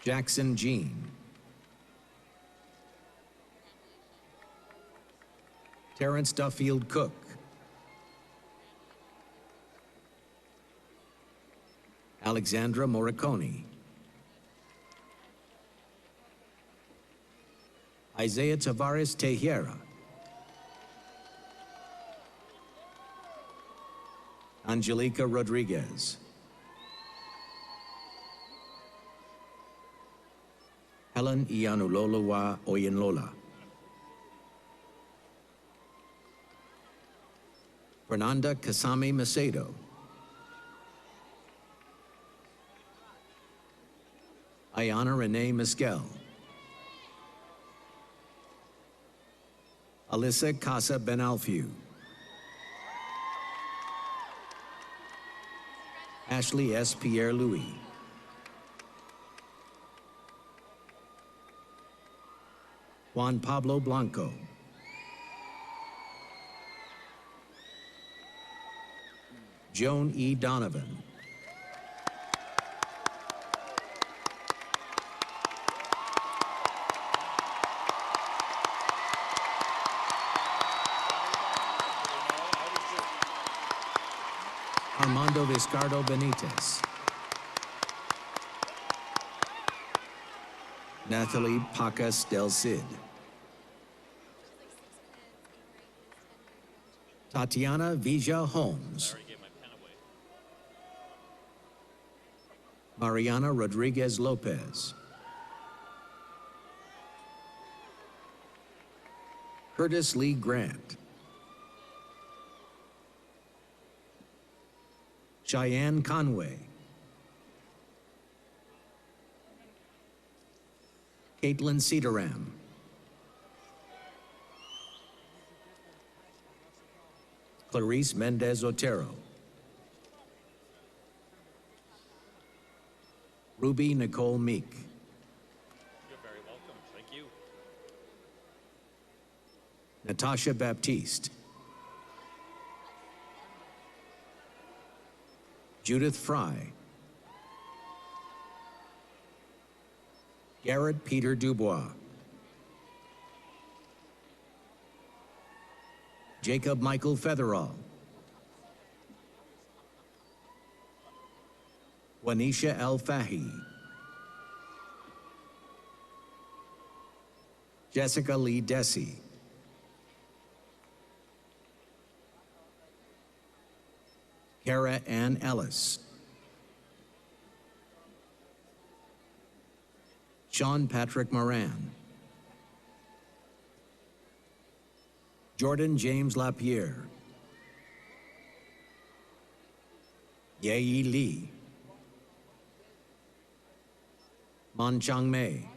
Speaker 15: Jackson Jean, Terrence Duffield Cook, Alexandra Morricone, Isaiah Tavares Tejera, Angelica Rodriguez, Helen Ianulolowa Oyenlola, Fernanda Kasami Macedo, Ayana Renee Mesquel, Alyssa Casa Benalfiu, Ashley S. Pierre Louis, Juan Pablo Blanco, Joan E. Donovan, Armando Vizcardo Benitez, Nathalie Pacas del Cid, Tatiana Vija Holmes, Mariana Rodriguez Lopez, Curtis Lee Grant, Cheyenne Conway, Caitlin Cedaram, Clarice Mendez Otero, Ruby Nicole Meek,
Speaker 4: you're very welcome. Thank you.
Speaker 15: Natasha Baptiste, Judith Fry, Garrett Peter Dubois, Jacob Michael Featherall, Wanisha El Fahi, Jessica Lee Desi, Kara Ann Ellis, Sean Patrick Moran, Jordan James LaPierre, Ye Lee, Mon Chang Mei,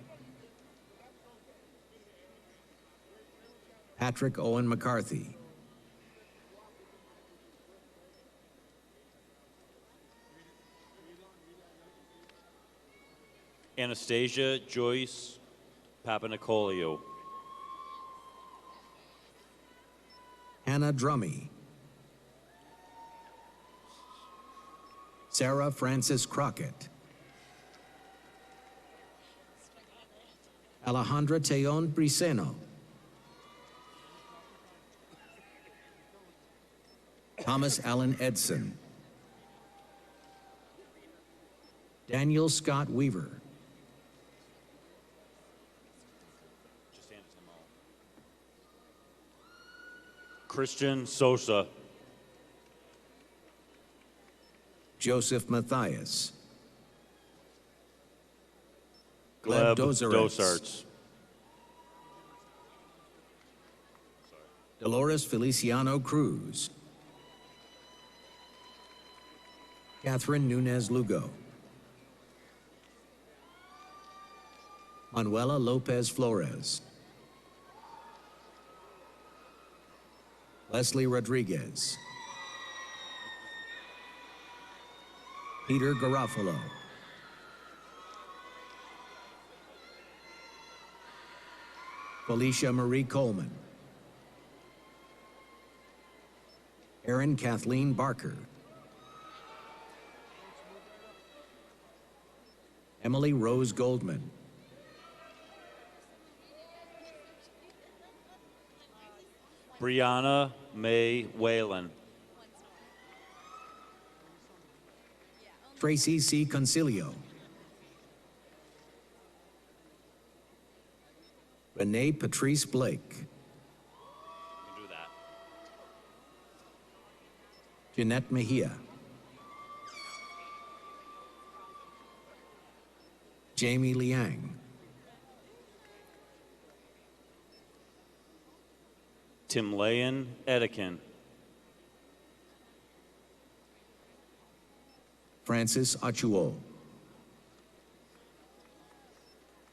Speaker 15: Patrick Owen McCarthy,
Speaker 4: Anastasia Joyce Papanicolio,
Speaker 15: Hannah Drummy, Sarah Frances Crockett, Alejandra Teon Briseno, Thomas Allen Edson, Daniel Scott Weaver,
Speaker 4: Christian Sosa,
Speaker 15: Joseph Matthias,
Speaker 4: Gleb
Speaker 15: Dozaretz,
Speaker 4: Dosarts,
Speaker 15: Dolores Feliciano Cruz, Catherine Nunez Lugo, Manuela Lopez Flores, Leslie Rodriguez, Peter Garofalo, Felicia Marie Coleman, Erin Kathleen Barker, Emily Rose Goldman,
Speaker 4: Brianna May Whalen,
Speaker 15: Tracy C. Concilio, Renee Patrice Blake, Jeanette Mejia, Jamie Liang,
Speaker 4: Timlayan Edekin,
Speaker 15: Francis Achuo,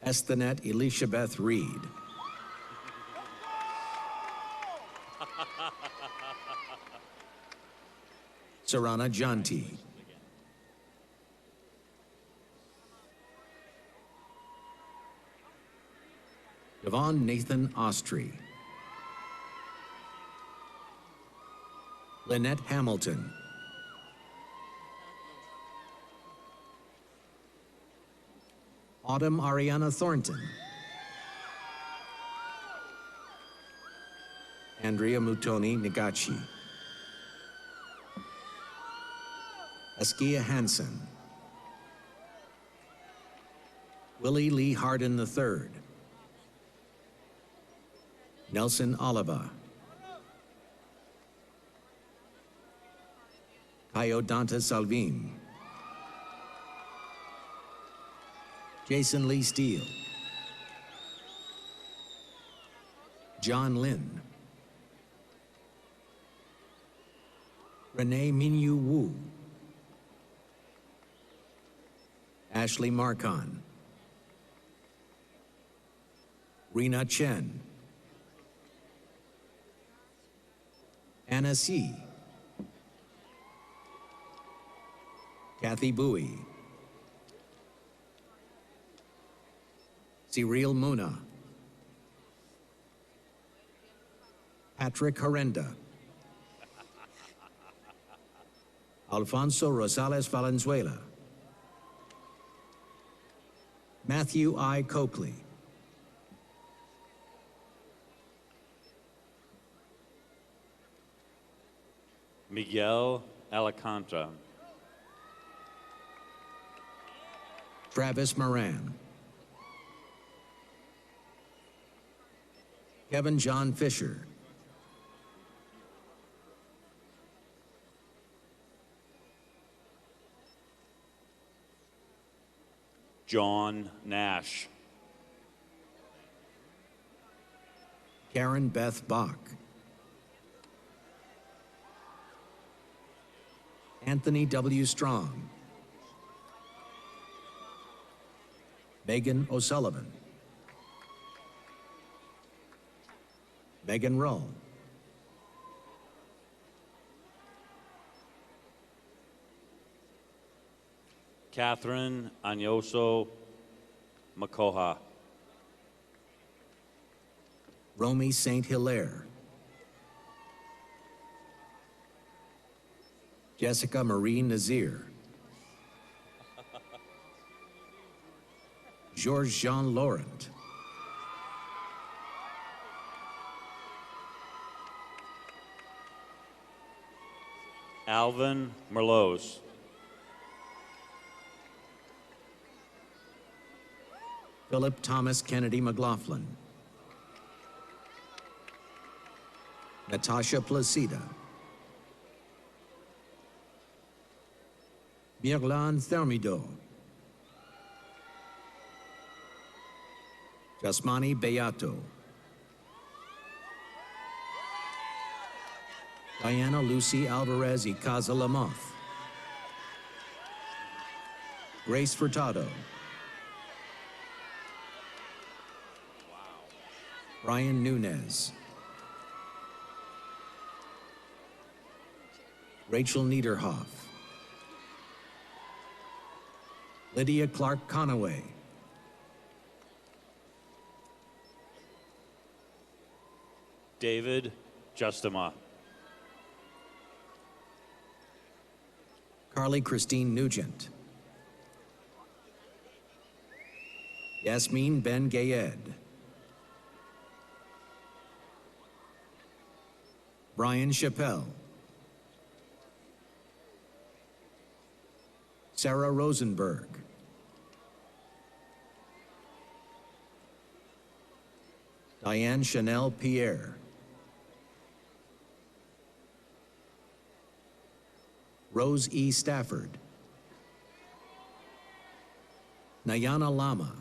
Speaker 15: Estenet Elisabeth Reed, Sarana Janti, Devon Nathan Ostry, Lynette Hamilton, Autumn Ariana Thornton, Andrea Mutoni Nagachi, Askia Hansen, Willie Lee Hardin III, Nelson Oliva, Iodonta Salvin, Jason Lee Steele, John Lin, Renee Minyu Wu, Ashley Marcon, Rena Chen, Anna C., Kathy Bowie, Cyril Muna, Patrick Horrenda, Alfonso Rosales Valenzuela. Matthew I. Coakley.
Speaker 4: Miguel Alcantara.
Speaker 15: Travis Moran. Kevin John Fisher.
Speaker 4: John Nash.
Speaker 15: Karen Beth Bach. Anthony W. Strong. Megan O'Sullivan. Megan Rull.
Speaker 4: Catherine Anyoso Makoha.
Speaker 15: Romy St. Hilaire. Jessica Marie Nazir. Georges Jean Laurent.
Speaker 4: Alvin Merlot.
Speaker 15: Philip Thomas Kennedy McLaughlin. Natasha Placida. Mirlan Thermido. Jasmani Beato. Diana Lucy Alvarez y Casalamoth. Grace Furtado. Brian Nunez. Rachel Niederhoff. Lydia Clark Conaway.
Speaker 4: David Justima.
Speaker 15: Carly Christine Nugent. Yasmin Ben Gayed. Brian Chappelle. Sarah Rosenberg. Diane Chanel Pierre. Rose E. Stafford. Nayana Lama.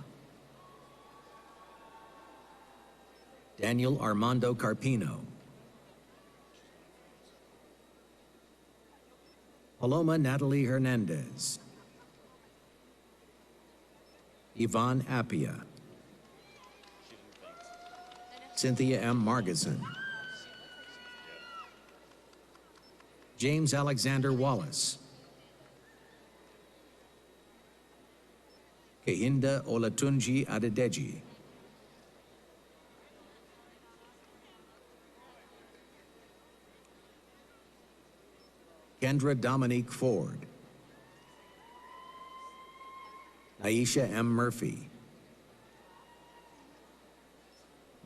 Speaker 15: Daniel Armando Carpino. Paloma Natalie Hernandez. Yvonne Appia. Cynthia M. Margison. James Alexander Wallace. Kehinda Olatunji Adedeji. Kendra Dominique Ford. Aisha M. Murphy.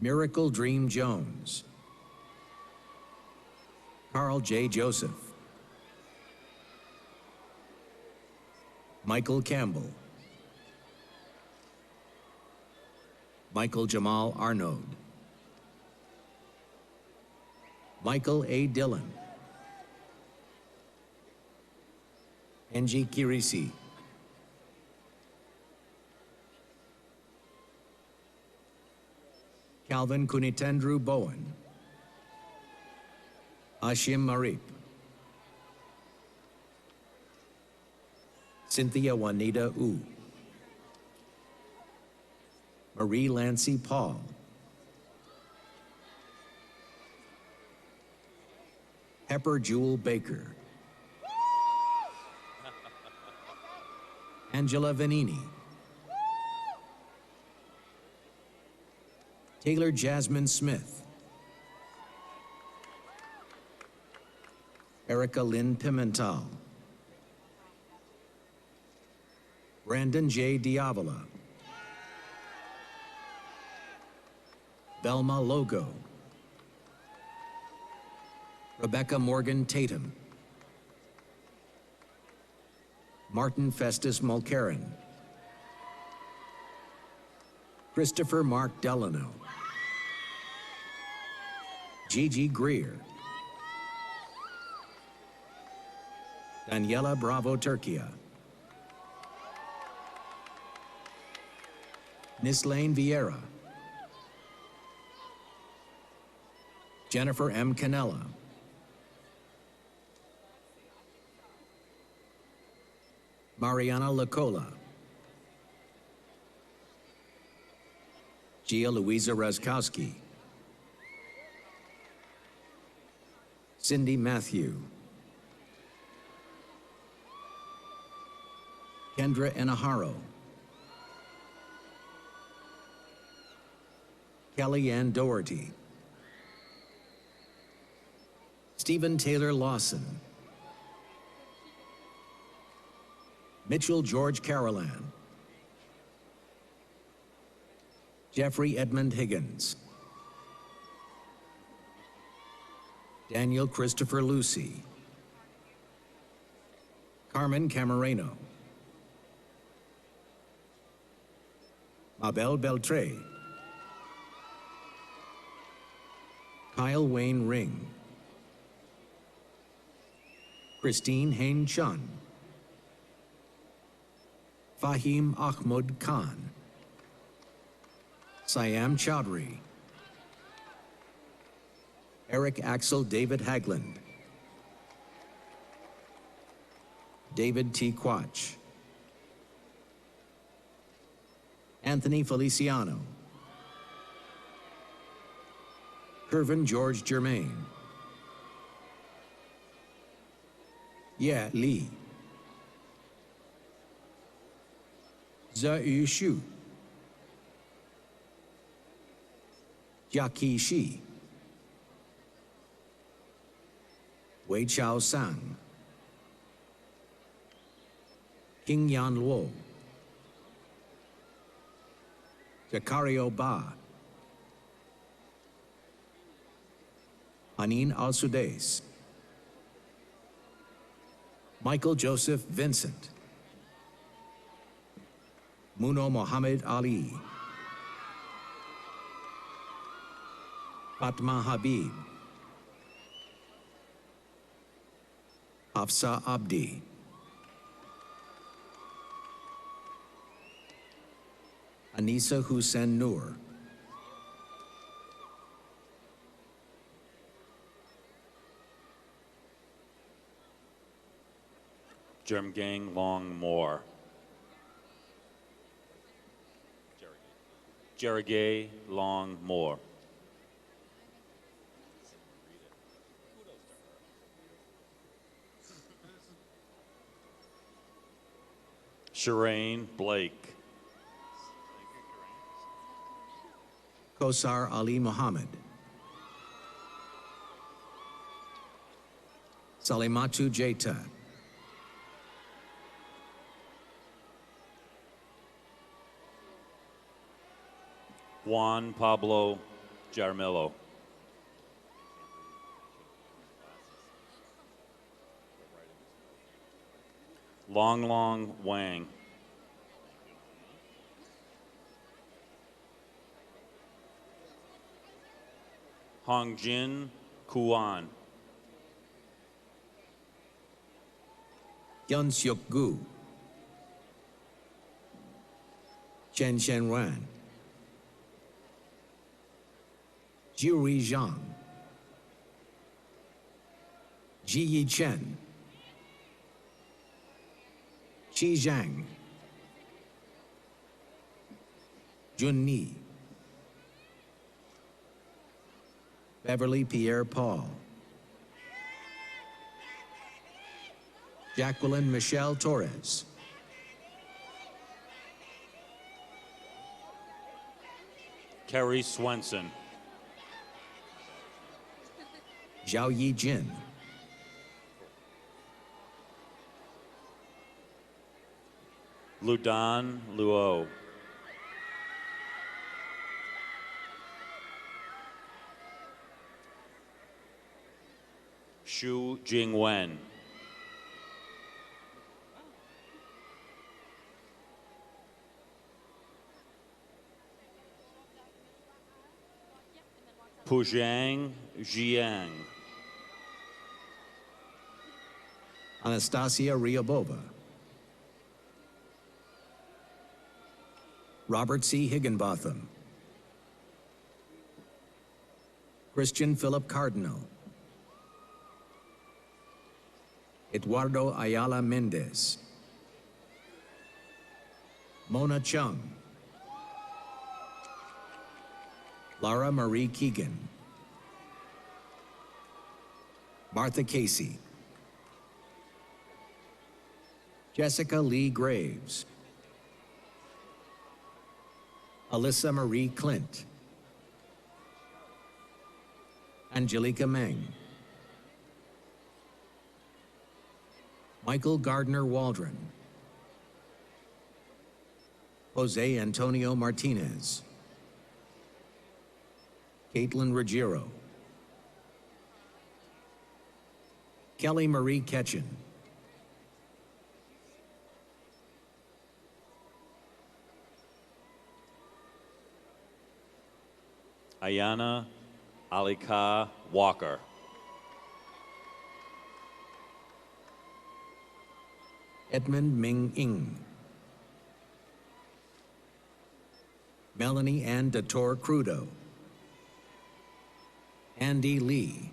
Speaker 15: Miracle Dream Jones. Carl J. Joseph. Michael Campbell. Michael Jamal Arnaud. Michael A. Dillon. Enji Kirisi. Calvin Kunitendru Bowen. Ashim Marip. Cynthia Juanita U. Marie Lancy Paul. Pepper Jewel Baker. Angela Vanini. Taylor Jasmine Smith. Erica Lynn Pimental. Brandon J. Diavola, Velma Logo, Rebecca Morgan Tatum, Martin Festus Mulcairn, Christopher Mark Delano, Gigi Greer, Daniela Bravo Turquia, Nislaine Vieira, Jennifer M. Canella, Mariana Lacola, Gia Louisa Razkowski, Cindy Matthew, Kendra Enaharo, Kelly Ann Doherty, Stephen Taylor Lawson, Mitchell George Carolan, Jeffrey Edmund Higgins, Daniel Christopher Lucy, Carmen Camareno, Mabel Beltre, Kyle Wayne Ring, Christine Hain Chun, Fahim Ahmad Khan, Siam Chowdhury, Eric Axel David Hagland, David T. Quach, Anthony Feliciano, Kervin George Germain, Ye Li, Zhe Shu, Jiaqi Shi, Wei Chao Sang, King Yan Luo, Jakario Ba, Anin Al-Sudais, Michael Joseph Vincent, Muno Mohammed Ali, Fatma Habib, Hafsa Abdi, Anisa Hussein Noor,
Speaker 4: Jermgang Long Moore, Jerigay Long Moore, Shireen Blake,
Speaker 15: Kosar Ali Muhammad, Salimatu Jeta,
Speaker 4: Juan Pablo Jaramillo, Long Long Wang, Hongjin Kuan,
Speaker 15: Yun Seok Gu, Chen Shen Wan, Jiuri Zhang, Ji Yi Chen, Qi Zhang, Jun Ni, Beverly Pierre Paul, Jacqueline Michelle Torres,
Speaker 4: Kerry Swenson,
Speaker 15: Zhao Yi Jin,
Speaker 4: Ludan Luo. Xu Jingwen. Pujang Jiang.
Speaker 15: Anastasia Ryabova. Robert C. Higginbotham. Christian Philip Cardinal. Eduardo Ayala Mendez. Mona Chung. Lara Marie Keegan. Martha Casey. Jessica Lee Graves. Alyssa Marie Clint. Angelica Meng. Michael Gardner Waldron. Jose Antonio Martinez. Caitlin Ruggiero. Kelly Marie Ketchen.
Speaker 4: Ayana Alika Walker.
Speaker 15: Edmund Ming Ing. Melanie Ann Dator Crudo. Andy Lee.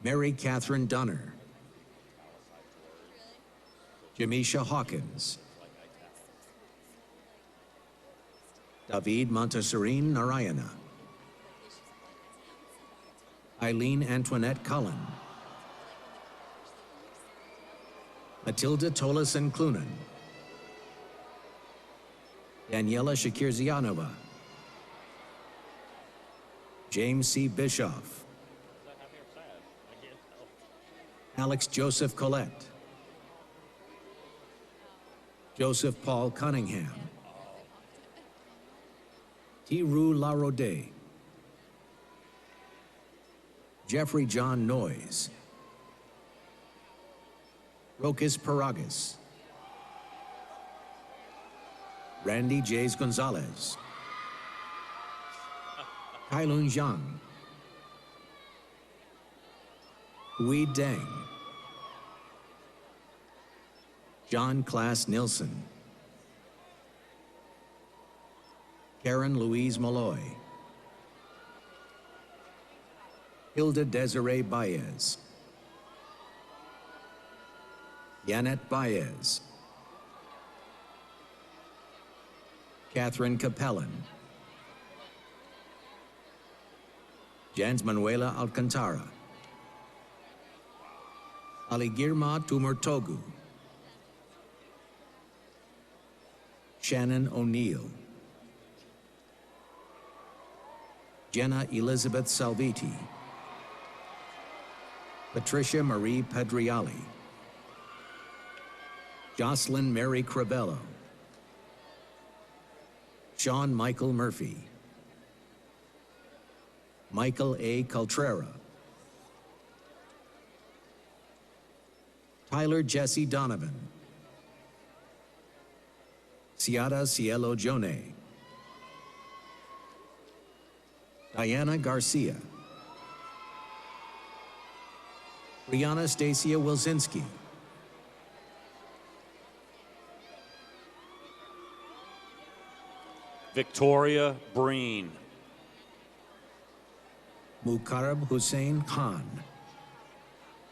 Speaker 15: Mary Catherine Dunner. Jamisha Hawkins. David Montessorine Narayana. Eileen Antoinette Cullen. Matilda Tolleson Clunan. Daniela Shakirzianova. James C. Bischoff. Alex Joseph Collette. Joseph Paul Cunningham. Tiru Larode. Jeffrey John Noyes. Rokas Paragas. Randy Jays Gonzalez. Kailun Zhang. Hui Deng. John Class Nilsson. Karen Louise Malloy. Hilda Desiree Baez. Yanet Baez. Catherine Capellan. Jans Manuela Alcantara. Aligirma Tumurtogu. Shannon O'Neill. Jenna Elizabeth Salviti. Patricia Marie Pedriali. Jocelyn Mary Crabello. Sean Michael Murphy. Michael A. Caltrera. Tyler Jesse Donovan. Ciara Cielo Jone. Diana Garcia. Brianna Stacia Wilczynski.
Speaker 4: Victoria Breen.
Speaker 15: Mukarrab Hussein Khan.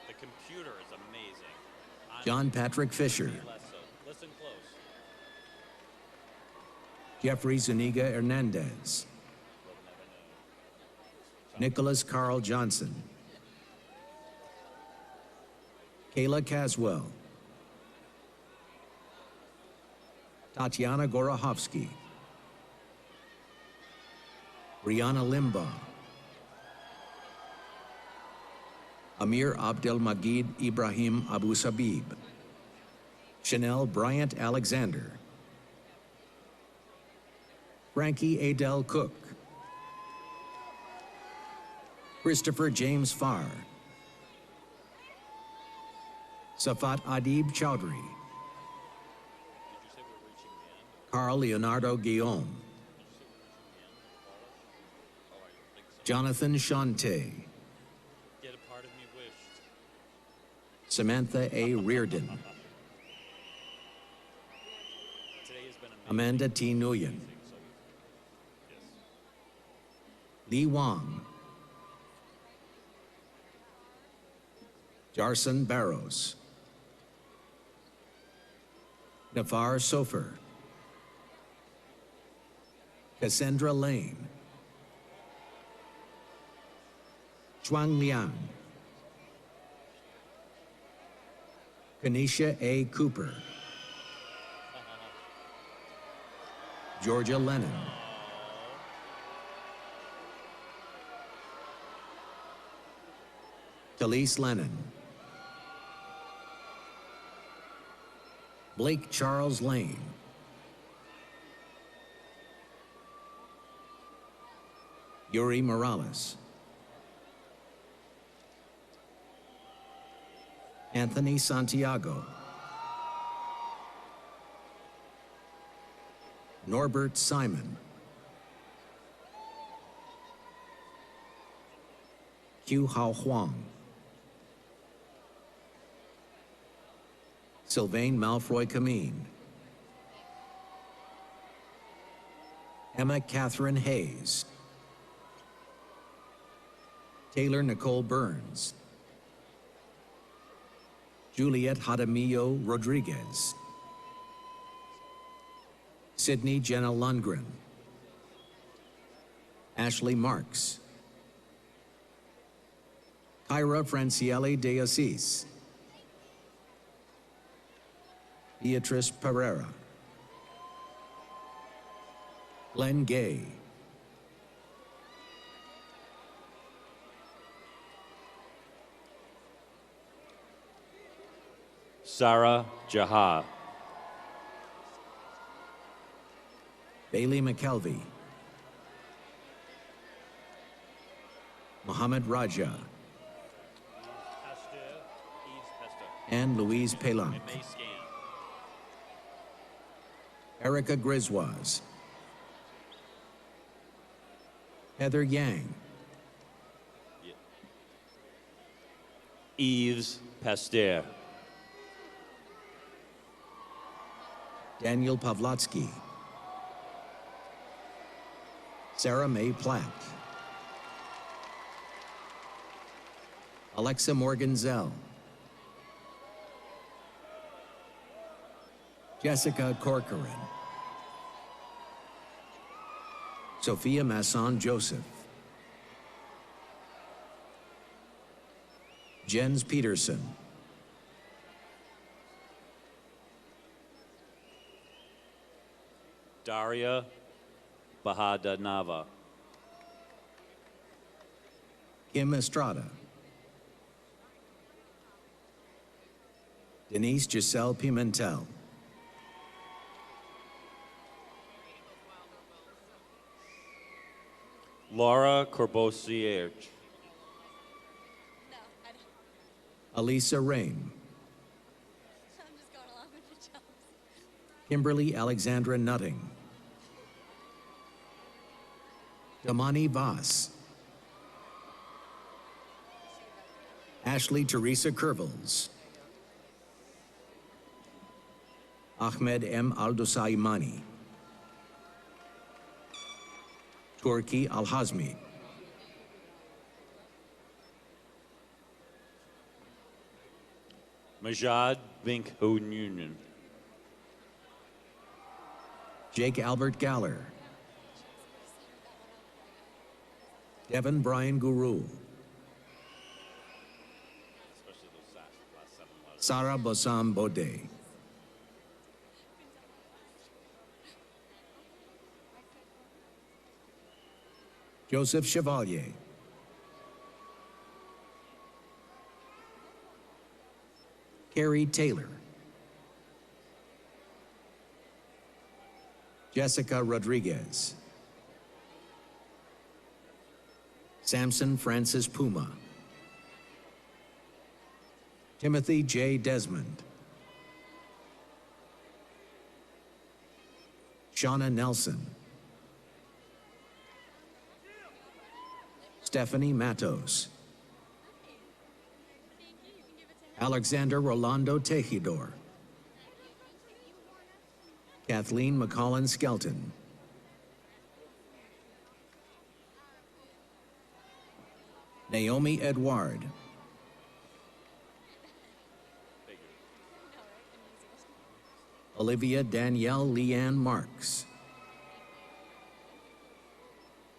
Speaker 4: The computer is amazing.
Speaker 15: John Patrick Fisher.
Speaker 4: Listen close.
Speaker 15: Jeffrey Zuniga Hernandez. Nicholas Carl Johnson. Kayla Caswell. Tatiana Gorohovsky. Brianna Limbaugh. Amir Abdel Magid Ibrahim Abu Sabib. Chanel Bryant Alexander, Frankie Adele Cook, Christopher James Farr, Safat Adib Chowdhury, Carl Leonardo Guillaume, Jonathan Shante, Samantha A. Reardon, Amanda T. Nguyen, Lee Wong, Jarson Barrows, Nafar Sofer, Cassandra Lane, Zhuang Liang, Kanisha A. Cooper, Georgia Lennon, Talise Lennon, Blake Charles Lane, Yuri Morales, Anthony Santiago, Norbert Simon, Qiu Hao Huang, Sylvain Malfroy Cameen, Emma Catherine Hayes, Taylor Nicole Burns, Juliet Hadamillo Rodriguez, Sydney Jenna Lundgren, Ashley Marks, Kyra Franciele de Assis, Beatrice Pereira, Glenn Gay,
Speaker 4: Sarah Jaha,
Speaker 15: Bailey McKelvey, Mohammed Raja, and Louise Pelanc. Erica Griswoz, Heather Yang,
Speaker 4: Yves Pasteur,
Speaker 15: Daniel Pavlotsky, Sarah Mae Platt, Alexa Morgan Zell, Jessica Corcoran, Sophia Masson Joseph, Jens Peterson,
Speaker 4: Daria Bahada Nava,
Speaker 15: Kim Estrada, Denise Giselle Pimentel,
Speaker 4: Laura Corbosier,
Speaker 15: Elisa Rain, Kimberly Alexandra Nutting, Damani Voss, Ashley Teresa Kervels, Ahmed M. Aldosaimani, Turki Al-Hazmi,
Speaker 4: Majad Bink Union,
Speaker 15: Jake Albert Galler, Devin Brian Guru, Sarah Bossam Bode, Joseph Chevalier, Carrie Taylor, Jessica Rodriguez. Samson Francis Puma. Timothy J. Desmond. Shauna Nelson. Stephanie Matos. Alexander Rolando Tejidor. Kathleen McCollin Skelton. Naomi Edward. Olivia Danielle Leanne Marks.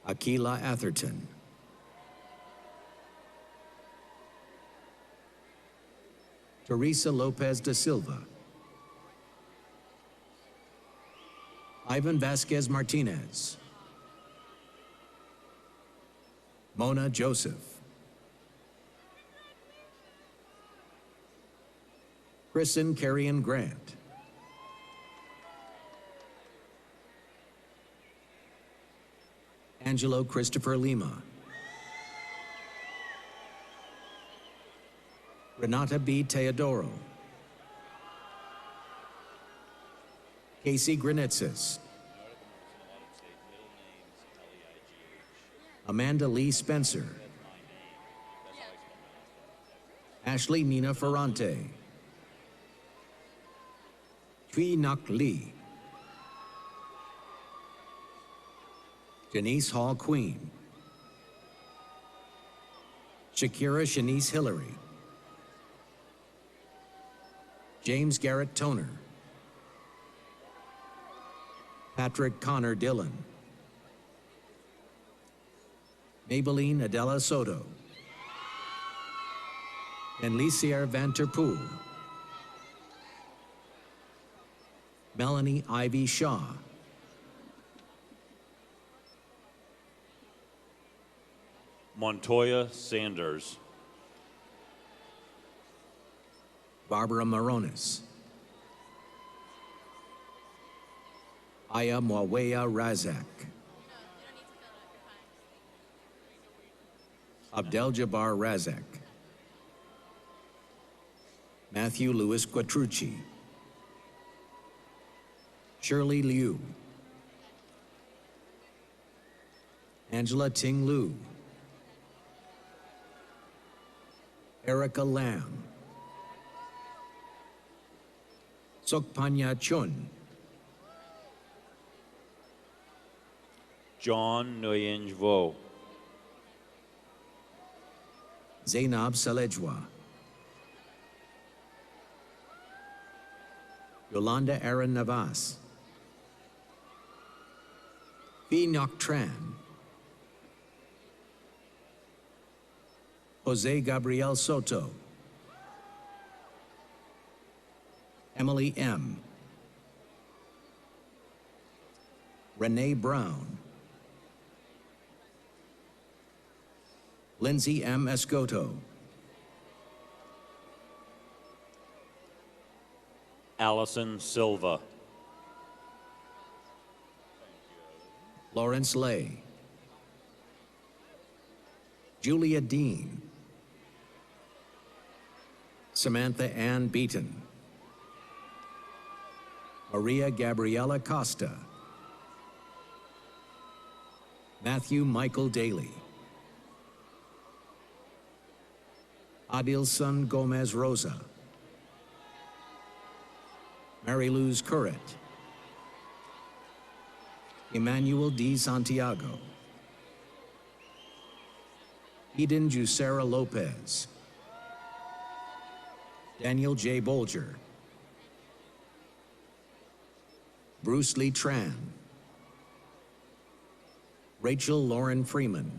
Speaker 15: Akila Atherton. Teresa Lopez da Silva. Ivan Vasquez Martinez. Mona Joseph. Kristen Carrion Grant. Angelo Christopher Lima. Renata B. Teodoro. Casey Granitsis. Amanda Lee Spencer. Ashley Nina Ferrante. Thuy Ngoc Lee. Denise Hall Queen. Shakira Shanice Hillary. James Garrett Toner. Patrick Connor Dillon. Maybelline Adela Soto. And Lisier Van ter Poel. Melanie Ivy Shaw.
Speaker 4: Montoya Sanders.
Speaker 15: Barbara Maronis. Aya Mwawea Razak. Abdel Jabbar Razak. Matthew Louis Quattrucci. Shirley Liu. Angela Ting Lu. Erica Lam. Sokpanya Chun.
Speaker 4: John Nguyen Vo.
Speaker 15: Zainab Salejwa. Yolanda Aaron Navas. Thuy Ngoc Tran. Jose Gabriel Soto. Emily M. Renee Brown. Lindsay M. Escoto.
Speaker 4: Allison Silva.
Speaker 15: Lawrence Lay. Julia Dean. Samantha Ann Beaton. Maria Gabriela Costa. Matthew Michael Daly. Adilson Gomez Rosa. Mary Luz Currit. Emmanuel D. Santiago. Eden Jucera Lopez. Daniel J. Bolger. Bruce Lee Tran. Rachel Lauren Freeman.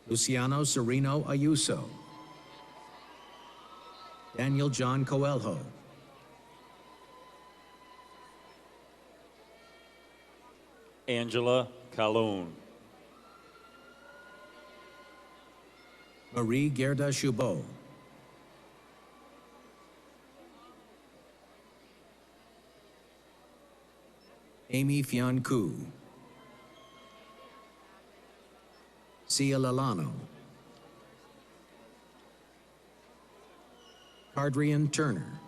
Speaker 15: Luciano Sereno Ayuso. Daniel John Coelho.
Speaker 4: Angela Calhoun.
Speaker 15: Marie Gerda Chubot. Amy Fiancu, Sia Lalano, Cardrian Turner,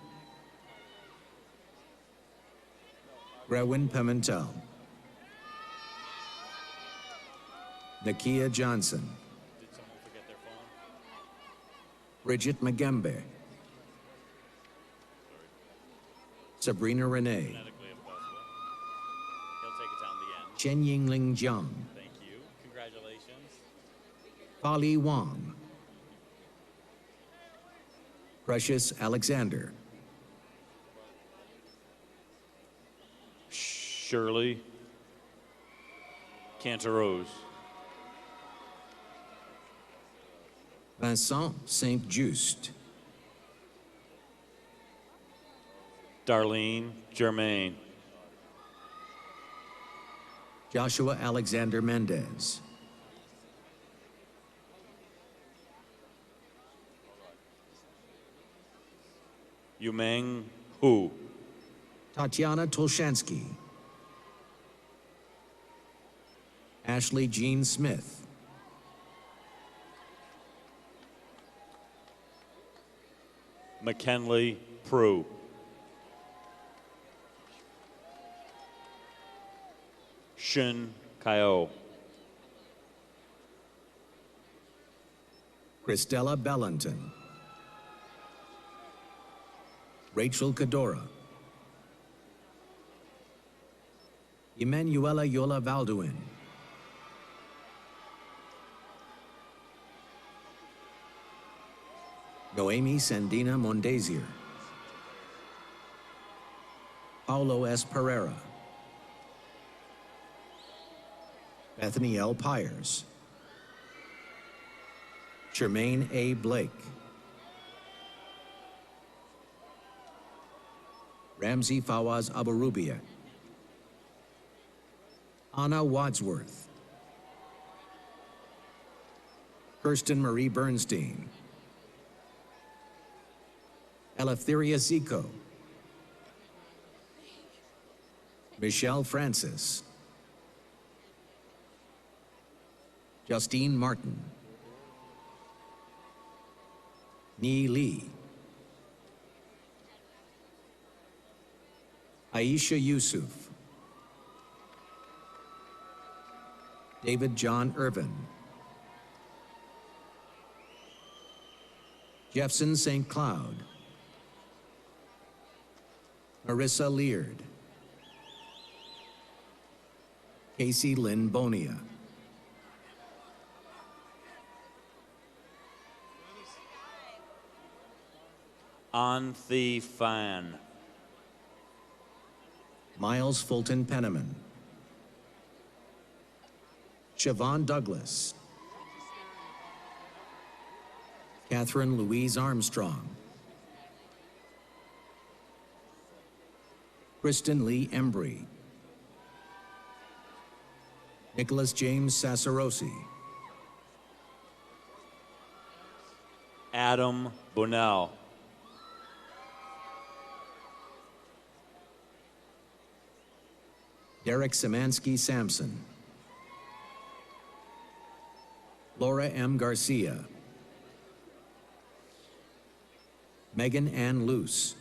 Speaker 15: Grewin Pimentel, Nakia Johnson, Bridget Magembe, Sabrina Renee, Chen Yingling Jiang,
Speaker 4: Thank you. Congratulations.
Speaker 15: Fali Wang, Precious Alexander,
Speaker 4: Shirley Cantarose,
Speaker 15: Vincent Saint-Just,
Speaker 4: Darlene Germain,
Speaker 15: Joshua Alexander Mendez,
Speaker 4: Yumeng Hu,
Speaker 15: Tatiana Tolshansky, Ashley Jean Smith,
Speaker 4: McKinley Prue, Shun Kyo,
Speaker 15: Christella Bellenton, Rachel Cadora, Emanuela Yola Valduin, Noemi Sandina Mondesier, Paulo S. Pereira, Bethany L. Pyers, Jermaine A. Blake, Ramsey Fawaz Abarubia, Anna Wadsworth, Kirsten Marie Bernstein, Eleftheria Zico, Michelle Francis, Justine Martin, Nee Lee, Aisha Yusuf, David John Irvin, Jeffson St. Cloud, Marissa Leard, Casey Lynn Bonia,
Speaker 4: Anthi Fan,
Speaker 15: Miles Fulton Penniman, Siobhan Douglas, Catherine Louise Armstrong, Kristen Lee Embry, Nicholas James Sassarosi,
Speaker 4: Adam Bunnell,
Speaker 15: Derek Samansky Sampson, Laura M. Garcia, Megan Ann Luce,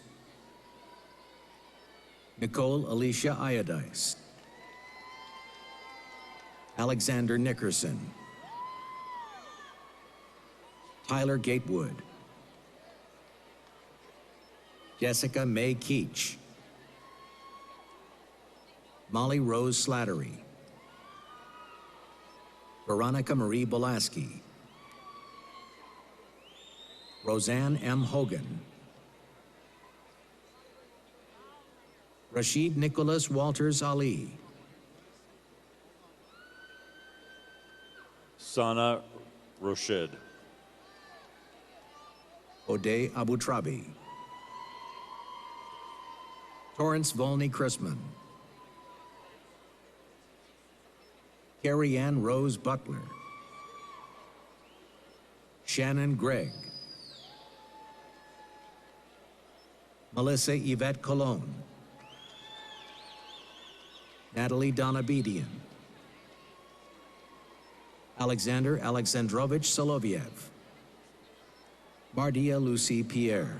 Speaker 15: Nicole Alicia Iodice, Alexander Nickerson, Tyler Gatewood, Jessica May Keach, Molly Rose Slattery, Veronica Marie Bolaski, Roseanne M. Hogan, Rashid Nicholas Walters Ali,
Speaker 4: Sana Roshid,
Speaker 15: Odey Abutrabi, Torrance Volney Chrisman, Carrie Ann Rose Butler, Shannon Gregg, Melissa Yvette Colon, Natalie Donabedian, Alexander Alexandrovich Soloviev, Bardia Lucy Pierre,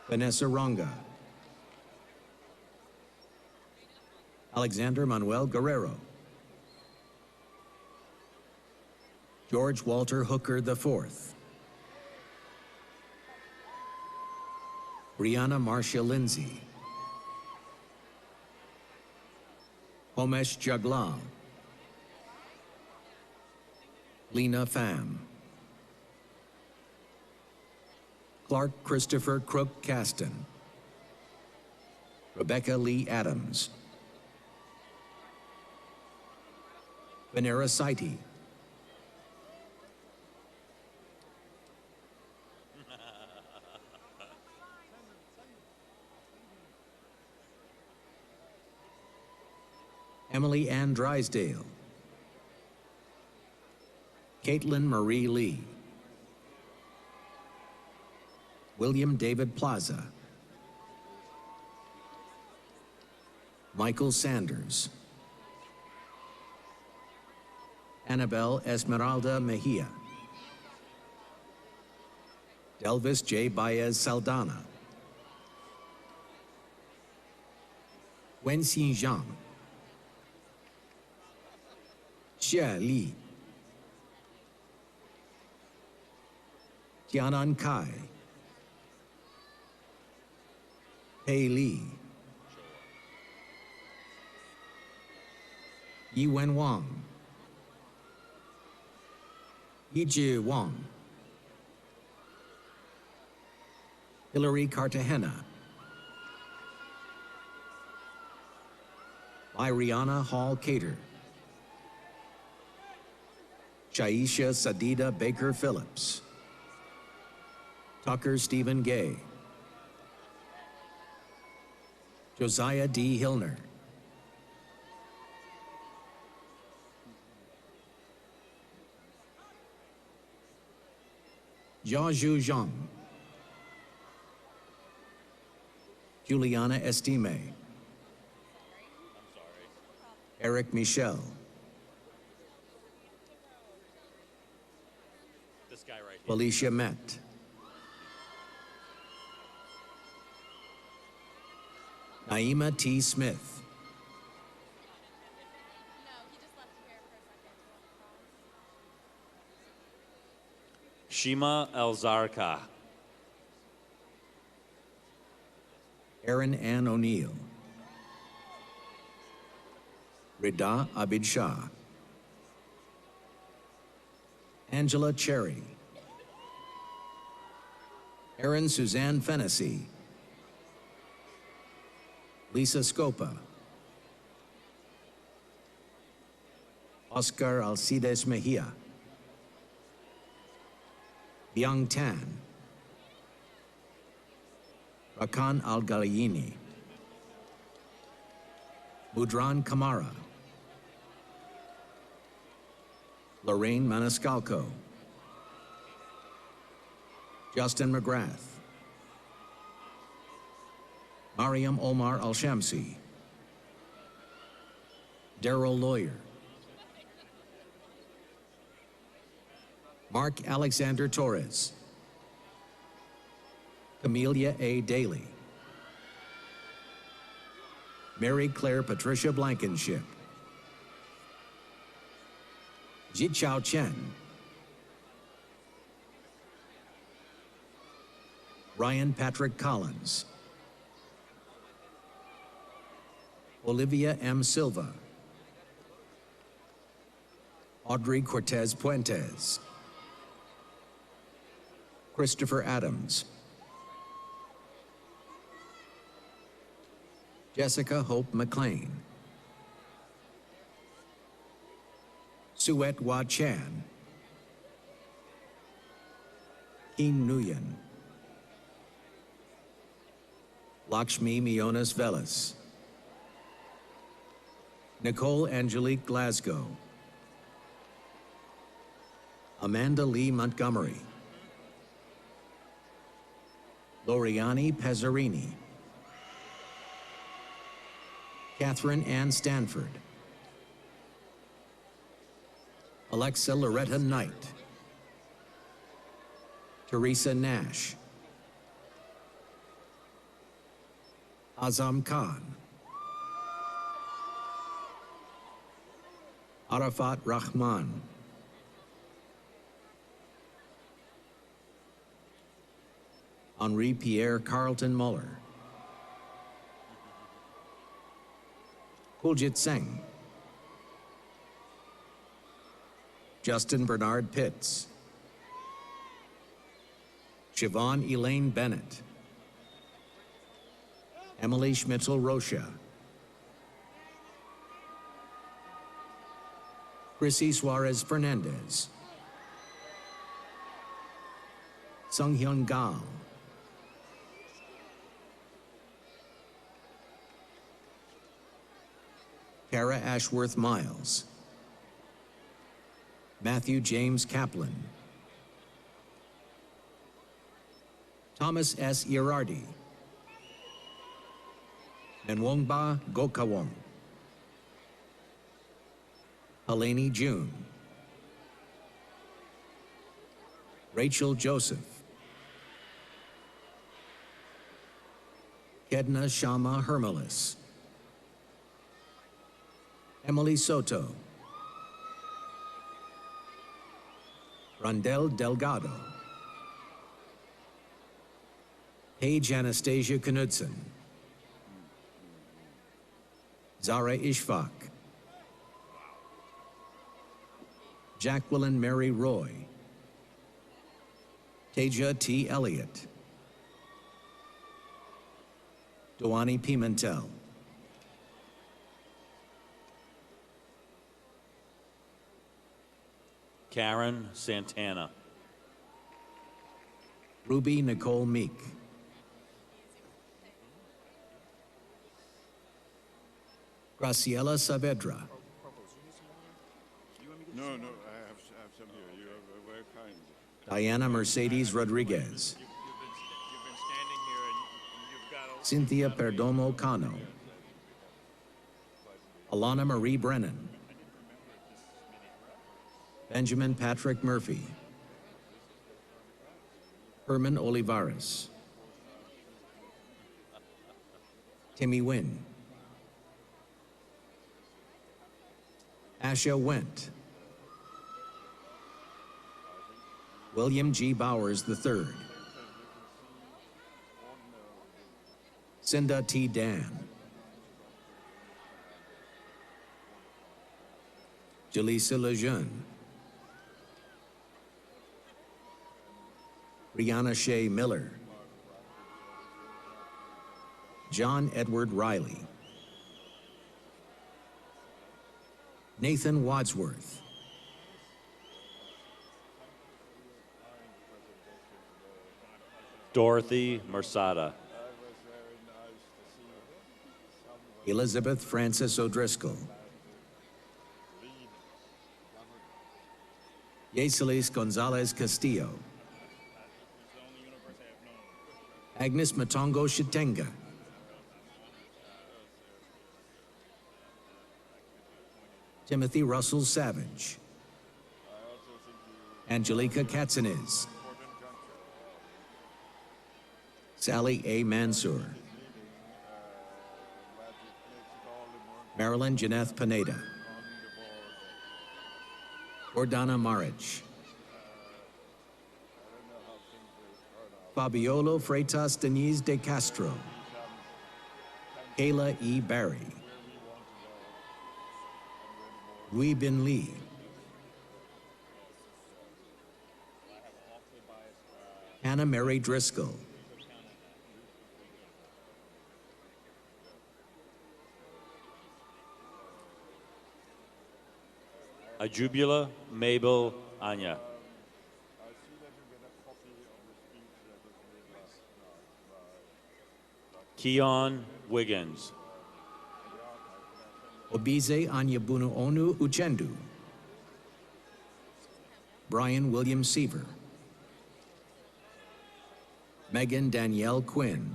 Speaker 15: Vanessa Ronga, Alexander Manuel Guerrero, George Walter Hooker IV, Brianna Marcia Lindsay, Homesh Jaglal, Lena Pham, Clark Christopher Crook Caston, Rebecca Lee Adams, Venera Saiti, Emily Ann Drysdale, Caitlin Marie Lee, William David Plaza, Michael Sanders, Annabelle Esmeralda Mejia, Delvis J. Baez Saldana, Wenxin Zhang, Xia Li, Tianan Kai, Pei Li, Yiwen Wang, Yijie Wang, Hillary Cartagena, Iriana Hall Cater, Shaisha Sadida Baker Phillips, Tucker Stephen Gay, Josiah D. Hillner, Jiazhu Zhang, Juliana Estime, Eric Michel,
Speaker 4: This guy right here.
Speaker 15: Felicia Met, Naima T. Smith,
Speaker 4: Shima El-Zarqa,
Speaker 15: Erin Ann O'Neill, Rida Abid Shah, Angela Cherry, Erin Suzanne Fennessy, Lisa Scopa, Oscar Alcides Mejia, Byung Tan, Rakan Al-Galayini, Mudran Kamara, Lorraine Maniscalco, Justin McGrath, Mariam Omar Al-Shamsi, Daryl Lawyer, Mark Alexander Torres, Camelia A. Daly, Mary Claire Patricia Blankenship, Jichao Chen, Ryan Patrick Collins, Olivia M. Silva, Audrey Cortez Puentes, Christopher Adams, Jessica Hope McLean, Suet Wa Chan, Keen Nguyen, Lakshmi Mionas Velas, Nicole Angelique Glasgow, Amanda Lee Montgomery, Loriani Pezzarini, Catherine Ann Stanford, Alexa Loretta Knight, Teresa Nash, Azam Khan, Arafat Rahman, Henri Pierre Carlton Muller, Kuljit Singh, Justin Bernard Pitts, Siobhan Elaine Bennett, Emily Schmitzel Rocha, Chrissy Suarez Fernandez, Sung Hyun Gal, Kara Ashworth Miles, Matthew James Kaplan, Thomas S. Irardi, Menwongba Gokawong, Helene June, Rachel Joseph, Kedna Shama Hermelis, Emily Soto, Rondell Delgado, Paige Anastasia Knudsen, Zara Ishfaq, Jacqueline Mary Roy, Teja T. Elliott, Doani Pimentel,
Speaker 4: Karen Santana,
Speaker 15: Ruby Nicole Meek, Graciela Saavedra,
Speaker 9: No, I have some here. You are very kind.
Speaker 15: Diana Mercedes Rodriguez, Cynthia Perdomo Cano, Alana Marie Brennan, Benjamin Patrick Murphy, Herman Olivares, Timmy Nguyen, Asha Wendt, William G. Bowers III, Cinda T. Dan, Jaleesa Lejeune, Brianna Shea Miller, John Edward Riley, Nathan Wadsworth,
Speaker 4: Dorothy Mersada,
Speaker 15: Elizabeth Francis O'Driscoll, Yeselis Gonzalez Castillo, Agnes Matongo Shitenga, Timothy Russell Savage, Angelica Katsiniz, Sally A. Mansour, Marilyn Janeth Pineda, Gordana Maric, Fabiolo Freitas Denise de Castro, Kayla E. Barry, Louis Bin Lee, Hannah Mary Driscoll,
Speaker 4: Ajubula Mabel Anya, Keon Wiggins,
Speaker 15: Obize Anyabunu Onu Uchendu, Brian William Seaver, Megan Danielle Quinn,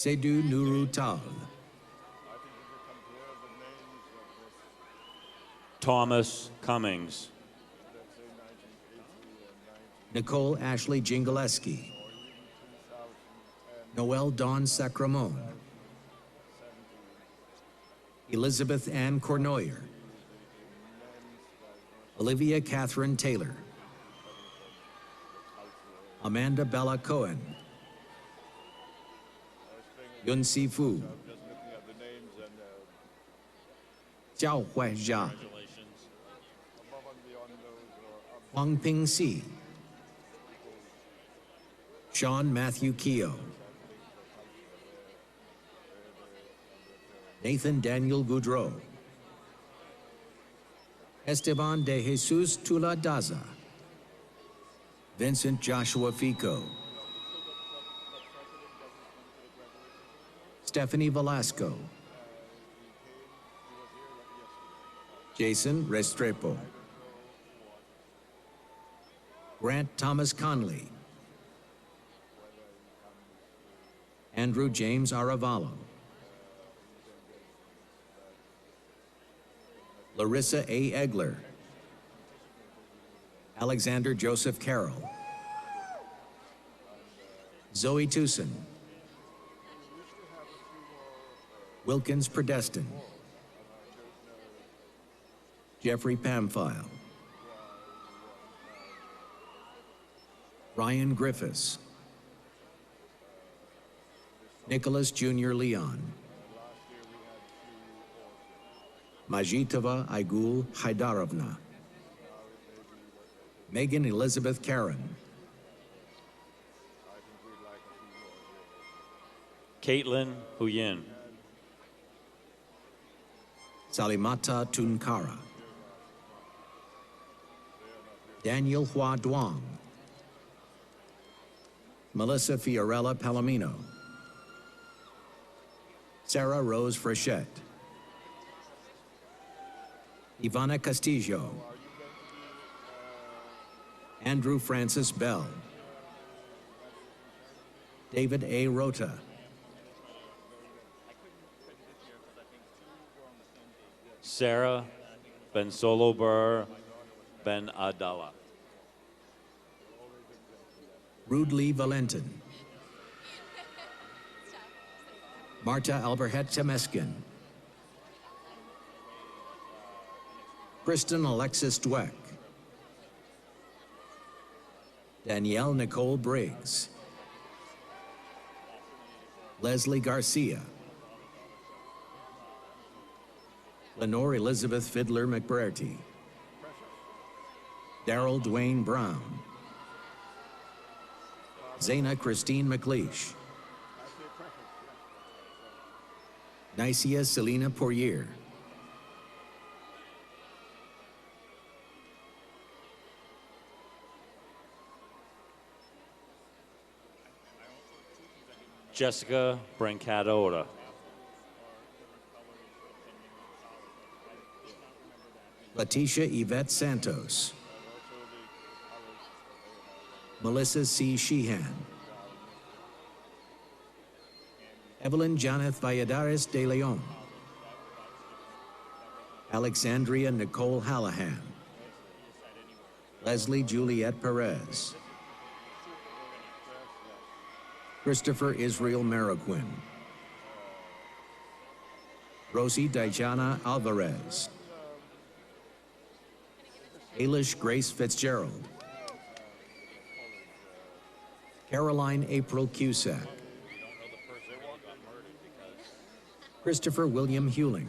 Speaker 15: Seydou Nourou Tall,
Speaker 4: Thomas Cummings,
Speaker 15: Nicole Ashley Jingaleski, Noelle Dawn Sacramone, Elizabeth Ann Cornoyer, Olivia Catherine Taylor, Amanda Bella Cohen, Yun Si Fu, Jiao Hui Jia, Huang Ping Si, Sean Matthew Keogh, Nathan Daniel Goudreau, Esteban de Jesus Tula Daza, Vincent Joshua Fico, Stephanie Velasco, Jason Restrepo, Grant Thomas Conley, Andrew James Aravallo, Larissa A. Egler, Alexander Joseph Carroll, Zoe Tucson, Wilkins Predestin, Jeffrey Pamphile, Ryan Griffiths, Nicholas Jr. Leon, Majitova Aigul Haidarovna, Megan Elizabeth Karen,
Speaker 4: Caitlin Huyin,
Speaker 15: Salimata Tunkara, Daniel Hua Duong, Melissa Fiorella Palomino, Sarah Rose Frechette, Ivana Castillo, Andrew Francis Bell, David A. Rota,
Speaker 4: Sarah Ben Solober Ben Adala,
Speaker 15: Rudley Valentin, Marta Alberhet Temeskin, Kristen Alexis Dweck, Danielle Nicole Briggs, Leslie Garcia, Lenore Elizabeth Fiddler McBrearty, Daryl Dwayne Brown, Zaina Christine McLeish, Nicia Selena Poirier,
Speaker 4: Jessica Brancata,
Speaker 15: Letitia Yvette Santos, Melissa C. Sheehan, Evelyn Janeth Valladares de Leon, Alexandria Nicole Hallahan, Leslie Juliette Perez, Christopher Israel Mariquin, Rosie Dijana Alvarez, Ailish Grace Fitzgerald, Caroline April Cusack, Christopher William Hewling,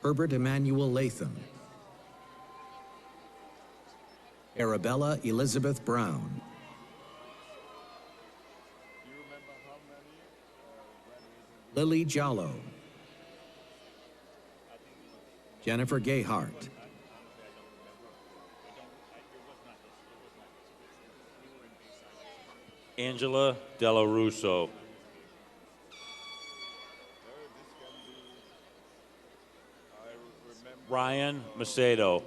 Speaker 15: Herbert Emmanuel Latham, Arabella Elizabeth Brown, Lily Jallo, Jennifer Gayhart,
Speaker 4: Angela Della Russo, Ryan Macedo,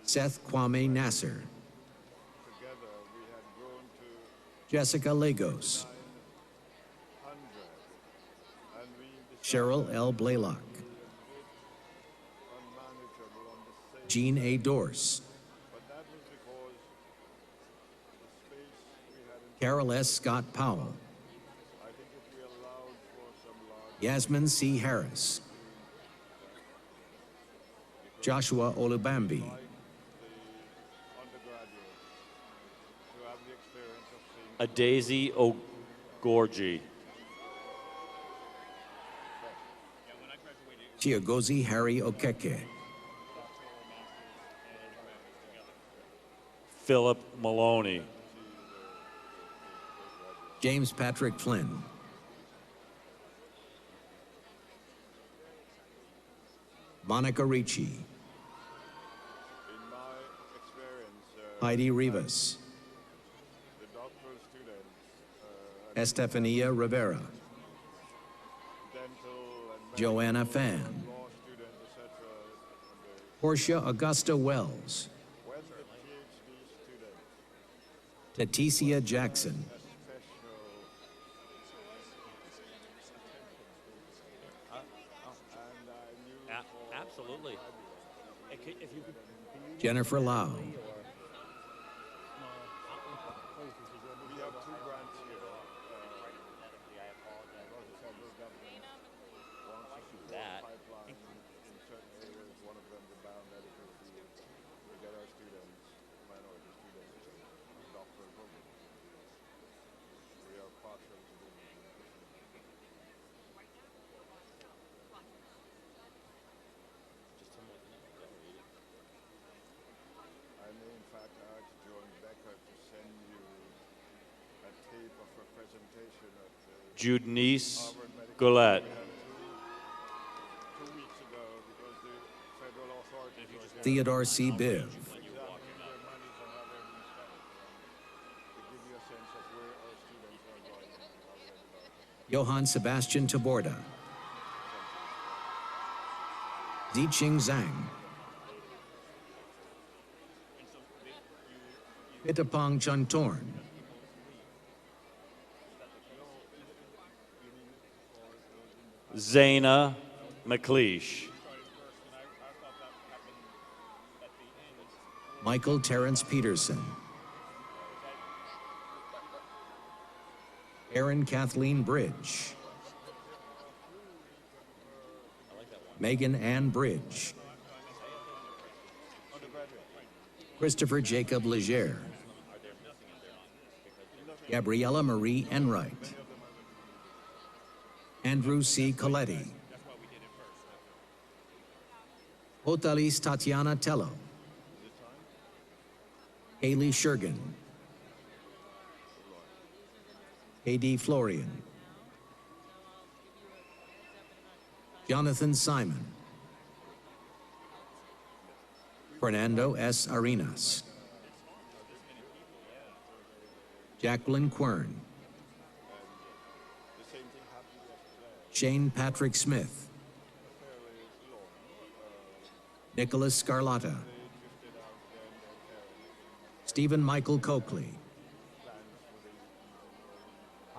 Speaker 15: Seth Kwame Nasser, Jessica Lagos, Cheryl L. Blaylock, Jean A. Dorse, Carol S. Scott Powell, Yasmin C. Harris, Joshua Olubambi,
Speaker 4: Daisy O'Gorgie,
Speaker 15: Chiagozi Harry Okeke,
Speaker 4: Philip Maloney,
Speaker 15: James Patrick Flynn, Monica Ricci, Heidi Rivas, Estefania Rivera, Joanna Fan, Portia Augusta Wells, Leticia Jackson,
Speaker 4: absolutely.
Speaker 15: Jennifer Lau,
Speaker 4: Judenice Goulet,
Speaker 15: Theodore C. Biv, Johann Sebastian Taborda, Ziqing Zhang, Pitapong Chuntorn,
Speaker 4: Zaina McLeish,
Speaker 15: Michael Terrence Peterson, Erin Kathleen Bridge, Megan Ann Bridge, Christopher Jacob Leger, Gabriella Marie Enright, Andrew C. Coletti, Otalis Tatiana Tello, Haley Shergan, A.D. Florian, Jonathan Simon, Fernando S. Arenas, Jacqueline Quern, Shane Patrick Smith, Nicholas Scarlatta, Stephen Michael Coakley,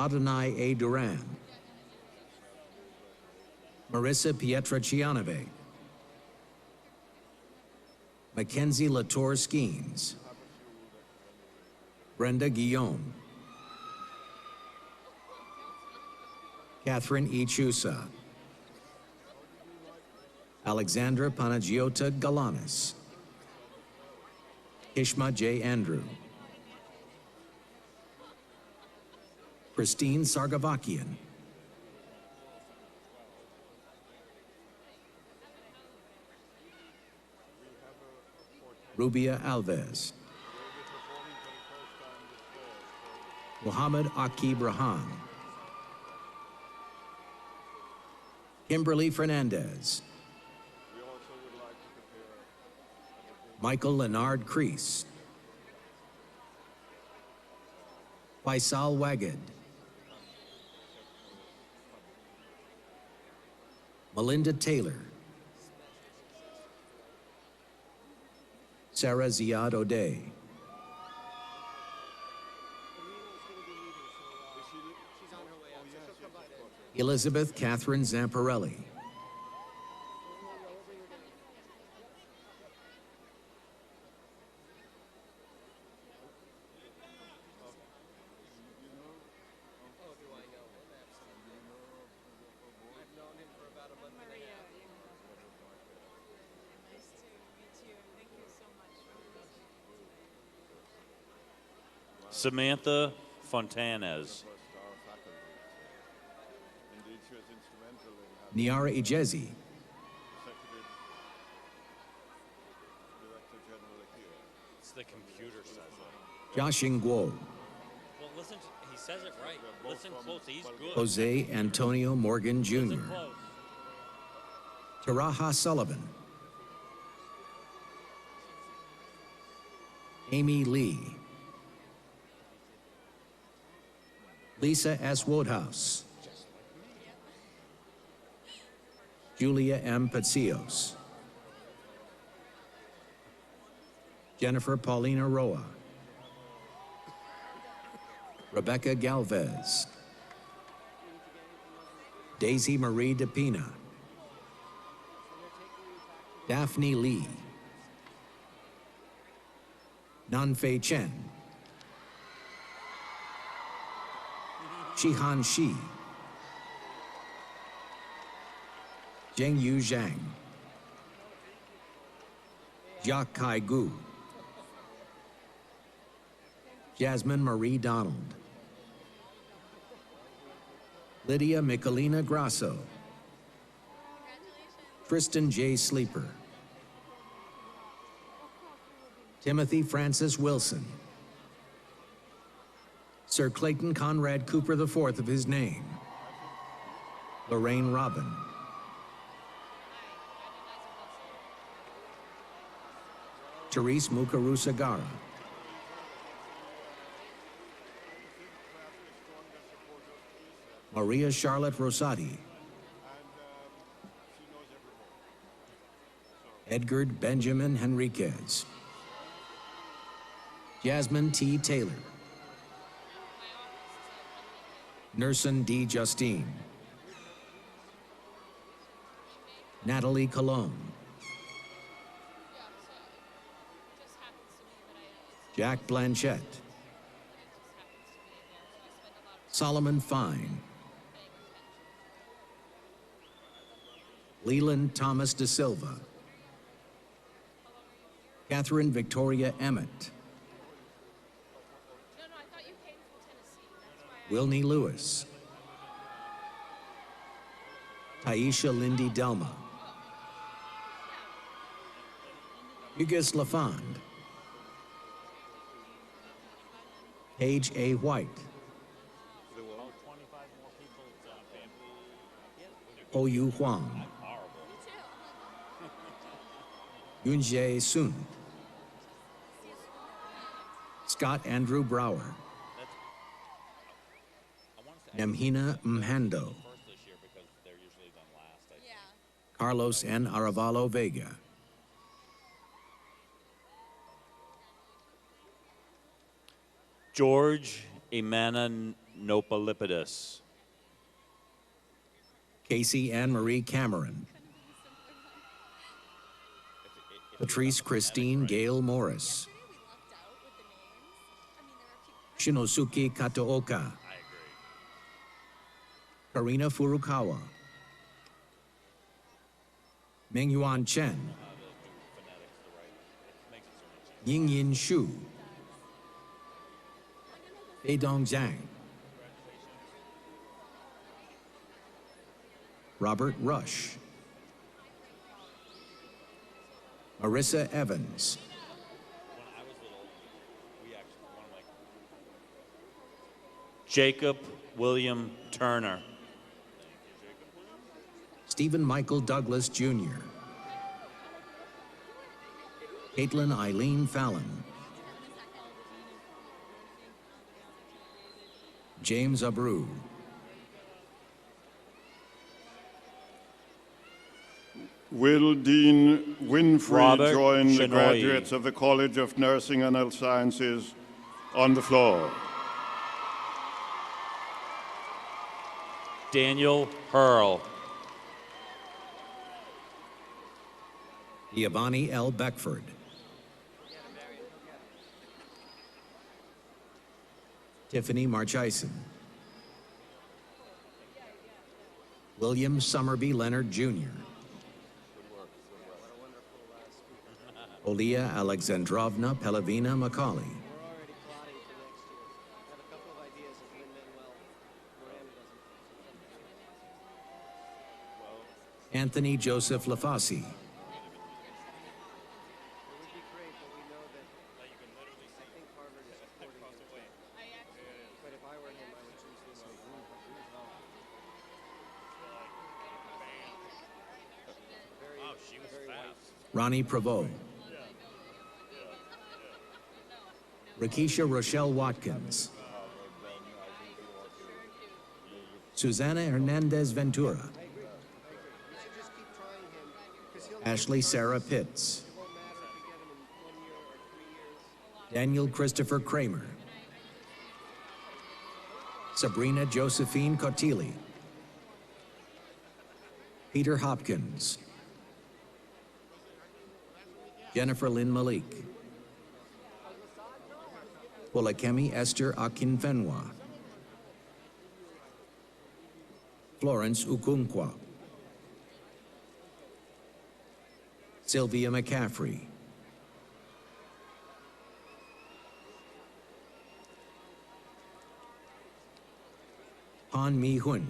Speaker 15: Adonai A. Duran, Marissa Pietracianove, Mackenzie Latour Skeens, Brenda Guillaume, Catherine E. Chusa, Alexandra Panagiota Galanis, Ishma J. Andrew, Christine Sargavakian, Rubia Alves, Muhammad Akib Rahan, Kimberly Fernandez, Michael Leonard Crease, Faisal Wagid, Melinda Taylor, Sarah Ziad O'Day, Elizabeth Catherine Zamparelli.
Speaker 4: Samantha Fontanez.
Speaker 15: Niara Ijezi.
Speaker 4: It's the computer says it.
Speaker 15: Jiaxing Guo.
Speaker 4: Well, listen, he says it right. Listen close, he's good.
Speaker 15: Jose Antonio Morgan Jr.
Speaker 4: Listen close.
Speaker 15: Taraha Sullivan. Amy Lee. Lisa S. Woodhouse. Julia M. Patsios. Jennifer Paulina Roa. Rebecca Galvez. Daisy Marie DePina. Daphne Lee. Nanfei Chen. Shihan Shi. Zhengyu Zhang. Jacques Kai Gu. Jasmine Marie Donald. Lydia Michelina Grasso. Tristan J. Sleeper. Timothy Francis Wilson. Sir Clayton Conrad Cooper IV of his name. Lorraine Robin. Therese Mukarusagara. Maria Charlotte Rosati. Edgar Benjamin Henriquez. Jasmine T. Taylor. Nerson D. Justine. Natalie Cologne. Jack Blanchett. Solomon Fine. Leland Thomas De Silva. Catherine Victoria Emmett. Wilney Lewis. Taisha Lindy Delma. Hugues Lafond. Paige A. White. Ho Yu Huang. Yunjae Sun. Scott Andrew Brower. Nemhina Mhando. Carlos N. Aravalo Vega.
Speaker 4: George Emana Nopalipidis.
Speaker 15: Casey Ann Marie Cameron. Patrice Christine Gail Morris. Shinosuke Kataoka. Karina Furukawa. Mengyuan Chen. Yingyin Shu. Feidong Zhang. Robert Rush. Marissa Evans.
Speaker 4: Jacob William Turner.
Speaker 15: Stephen Michael Douglas Jr. Caitlin Eileen Fallon. James Abreu.
Speaker 9: Will Dean Winfrey
Speaker 4: Robert
Speaker 9: join the
Speaker 4: Shinoy.
Speaker 9: graduates of the College of Nursing and Health Sciences on the floor?
Speaker 4: Daniel Hurl.
Speaker 15: Giovanni L. Beckford. Tiffany Marchison. William Summerby Leonard Jr. Olia Alexandrovna Pelavina Macaulay. Anthony Joseph Lafasi. Ronnie Prevost. Rakisha Rochelle Watkins. Susana Hernandez Ventura. Ashley Sarah Pitts. Daniel Christopher Kramer. Sabrina Josephine Cotili. Peter Hopkins. Jennifer Lynn Malik. Olakemi Esther Akinfenwa. Florence Ukunkwa. Sylvia McCaffrey. Han Mi Hun.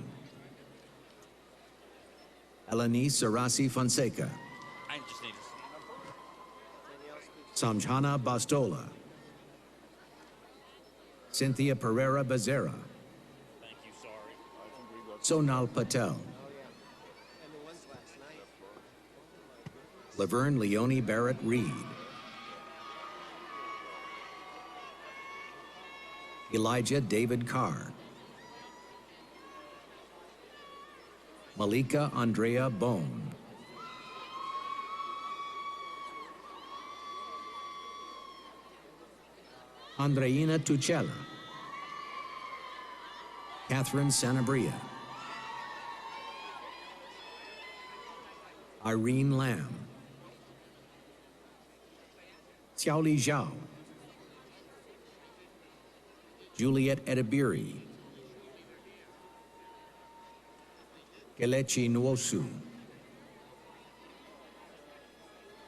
Speaker 15: Eleni Sarasi Fonseca. Samjhana Bastola. Cynthia Pereira Becerra. Sonal Patel. Laverne Leonie Barrett Reed. Elijah David Carr. Malika Andrea Bone. Andreina Tuchella. Catherine Sanabria. Irene Lamb. Xiaoli Zhao. Juliet Edibiri. Kelechi Nwosu.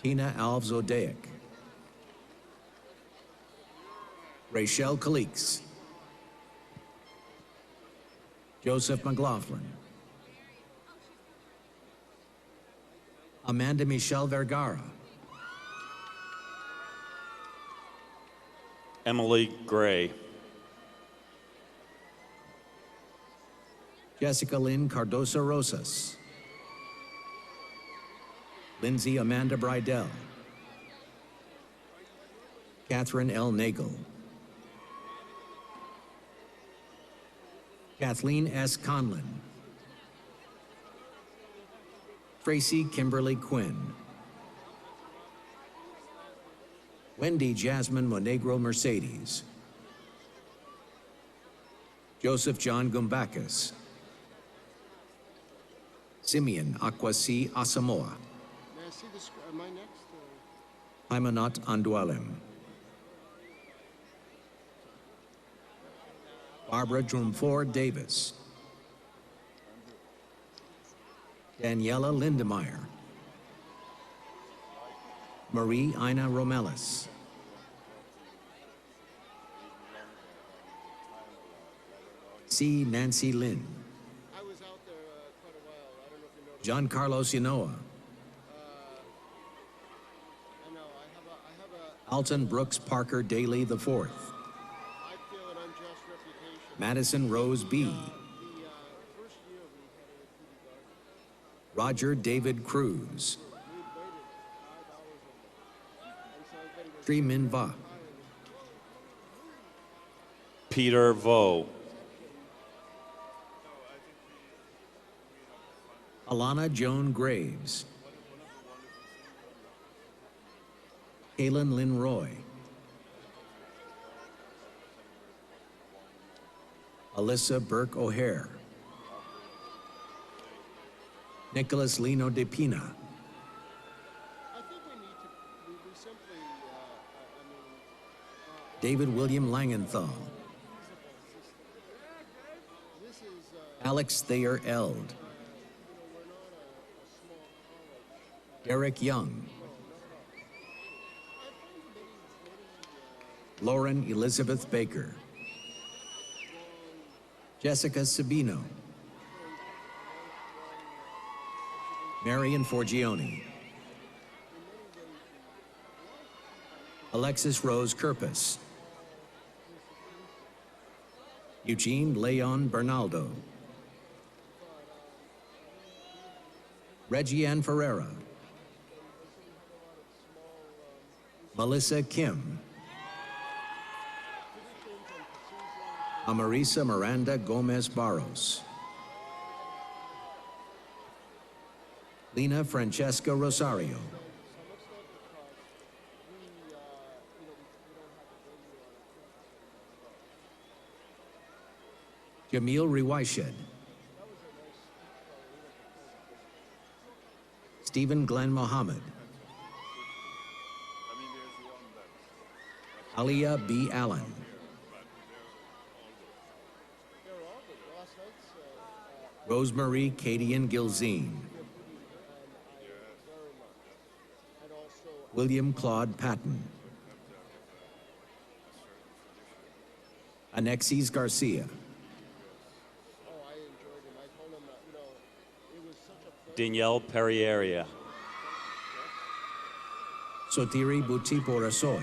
Speaker 15: Tina Alves Odeic. Rachel Calix. Joseph McLaughlin. Amanda Michelle Vergara.
Speaker 4: Emily Gray.
Speaker 15: Jessica Lynn Cardoso Rosas. Lindsay Amanda Bridell. Catherine L. Nagel. Kathleen S. Conlon. Tracy Kimberly Quinn. Wendy Jasmine Monegro Mercedes. Joseph John Gumbakis. Simeon Akwasi Asamoah.
Speaker 12: May I see this? Am I next?
Speaker 15: Hymanot Andualem. Barbara Drumford Davis. Daniela Lindemeyer. Marie Ina Romelis. C. Nancy Lynn.
Speaker 12: I was out there quite a while. I don't know if you know.
Speaker 15: John Carlos Yanoa.
Speaker 12: I know. I have a.
Speaker 15: Alton Brooks Parker Daly IV.
Speaker 12: I feel an unjust reputation.
Speaker 15: Madison Rose B.
Speaker 12: The first year we had it at TD Garden.
Speaker 15: Roger David Cruz.
Speaker 12: We waited 5 hours of it. And so everybody was.
Speaker 15: Tri Min Va.
Speaker 4: Peter Vo.
Speaker 15: Alana Joan Graves. Kaylin Lynn Roy. Alyssa Burke O'Hare. Nicholas Lino de Pina.
Speaker 12: I think we need to, we simply,
Speaker 15: David William Langenthal.
Speaker 12: this is,
Speaker 15: Alex Thayer Eld. Derek Young. Lauren Elizabeth Baker. Jessica Sabino. Marion Forgione. Alexis Rose Kirpus. Eugene Leon Bernaldo. Reggie Ann Ferreira. Melissa Kim. Amarisa Miranda Gomez Barros. Lena Francesca Rosario. Jamil Riwaished. Stephen Glenn Mohammed. Aliyah B. Allen. Rosemarie Cadian Gilzine. William Claude Patton. Anexis Garcia.
Speaker 4: Danielle Perrieria.
Speaker 15: Sotiri Butipo Rasoy.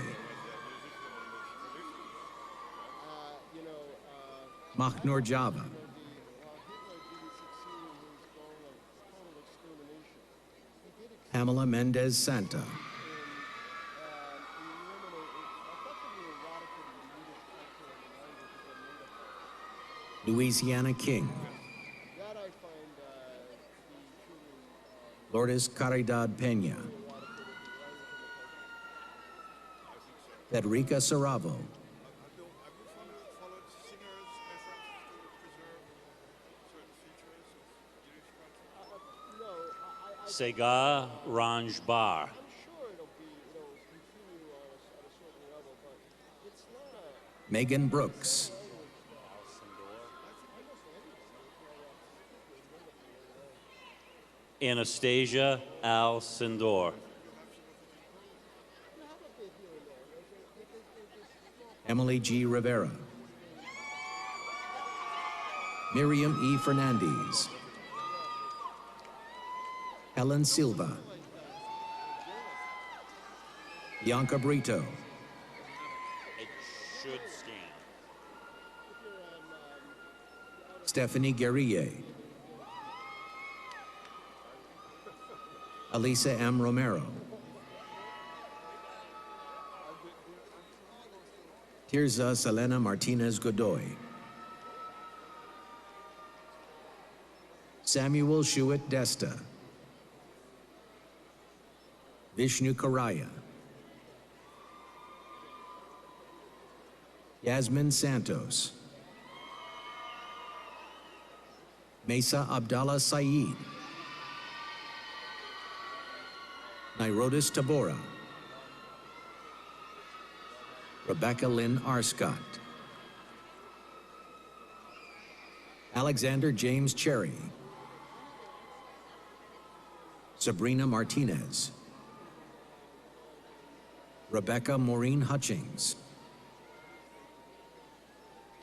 Speaker 15: Mahnur Java. Pamela Mendez Santa. Louisiana King. Lourdes Caridad Pena. Federica Saravo.
Speaker 4: Sega Ranjbar.
Speaker 15: Megan Brooks.
Speaker 4: Anastasia Al Sindor.
Speaker 15: Emily G. Rivera. Miriam E. Fernandez. Helen Silva. Bianca Brito.
Speaker 4: It should scan.
Speaker 15: Stephanie Guerrier. Elisa M. Romero. Tirza Selena Martinez Godoy. Samuel Shuit Desta. Vishnu Karaya. Yasmin Santos. Mesa Abdallah Saeed. Nairotis Tabora. Rebecca Lynn Arscott. Alexander James Cherry. Sabrina Martinez. Rebecca Maureen Hutchings.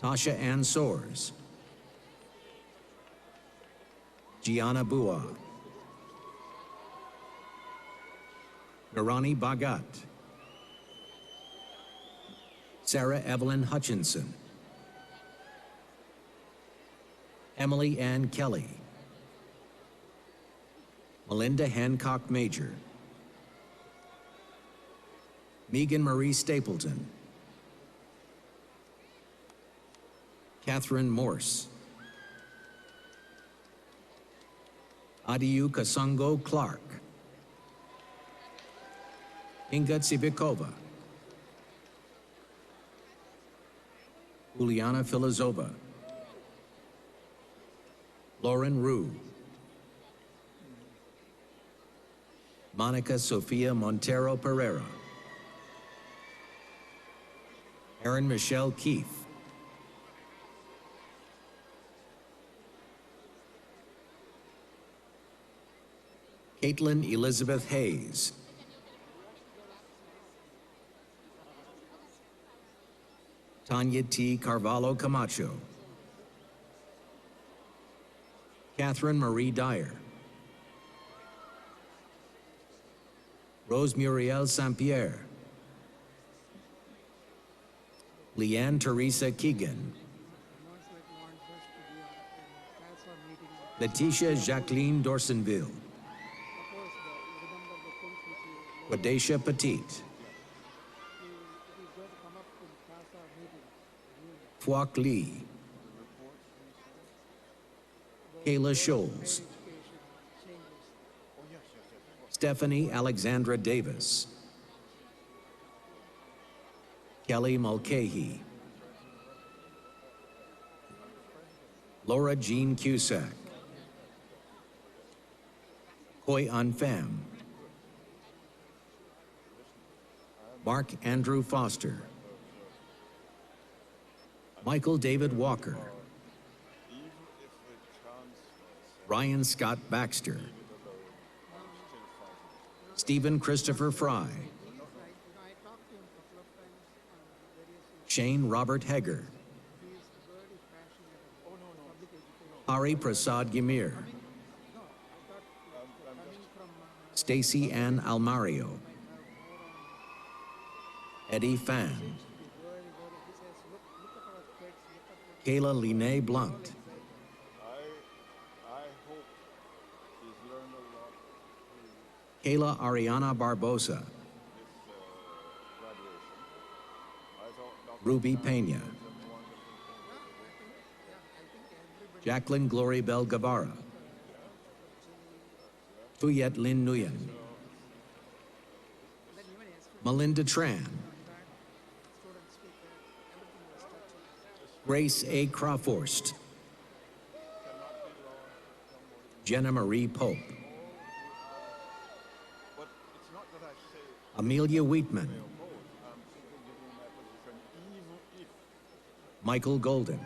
Speaker 15: Tasha Ann Soares. Gianna Bua. Narani Bhagat. Sarah Evelyn Hutchinson. Emily Ann Kelly. Melinda Hancock Major. Megan Marie Stapleton. Catherine Morse. Adiu Kasungo Clark. Inga Tsibikova. Juliana Filizova. Lauren Rue. Monica Sofia Montero Pereira, Erin Michelle Keefe, Caitlin Elizabeth Hayes, Tanya T. Carvalho Camacho, Catherine Marie Dyer, Rose Muriel Saint-Pierre, Leanne Teresa Keegan, Letitia Jacqueline Dorsonville, Wadesha Petit, Phuoc Lee, Kayla Scholes, Stephanie Alexandra Davis, Kelly Mulcahy, Laura Jean Cusack, Hoi An Pham, Mark Andrew Foster, Michael David Walker, Ryan Scott Baxter, Stephen Christopher Fry, Shane Robert Hegger, Hari Prasad Gimir, Stacy Ann Almario, Eddie Fan, Kayla Line Blunt, Kayla Ariana Barbosa, Ruby Pena, Jacqueline Glory Bell Guevara, Tuyet Lin Nguyen, Melinda Tran, Grace A. Crawforst, Jenna Marie Pope, Amelia Wheatman, Michael Golden,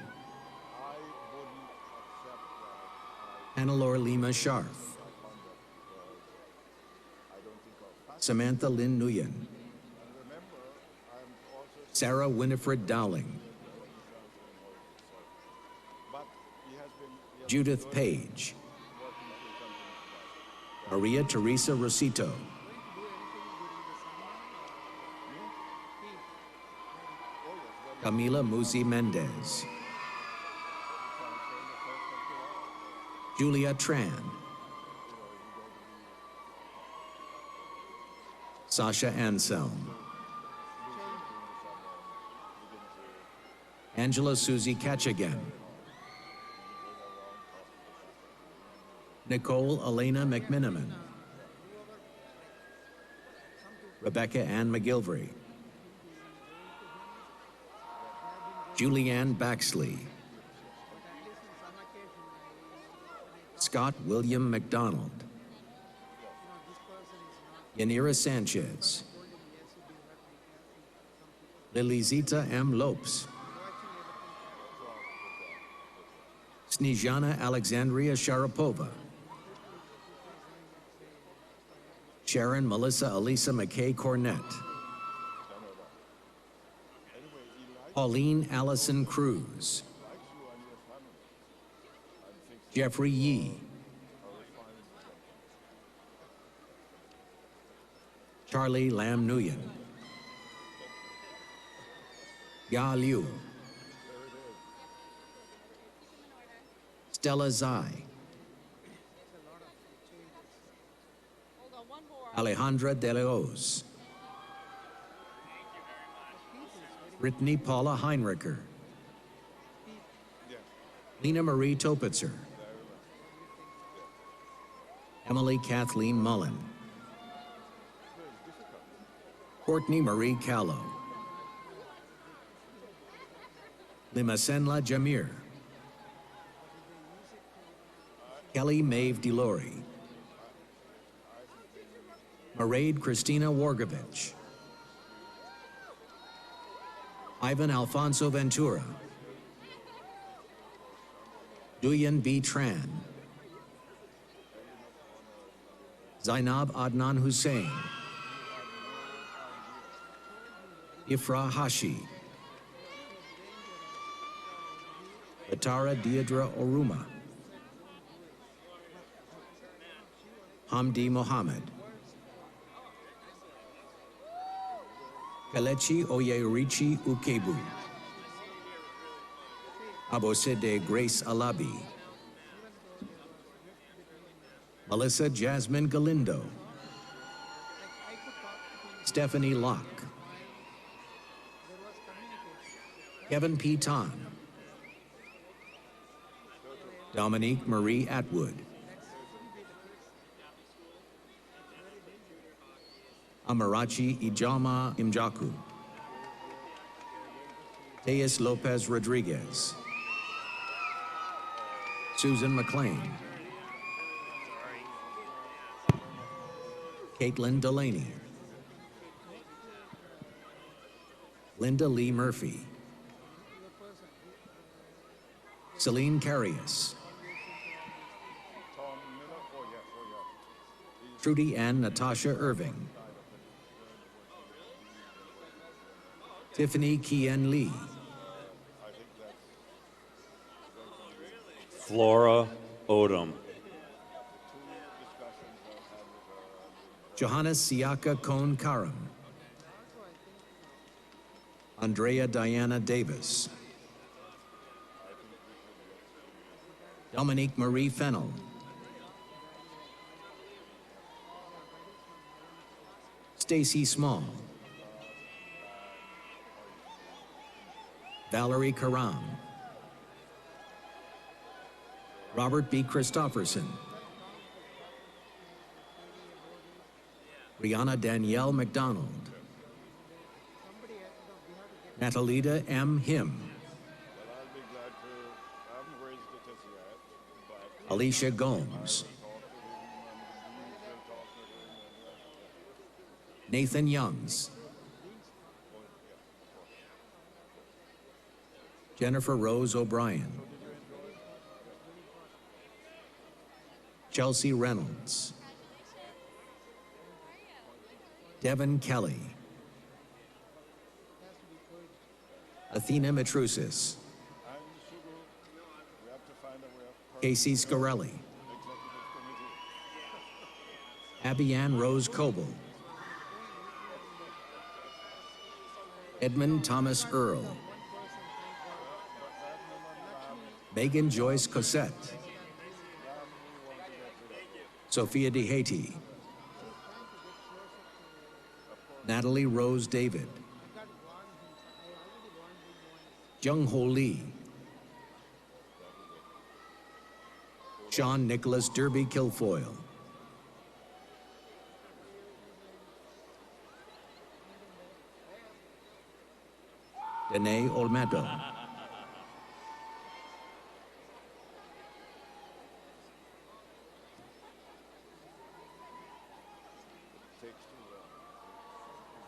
Speaker 15: Hannelore Lima Scharf, Samantha Lynn Nguyen, Sarah Winifred Dowling, Judith Page, Maria Teresa Rosito, Camila Musi Mendez, Julia Tran, Sasha Anselm, Angela Susie Ketchigan, Nicole Elena McMiniman, Rebecca Ann McGilvery, Julianne Baxley, Scott William McDonald, Yanira Sanchez, Lilizita M. Lopes, Snezhana Alexandria Sharapova, Sharon Melissa Elisa McKay Cornett, Pauline Allison Cruz, Jeffrey Yee, Charlie Lam Nguyen, Ya Liu, Stella Zai, Alejandra De Leos, Brittany Paula Heinricher, Lena Marie Topitzer, Emily Kathleen Mullen, Courtney Marie Callow, Limasenla Jamir, Kelly Maeve Delory, Mairead Christina Wargovich, Ivan Alfonso Ventura, Duyan B. Tran, Zainab Adnan Hussein, Ifra Hashi, Batara Deidra Oruma, Hamdi Mohammed, Kelechi Oyerichi Ukebu, Abosede Grace Alabi, Melissa Jasmine Galindo, Stephanie Locke, Kevin P. Tan, Dominique Marie Atwood, Amarachi Ijama Imjaku, Teus Lopez Rodriguez, Susan McLean, Caitlin Delaney, Linda Lee Murphy, Celine Carius, Trudy Ann Natasha Irving, Tiffany Kien Lee,
Speaker 4: Flora Odom,
Speaker 15: Johannes Siaka Kohn Karam, Andrea Diana Davis, Dominique Marie Fennell, Stacy Small, Valerie Karam, Robert B. Christofferson, Rihanna Danielle McDonald, Natalita M. Him, Alicia Gomes, Nathan Youngs, Jennifer Rose O'Brien, Chelsea Reynolds, Devin Kelly, Athena Matrusis, Casey Scarelli, Abby Ann Rose Coble, Edmund Thomas Earl, Megan Joyce Cossette, Sophia DeHaty, Natalie Rose David, Jung Ho Lee, Sean Nicholas Derby Kilfoyle, Danae Olmedo,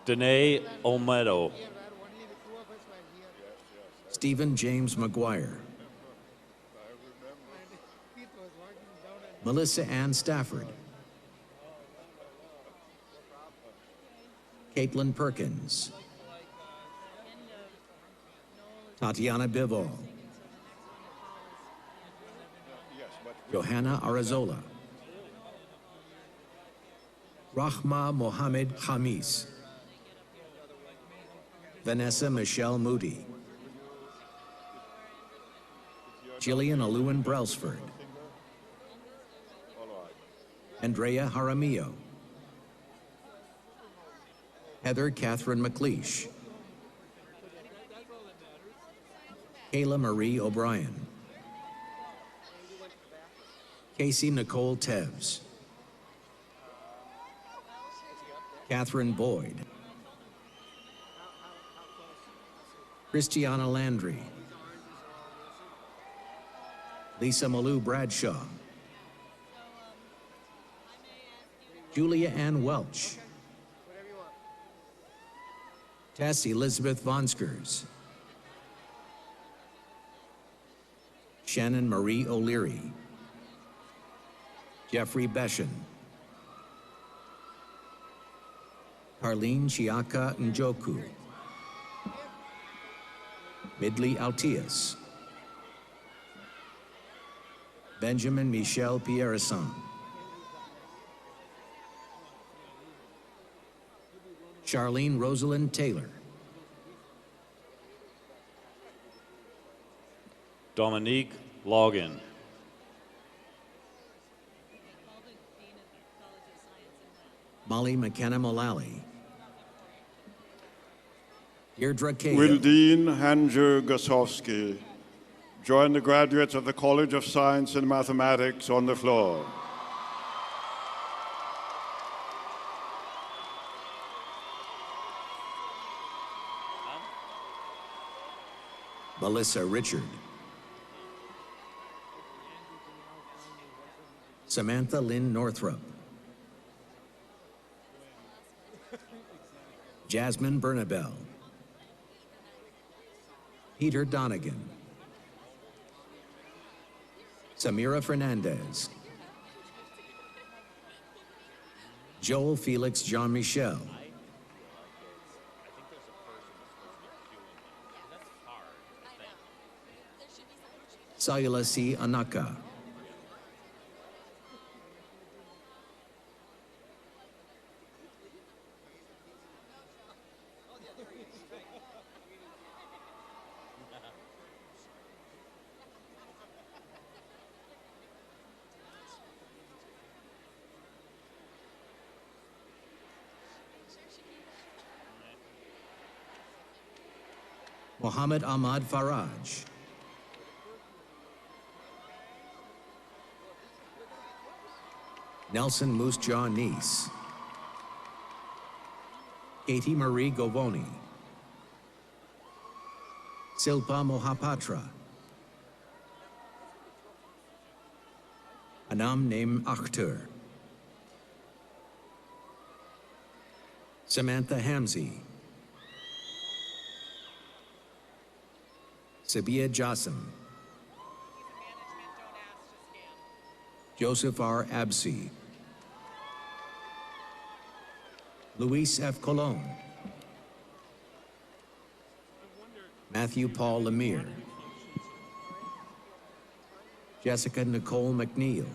Speaker 4: Danae Olmedo,
Speaker 15: Stephen James McGuire, Melissa Ann Stafford, Caitlin Perkins, Tatiana Bivol, Johanna Arazola, Rahma Mohammed Khamis, Vanessa Michelle Moody, Jillian Alewin Brelsford, Andrea Jaramillo, Heather Catherine McLeish, Kayla Marie O'Brien, Casey Nicole Tevz, Catherine Boyd, Christiana Landry, Lisa Malou Bradshaw, Julia Ann Welch. Tess Elizabeth Vonskers. Shannon Marie O'Leary. Jeffrey Beshan. Carlene Chiaka Njoku. Midley Altius. Benjamin Michel Pierreson. Charlene Rosalind Taylor.
Speaker 4: Dominique Logan.
Speaker 15: Molly McKenna Mullally. Deirdre Cahill.
Speaker 9: Wildine Hanger Gosowski. Join the graduates of the College of Science and Mathematics on the floor.
Speaker 15: Melissa Richard. Samantha Lynn Northrup. Jasmine Bernabel. Peter Donegan. Samira Fernandez. Joel Felix Jean-Michel. Sayula C. Anaka. Mohammed Ahmad Faraj. Nelson Moose-Jaw Neese. Katie Marie Govoni. Silpa Mohapatra. Anam Naim Akhtar. Samantha Hamzy. Sabia Jassim. Joseph R. Absi. Luis F. Colon. Matthew Paul Lemire. Jessica Nicole McNeil.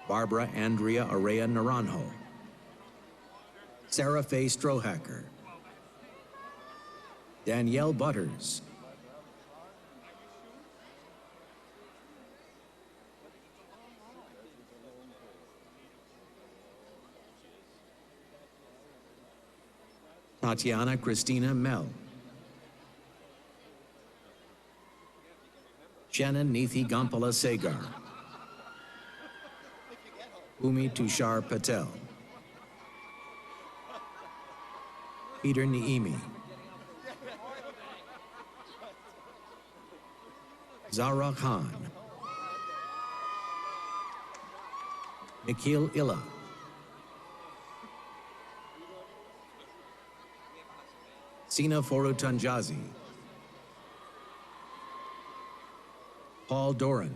Speaker 15: Barbara Andrea Arrea Naranjo. Sarah Faye Strohacker. Danielle Butters. Tatiana Christina Mel. Shannon Neethi Gampala Segar. Umi Tushar Patel. Peter Niimi. Zara Khan. Nikhil Illa. Sina Forutanjazi. Paul Doran.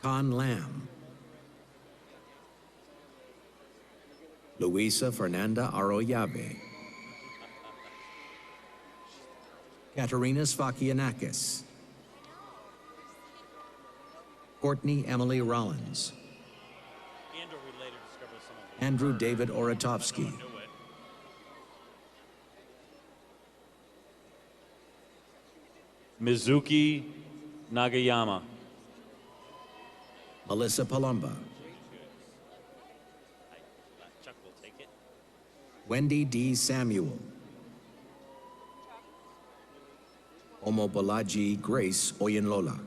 Speaker 15: Khan Lam. Luisa Fernanda Arroyabe. Katerina Sfakianakis. Courtney Emily Rollins. Andrew David Oratovsky.
Speaker 4: Mizuki Nagayama.
Speaker 15: Melissa Palumba. Wendy D. Samuel. Omobolaji Grace Oyenlola.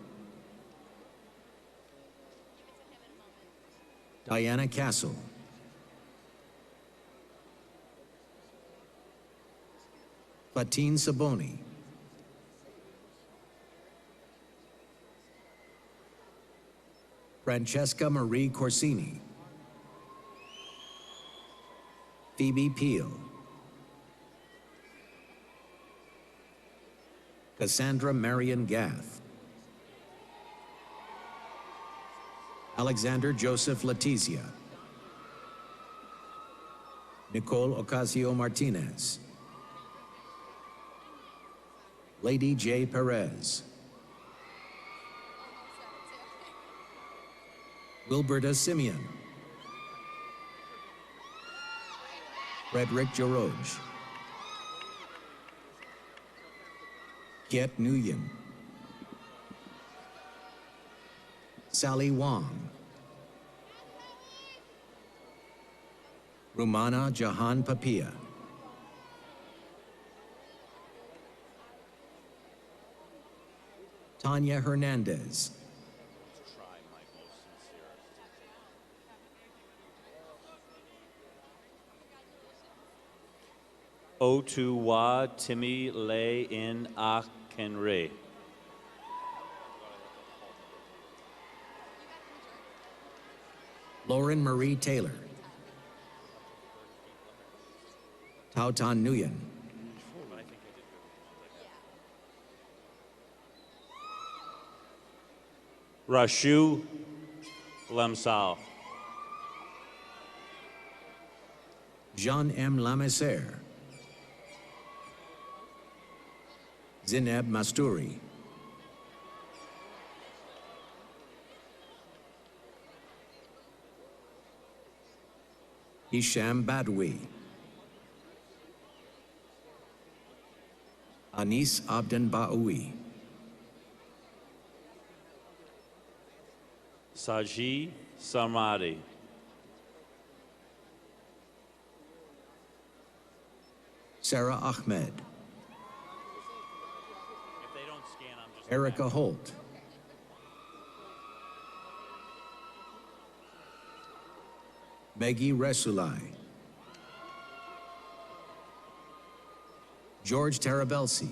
Speaker 15: Diana Castle. Fatine Saboni. Francesca Marie Corsini, Phoebe Peel, Cassandra Marion Gath, Alexander Joseph Letizia, Nicole Ocasio Martinez, Lady J. Perez, Wilberta Simeon, Frederick George, Kiet Nguyen, Sally Wong, Rumana Jahan Papia, Tanya Hernandez,
Speaker 4: Otuwa Timi Le In Akenre.
Speaker 15: Lauren Marie Taylor, Tautan Nguyen,
Speaker 4: Rashu Lemsal.
Speaker 15: Jean M. Lamisser, Zineb Masturi, Hisham Badwi, Anis Abden Baoui,
Speaker 4: Saji Samadi.
Speaker 15: Sarah Ahmed, Erica Holt, Meggie Resulai, George Tarabelsi,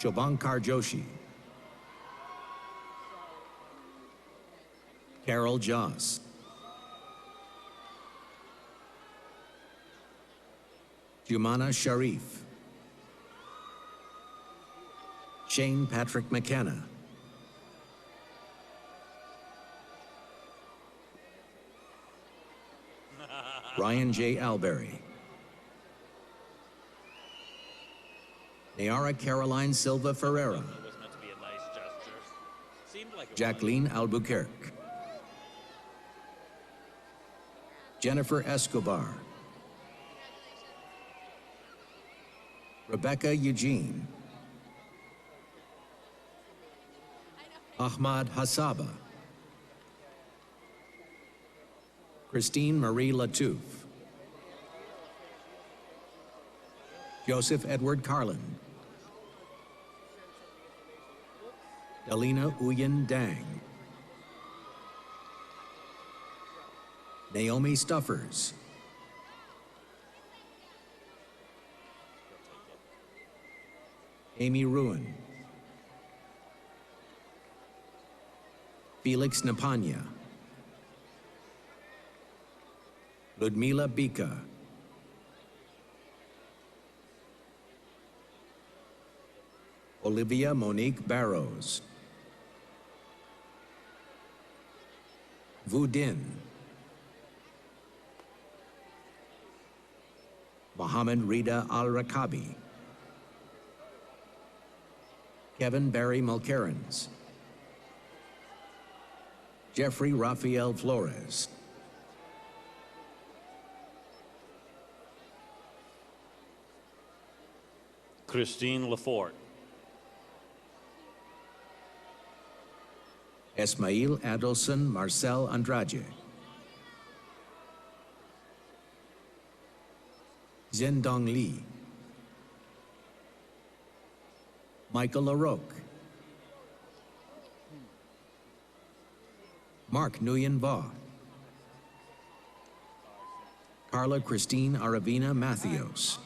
Speaker 15: Shobhankar Joshi, Carol Joss, Jumana Sharif, Shane Patrick McKenna, Ryan J. Alberry, Nayara Caroline Silva Ferreira, Jacqueline Albuquerque, Jennifer Escobar, Rebecca Eugene, Ahmad Hassaba, Christine Marie Latouf, Joseph Edward Carlin, Dalina Uyen Dang, Naomi Stuffers, Amy Ruin, Felix Napanya, Ludmila Bika, Olivia Monique Barrows, Vu Din, Mohammed Rida Al-Rakabi, Kevin Barry Mulkerins, Jeffrey Rafael Flores,
Speaker 4: Christine Lafort.
Speaker 15: Esmail Adelson Marcel Andrade, Zhendong Li, Michael LaRoque, Mark Nguyen Va, Carla Christine Aravina Matthews,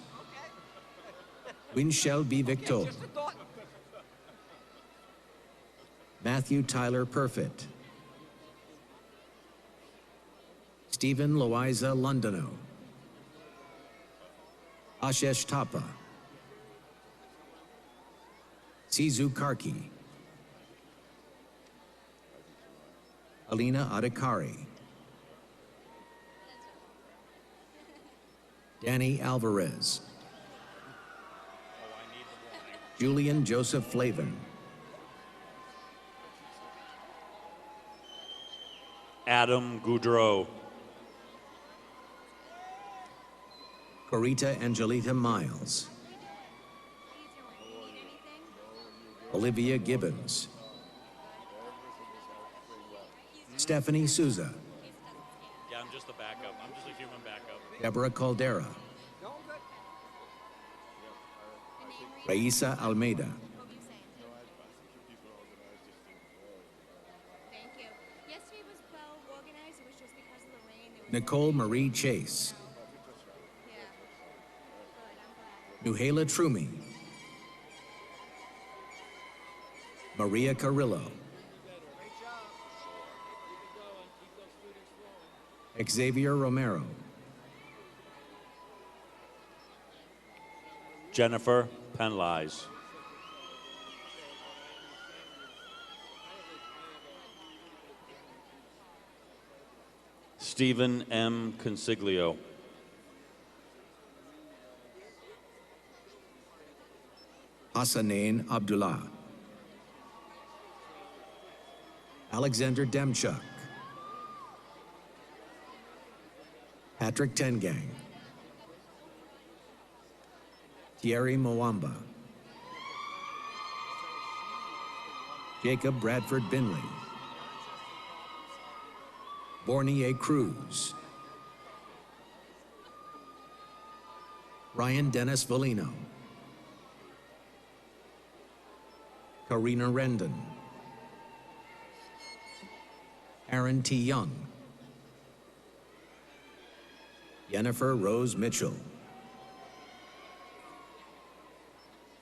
Speaker 15: Winchell B. Victor, Matthew Tyler Perfit, Stephen Loiza Londino, Ashesh Thapa, Sizu Karki, Alina Adhikari, Danny Alvarez, Julian Joseph Flavin,
Speaker 4: Adam Goudreau,
Speaker 15: Corita Angelita Miles, Olivia Gibbons, Stephanie Souza,
Speaker 4: Yeah, I'm just a backup. I'm just a human backup.
Speaker 15: Deborah Caldera, Raisa Almeida, Nicole Marie Chase, Nuhala Trumi, Maria Carrillo, Xavier Romero,
Speaker 4: Jennifer Penlies, Stephen M. Consiglio,
Speaker 15: Hassanain Abdullah, Alexander Demchuk, Patrick Tengang, Thierry Mwamba, Jacob Bradford Binley, Bornier Cruz, Ryan Dennis Volino, Karina Rendon, Aaron T. Young, Jennifer Rose Mitchell,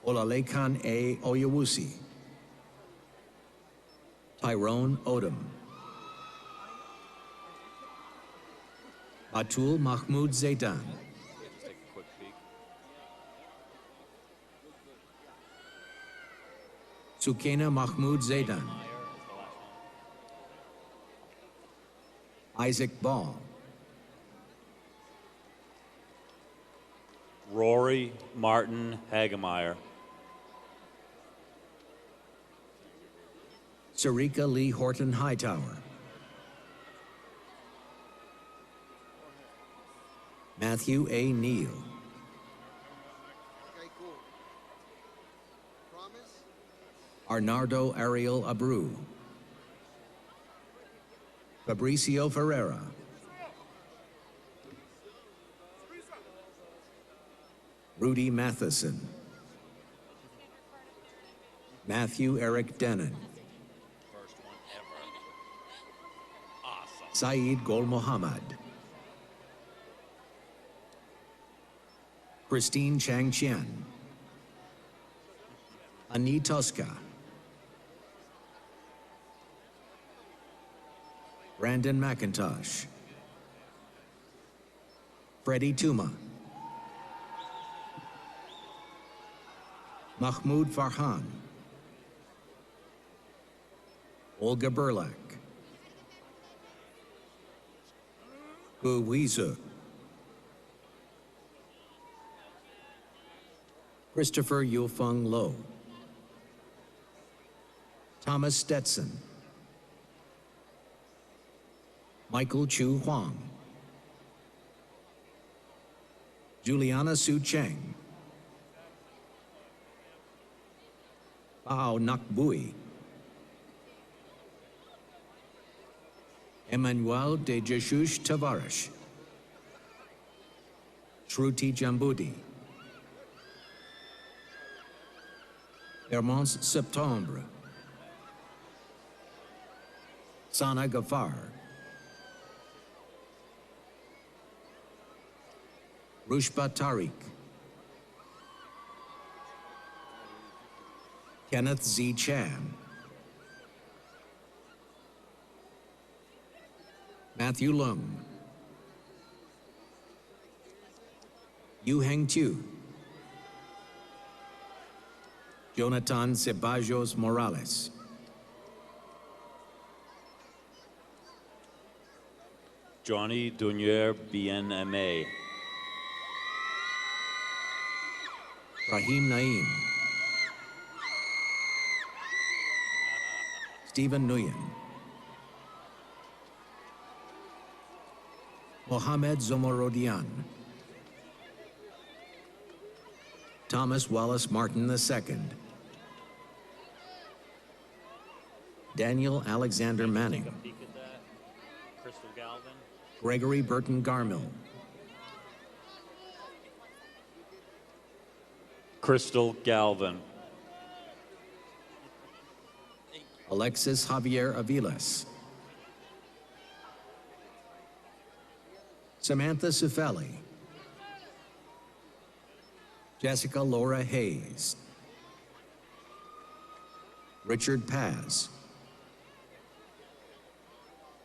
Speaker 15: Olalekan A. Oyewusi, Tyrone Odom, Atul Mahmoud Zaidan,
Speaker 4: Just take a quick peek.
Speaker 15: Sukena Mahmoud Zaidan, Isaac Ball,
Speaker 4: Rory Martin Hagemeyer,
Speaker 15: Sarika Lee Horton Hightower, Matthew A. Neal, Arnardo Ariel Abreu, Fabricio Ferreira, Rudy Matheson, Matthew Eric Denon,
Speaker 4: First one ever. Awesome.
Speaker 15: Saeed Gol Mohammad, Christine Chang Chien, Ani Tosca, Brandon McIntosh, Freddie Tuma, Mahmoud Farhan, Olga Burlak, Gu Weizhu, Christopher Yufeng Lo, Thomas Stetson, Michael Chu Huang, Juliana Su Cheng, Bao Nak Bui, Emmanuel de Jesus Tavares, Shruti Jambudi, Hermance Septembre, Sana Gafar, Rushba Tariq, Kenneth Z. Chan, Matthew Lung, Yu Heng Tu, Jonathan Ceballos Morales,
Speaker 4: Johnny Dunier BNMA,
Speaker 15: Rahim Naeem, Stephen Nguyen, Mohamed Zomorodian, Thomas Wallace Martin II, Daniel Alexander Manning,
Speaker 4: Crystal Galvin,
Speaker 15: Gregory Burton Garmill,
Speaker 4: Crystal Galvin,
Speaker 15: Alexis Javier Aviles, Samantha Sufeli, Jessica Laura Hayes, Richard Paz,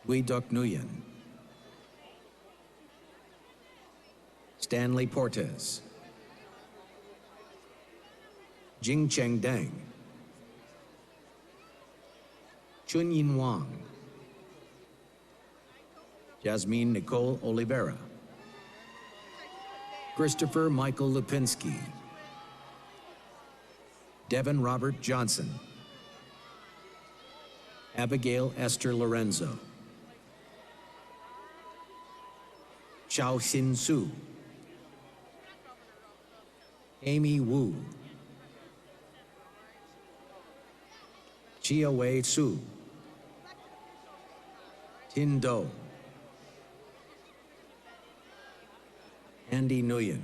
Speaker 15: Dwi Duc Nguyen, Stanley Portes, Jing Cheng Deng, Chun Yin Wang, Jasmine Nicole Oliveira, Christopher Michael Lipinski, Devin Robert Johnson, Abigail Esther Lorenzo, Xiao Xin Su, Amy Wu, Chia Wei Su, Tin Do, Andy Nguyen,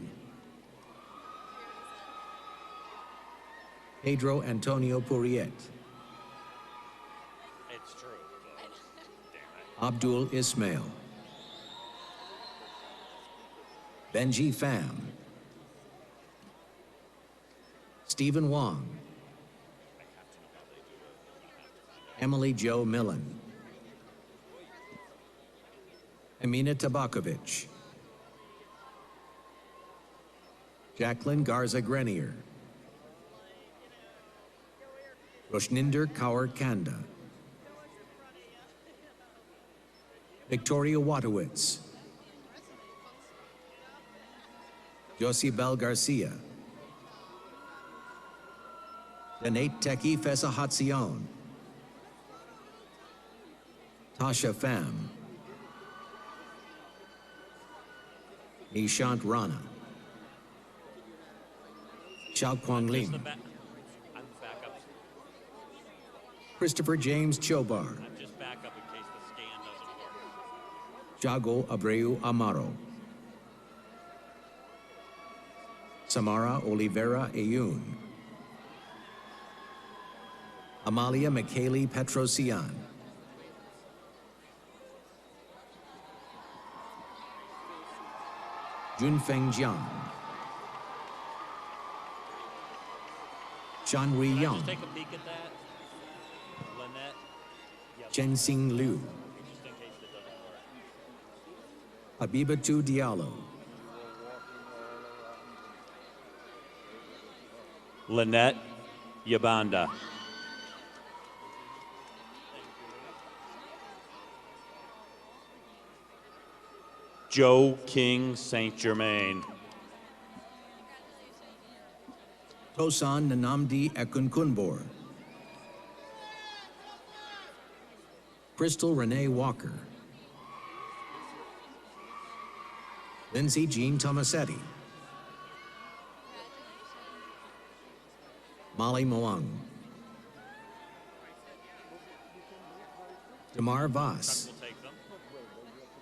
Speaker 15: Pedro Antonio Puriet,
Speaker 4: it's true.
Speaker 15: Abdul Ismail, Benji Pham, Stephen Wong, Emily Jo Millen, Amina Tabakovich, Jacqueline Garza Grenier, Roshninder Kaur Kanda, Victoria Watowitz, Josibel Garcia, Danate Teki Fesahatzion, Tasha Pham, Nishant Rana, Xiao Kwang Lim, Christopher James Chobar,
Speaker 4: Just back up in case the scan doesn't work.
Speaker 15: Jago Abreu Amaro, Samara Oliveira Ayun, Amalia McKaylee Petrosian, Junfeng Jiang, Shanwei
Speaker 4: Can I
Speaker 15: Yang,
Speaker 4: just take a peek at that? Lynette? Yep.
Speaker 15: Chensing Liu,
Speaker 4: Just in case it doesn't work.
Speaker 15: Habibatu Diallo,
Speaker 4: Lynette Yabanda. Joe King St. Germain.
Speaker 15: Tosan Nanamdi Ekunkunbor, Crystal Renee Walker, Lindsay Jean Tomasetti, Molly Moang, Damar Voss,
Speaker 4: Will take them.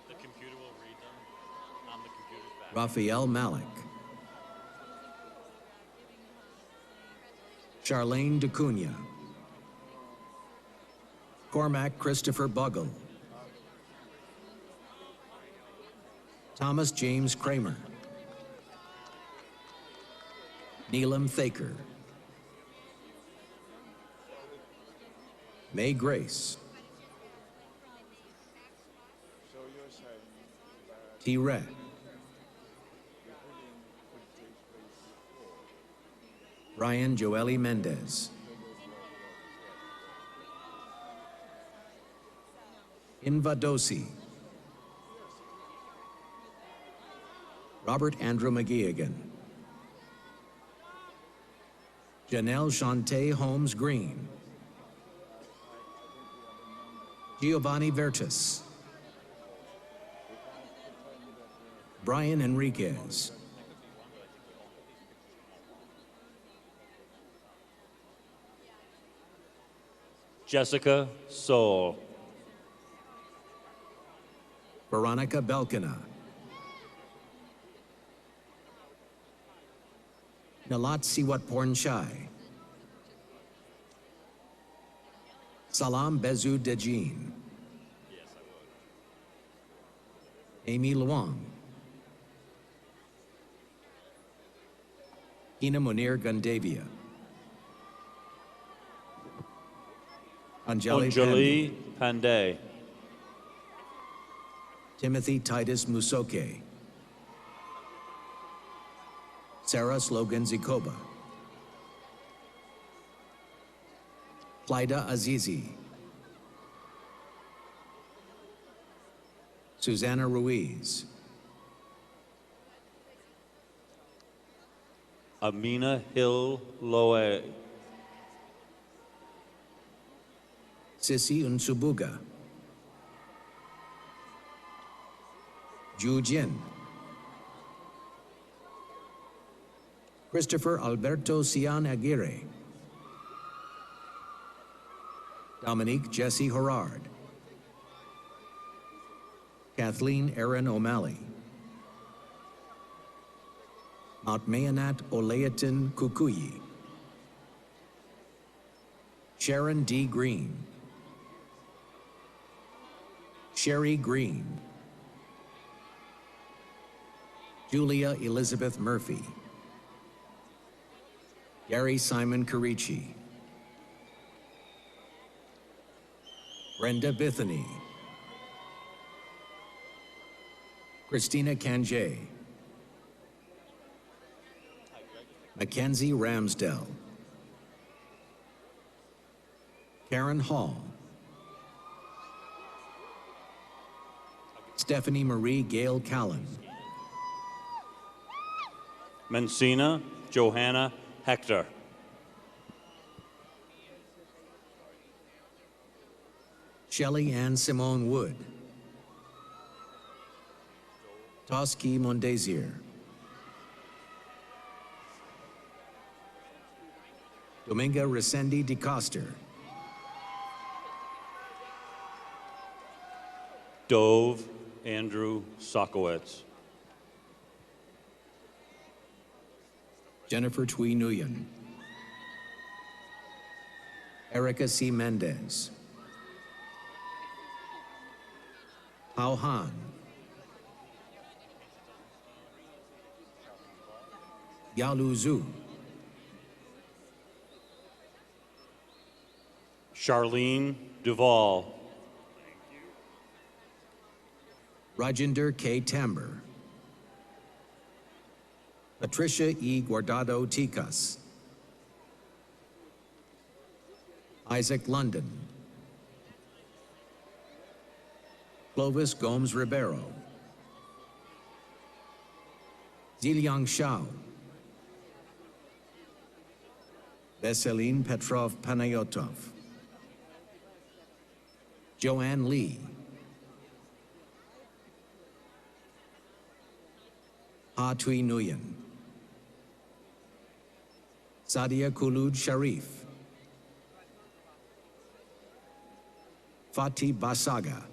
Speaker 4: The computer will read them on the computer's back.
Speaker 15: Raphael Malik, Charlene DeCunha, Cormac Christopher Bugle, Thomas James Kramer, Neelam Thaker, May Grace, T-Re. Brian Joely Mendez. Invadosi. Robert Andrew McGeogan. Janelle Shante Holmes Green. Giovanni Vertus. Brian Enriquez.
Speaker 4: Jessica Soul.
Speaker 15: Veronica Belkina. Nalat Siwat Pornchai. Salam Bezu Dejin. Amy Luong. Ina Munir Gundavia.
Speaker 4: Anjali Pandey.
Speaker 15: Timothy Titus Musoke. Sarah Slogan Zikoba. Clyda Azizi. Susanna Ruiz.
Speaker 4: Amina Hill Loe.
Speaker 15: Sissy Unsubuga. Ju Jin. Christopher Alberto Cian Aguirre. Dominique Jesse Horard. Kathleen Erin O'Malley. Mount Mayanat Oleatin Kukuyi. Sharon D. Green. Sherry Green. Julia Elizabeth Murphy. Gary Simon Carici. Brenda Bithany. Christina Kanjay. Mackenzie Ramsdell. Karen Hall. Stephanie Marie Gale Callan.
Speaker 4: Mencina Johanna Hector.
Speaker 15: Shelley Ann Simone Wood. Toski Mondesier. Dominga Resendi DeCoster.
Speaker 4: Dove Andrew Sokowitz.
Speaker 15: Jennifer Twee Nguyen. Erica C. Mendez. Hao Han. Yalu Zhu.
Speaker 4: Charlene Duvall.
Speaker 15: Rajinder K. Tamber. Patricia E. Guardado Ticas. Isaac London. Clovis Gomes Ribeiro. Ziliang Shao. Veselin Petrov Panayotov. Joanne Lee. Ha Tui Nguyen. Sadia Kulud Sharif. Fatih Basaga.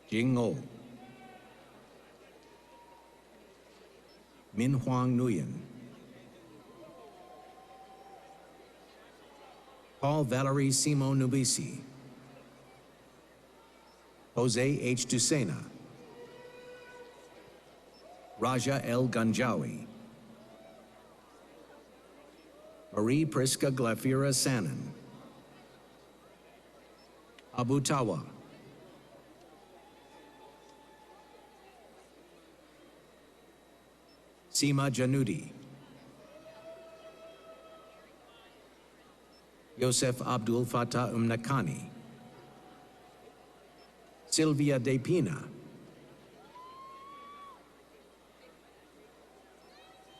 Speaker 15: Jing O. Min Huang Nguyen. Paul Valerie Simo Nubisi. Jose H. Ducena. Raja L. Ganjawi. Marie Priska Glafira Sanon. Abu Tawa. Seema Janudi, Yosef Abdul Fattah Umnakani, Sylvia De Pina,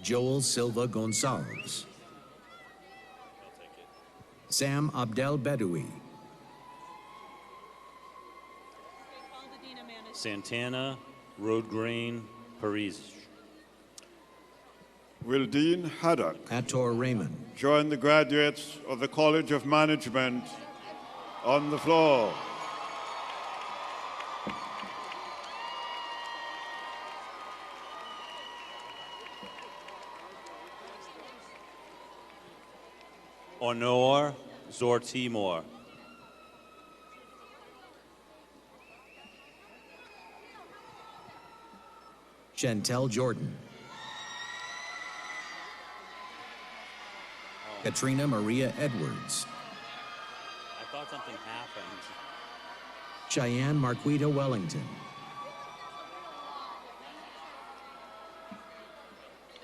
Speaker 15: Joel Silva Gonçalves, Sam Abdel Bedoui,
Speaker 4: Santana Road Green Paris.
Speaker 9: Will Dean Haddock
Speaker 15: Ator Raymond
Speaker 9: join the graduates of the College of Management on the floor?
Speaker 4: Honor Zortimor.
Speaker 15: Chantel Jordan, Katrina Maria Edwards,
Speaker 4: I thought something happened.
Speaker 15: Cheyenne Marquita Wellington,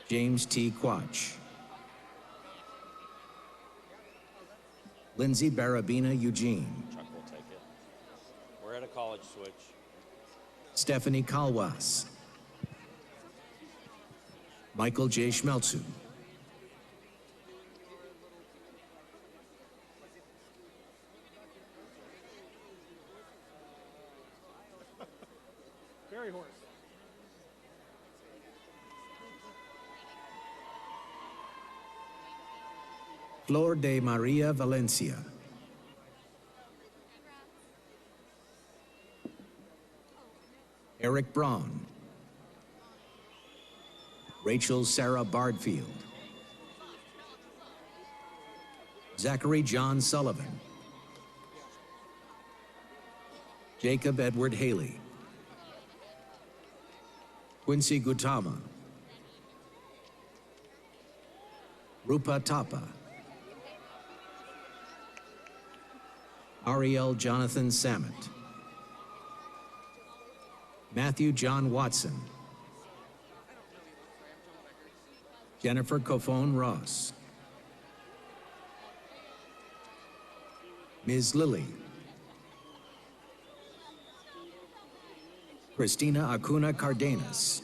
Speaker 15: James T. Quach, Lindsay Barabina Eugene,
Speaker 4: Chuck will take it. We're at a college switch.
Speaker 15: Stephanie Kalwas, Michael J. Schmelzu,
Speaker 12: Very hoarse.
Speaker 15: Flor de Maria Valencia, Eric Braun, Rachel Sarah Bardfield, Zachary John Sullivan, Jacob Edward Haley, Quincy Gautama, Rupa Tapa, Ariel Jonathan Samet, Matthew John Watson, Jennifer Cofone Ross, Ms. Lilly, Christina Acuna Cardenas,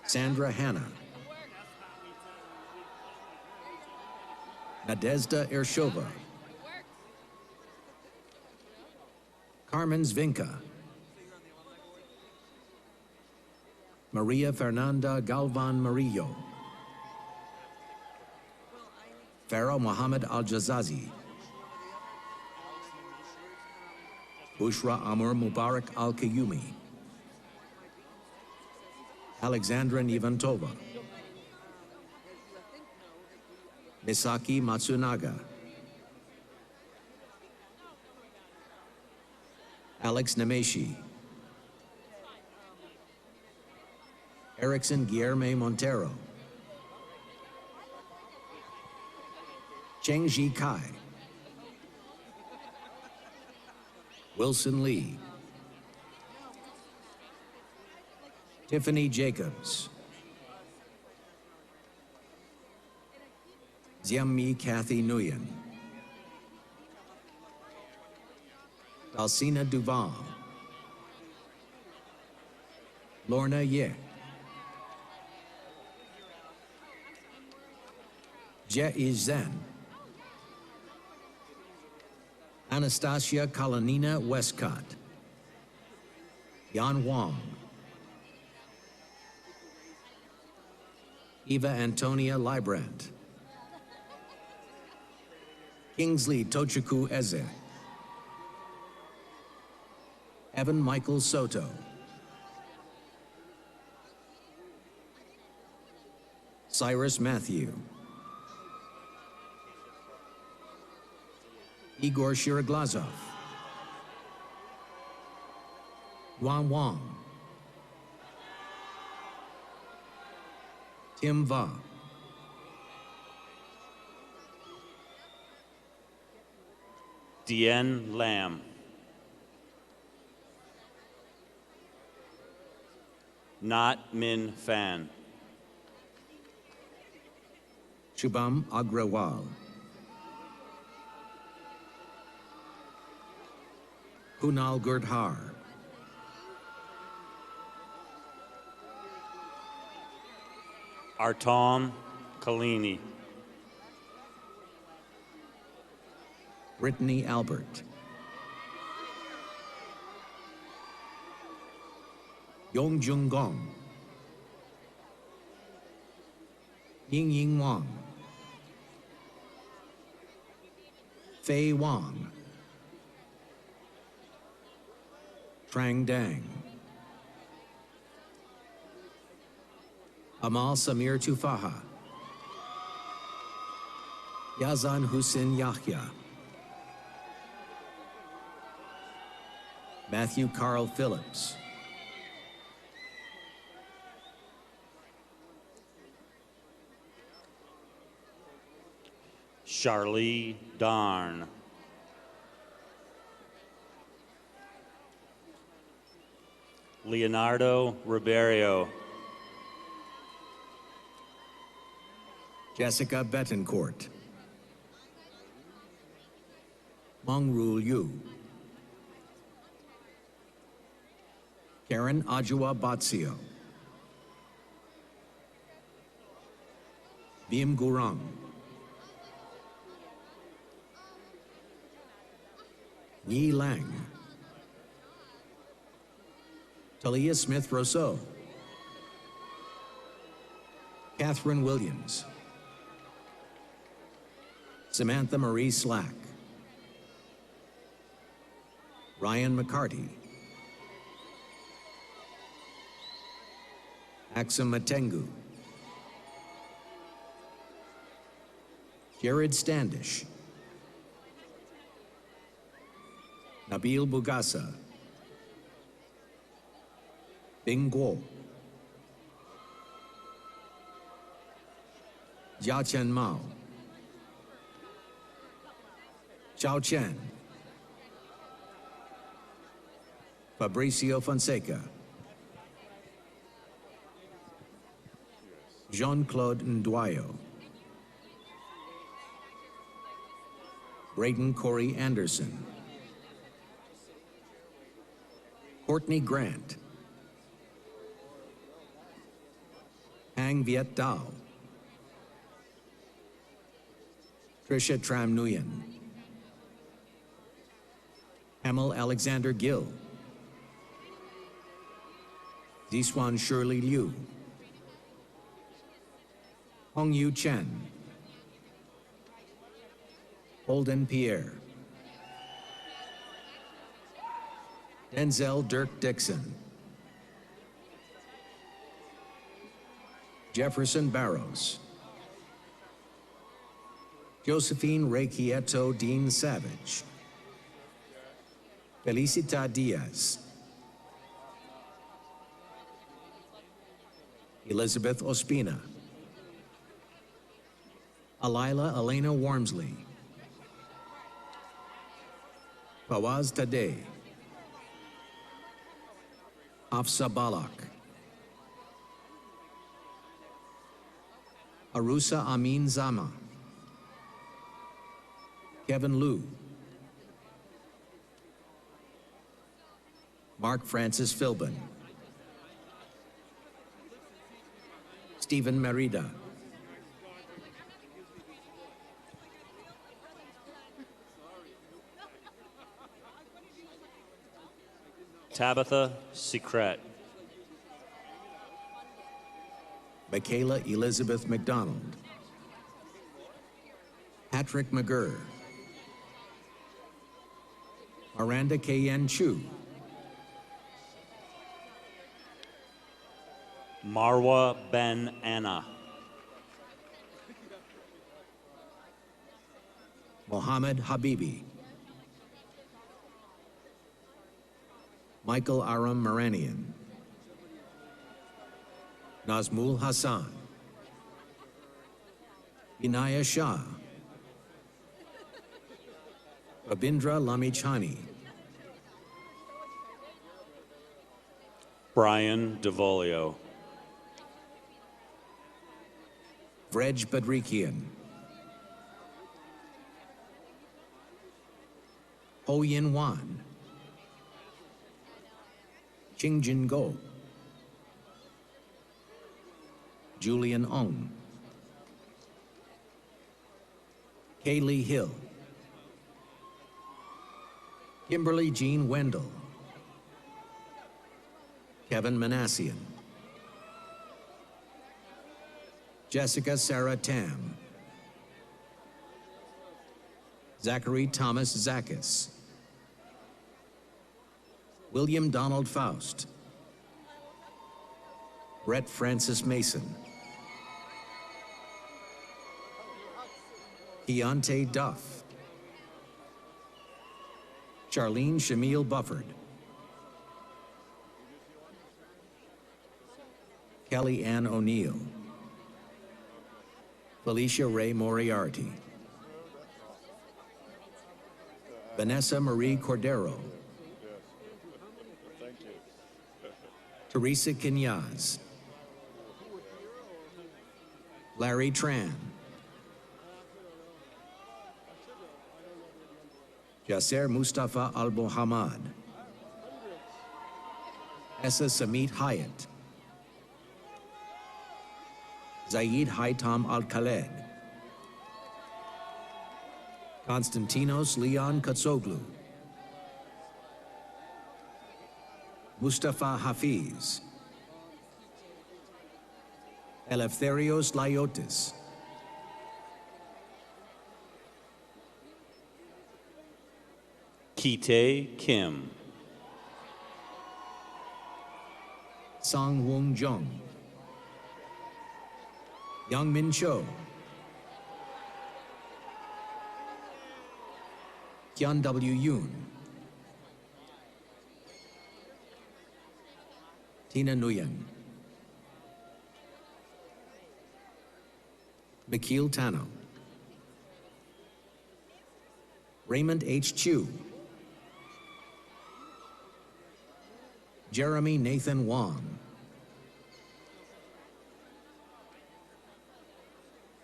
Speaker 15: Sandra Hanna, Nadezhda Ershova, Carmen Zvinka, Maria Fernanda Galvan Murillo, Farah Mohammed Al-Jazazi, Bushra Amur Mubarak Al-Kayumi, Alexandra Nivantova, Misaki Matsunaga, Alex Nemeshi, Erickson Guillerme Montero, Cheng Ji Kai, Wilson Lee, Tiffany Jacobs, Xiammi Kathy Nguyen, Dalsina Duval, Lorna Ye, Jie Zhen, Anastasia Kalanina Westcott, Yan Wong, Eva Antonia Librand, Kingsley Tochukwu Eze, Evan Michael Soto, Cyrus Matthew, Igor Shiraglazov, Yuan Wang, Tim Va,
Speaker 4: Deanne Lamb. Not Min Fan.
Speaker 15: Shubham Agrawal. Kunal Gurdhar.
Speaker 4: Artam Kalini.
Speaker 15: Brittany Albert. Yongjung Gong. Ying Ying Wang. Fei Wang. Trang Dang. Amal Samir Tufaha. Yazan Hussein Yahya. Matthew Carl Phillips.
Speaker 4: Charlie Darn. Leonardo Ribeiro.
Speaker 15: Jessica Betancourt. Mongrul Yu. Karen Ajua Batsio. Bim Gurung. Yi Lang. Talia Smith-Rousseau. Catherine Williams. Samantha Marie Slack. Ryan McCarty. Axum Matengu. Jared Standish. Nabil Bugasa. Bing Guo. Jia Chen Mao. Zhao Chen. Fabricio Fonseca. Jean-Claude Nduayo. Braden Corey Anderson. Courtney Grant. Hang Viet Dao. Trisha Tram Nguyen. Hamel Alexander Gill. Ziswan Shirley Liu. Hong Yu Chen. Holden Pierre. Denzel Dirk Dixon. Jefferson Barrows. Josephine Requieto Dean Savage. Felicita Diaz. Elizabeth Ospina. Alila Elena Wormsley. Fawaz Tadei. Hafsa Balak. Arusa Amin Zama. Kevin Liu. Mark Francis Philbin. Stephen Merida.
Speaker 4: Tabitha Secret.
Speaker 15: Michaela Elizabeth McDonald. Patrick McGurr. Miranda K.N. Chu.
Speaker 4: Marwa Ben Anna.
Speaker 15: Mohammed Habibi. Michael Aram Maranian. Nazmul Hassan. Inaya Shah. Rabindra Lamichhani.
Speaker 4: Brian DeVolio.
Speaker 15: Vrej Badrikian. Ho Yin Wan. Qingjin Go. Julian Ong. Kaylee Hill. Kimberly Jean Wendell. Kevin Manassian. Jessica Sarah Tam. Zachary Thomas Zakis. William Donald Faust. Brett Francis Mason. Keontae Duff. Charlene Shamil Bufford. Kelly Ann O'Neill. Felicia Ray Moriarty. Vanessa Marie Cordero. Teresa Quinaz. Larry Tran. Yasser Mustafa Al-Mohammad. Essa Samit Hyatt. Zaid Haitam Al-Khaled. Konstantinos Leon Katsoglu. Mustafa Hafiz. Eleftherios Laiotis.
Speaker 4: Kite Kim.
Speaker 15: Song Wong Jung. Young Min Cho. Hyun W. Yoon. Tina Nguyen. Mikhail Tano. Raymond H. Chu. Jeremy Nathan Wong.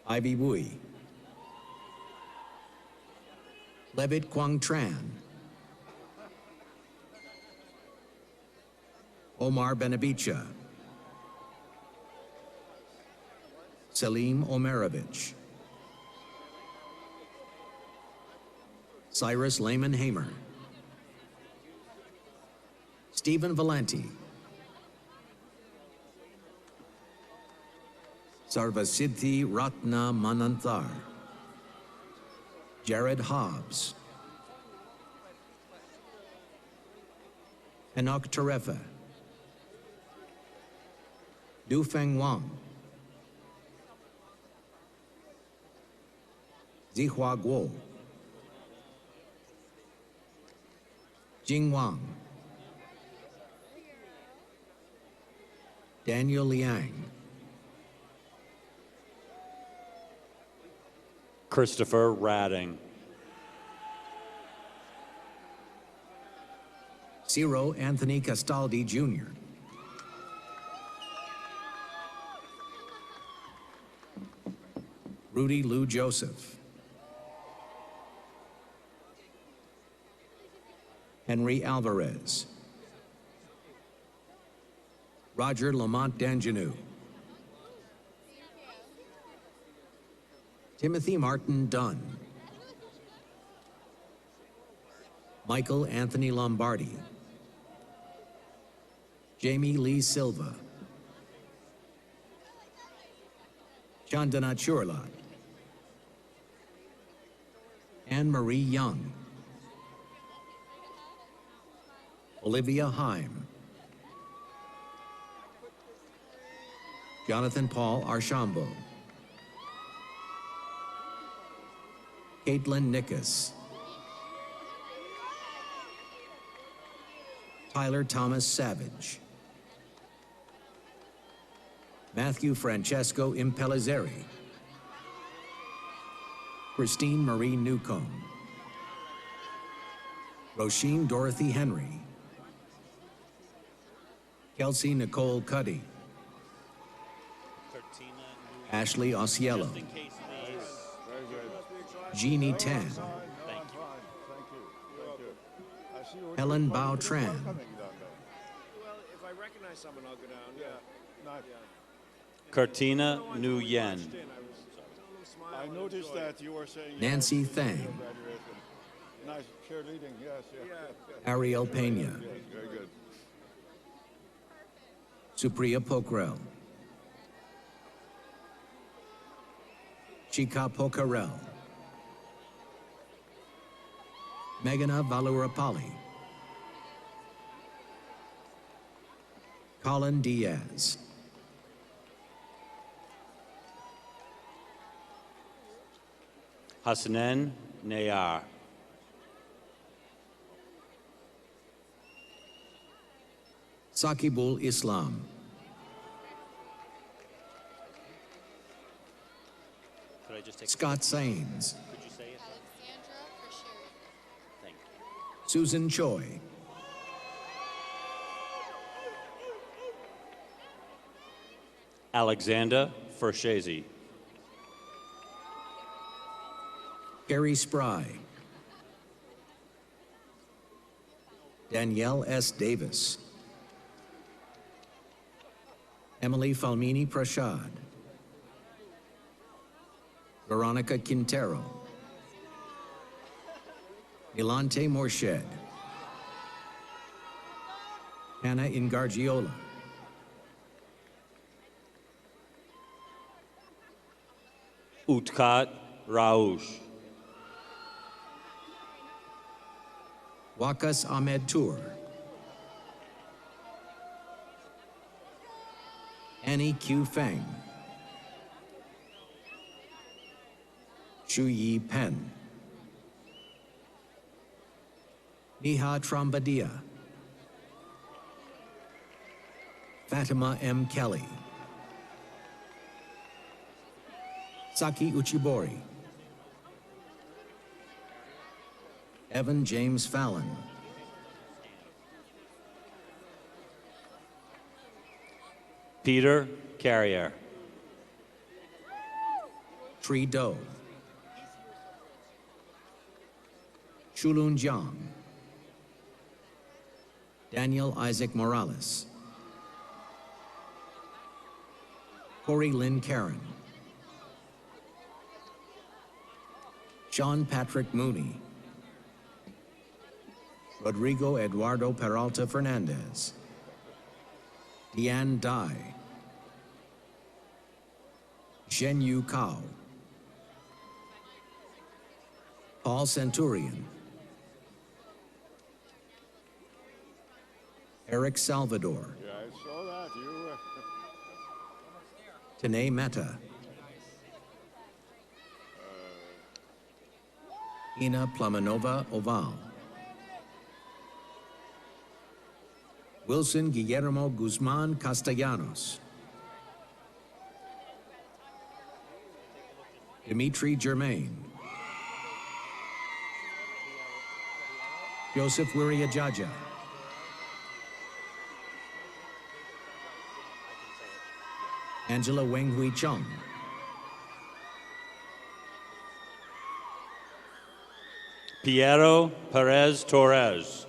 Speaker 15: Ivy Wui. Levitt Quang Tran. Omar Benabicha. Salim Omerovich. Cyrus Lehman Hamer. Stephen Valenti. Sarvasiddhi Ratna Mananthar. Jared Hobbs. Enoch Terefa. Dufeng Wang. Zihua Guo. Jing Wang. Daniel Liang.
Speaker 4: Christopher Radding.
Speaker 15: Ciro Anthony Castaldi Jr. Rudy Lou Joseph. Henry Alvarez. Roger Lamont Danjanu. Timothy Martin Dunn. Michael Anthony Lombardi. Jamie Lee Silva. Chandana Churlat. Anne Marie Young. Olivia Heim. Jonathan Paul Archambault. Caitlin Nickus. Tyler Thomas Savage. Matthew Francesco Impellizzeri. Christine Marie Newcomb. Roisin Dorothy Henry. Kelsey Nicole Cuddy. Ashley Osiello. Jeannie Tan. Helen Bao Tran.
Speaker 13: Well, if I recognize someone, I'll go down. Yeah.
Speaker 4: Cortina Nguyen.
Speaker 9: I noticed that you were saying
Speaker 15: Nancy
Speaker 9: yes,
Speaker 15: Thang.
Speaker 9: Nice cheerleading, yes.
Speaker 15: Ariel Pena.
Speaker 9: Yes, very good.
Speaker 15: Supriya Pokral. Chika Pokarel. Meghana Valurapalli. Colin Diaz.
Speaker 4: Hasnain Nayar.
Speaker 15: Sakibul Islam. Scott Sains. Susan Choi.
Speaker 4: Alexander Fershese.
Speaker 15: Carrie Spry. Danielle S. Davis. Emily Falmini Prashad. Veronica Quintero. Ilante Morshed. Hannah Ingargiola.
Speaker 4: Utkat Raush.
Speaker 15: Wakas Ahmed Tour. Annie Q. Feng. Shu Yi Pen. Neha Trambadia. Fatima M. Kelly. Saki Uchibori. Evan James Fallon.
Speaker 4: Peter Carrier.
Speaker 15: Tree Doe. Shulun Jiang. Daniel Isaac Morales. Corey Lynn Karen. Sean Patrick Mooney. Rodrigo Eduardo Peralta Fernandez. Deanne Dai. Shen Yu Kao. Paul Centurion. Eric Salvador.
Speaker 9: Yeah, I saw that. You
Speaker 15: Tanae Mehta. Ina Plamanova Oval. Wilson Guillermo Guzman Castellanos. Dimitri Germain. Joseph Wiriajaja. Angela Weng Hui Chung.
Speaker 4: Piero Perez Torres.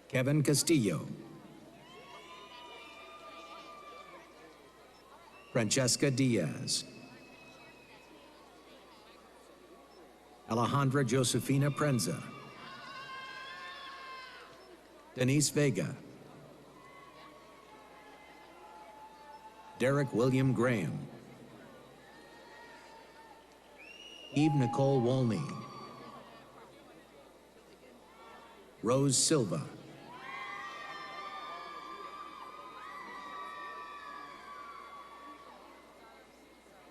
Speaker 15: Kevin Castillo. Francesca Diaz. Alejandra Josefina Prenza. Denise Vega. Derek William Graham. Eve Nicole Wolney. Rose Silva.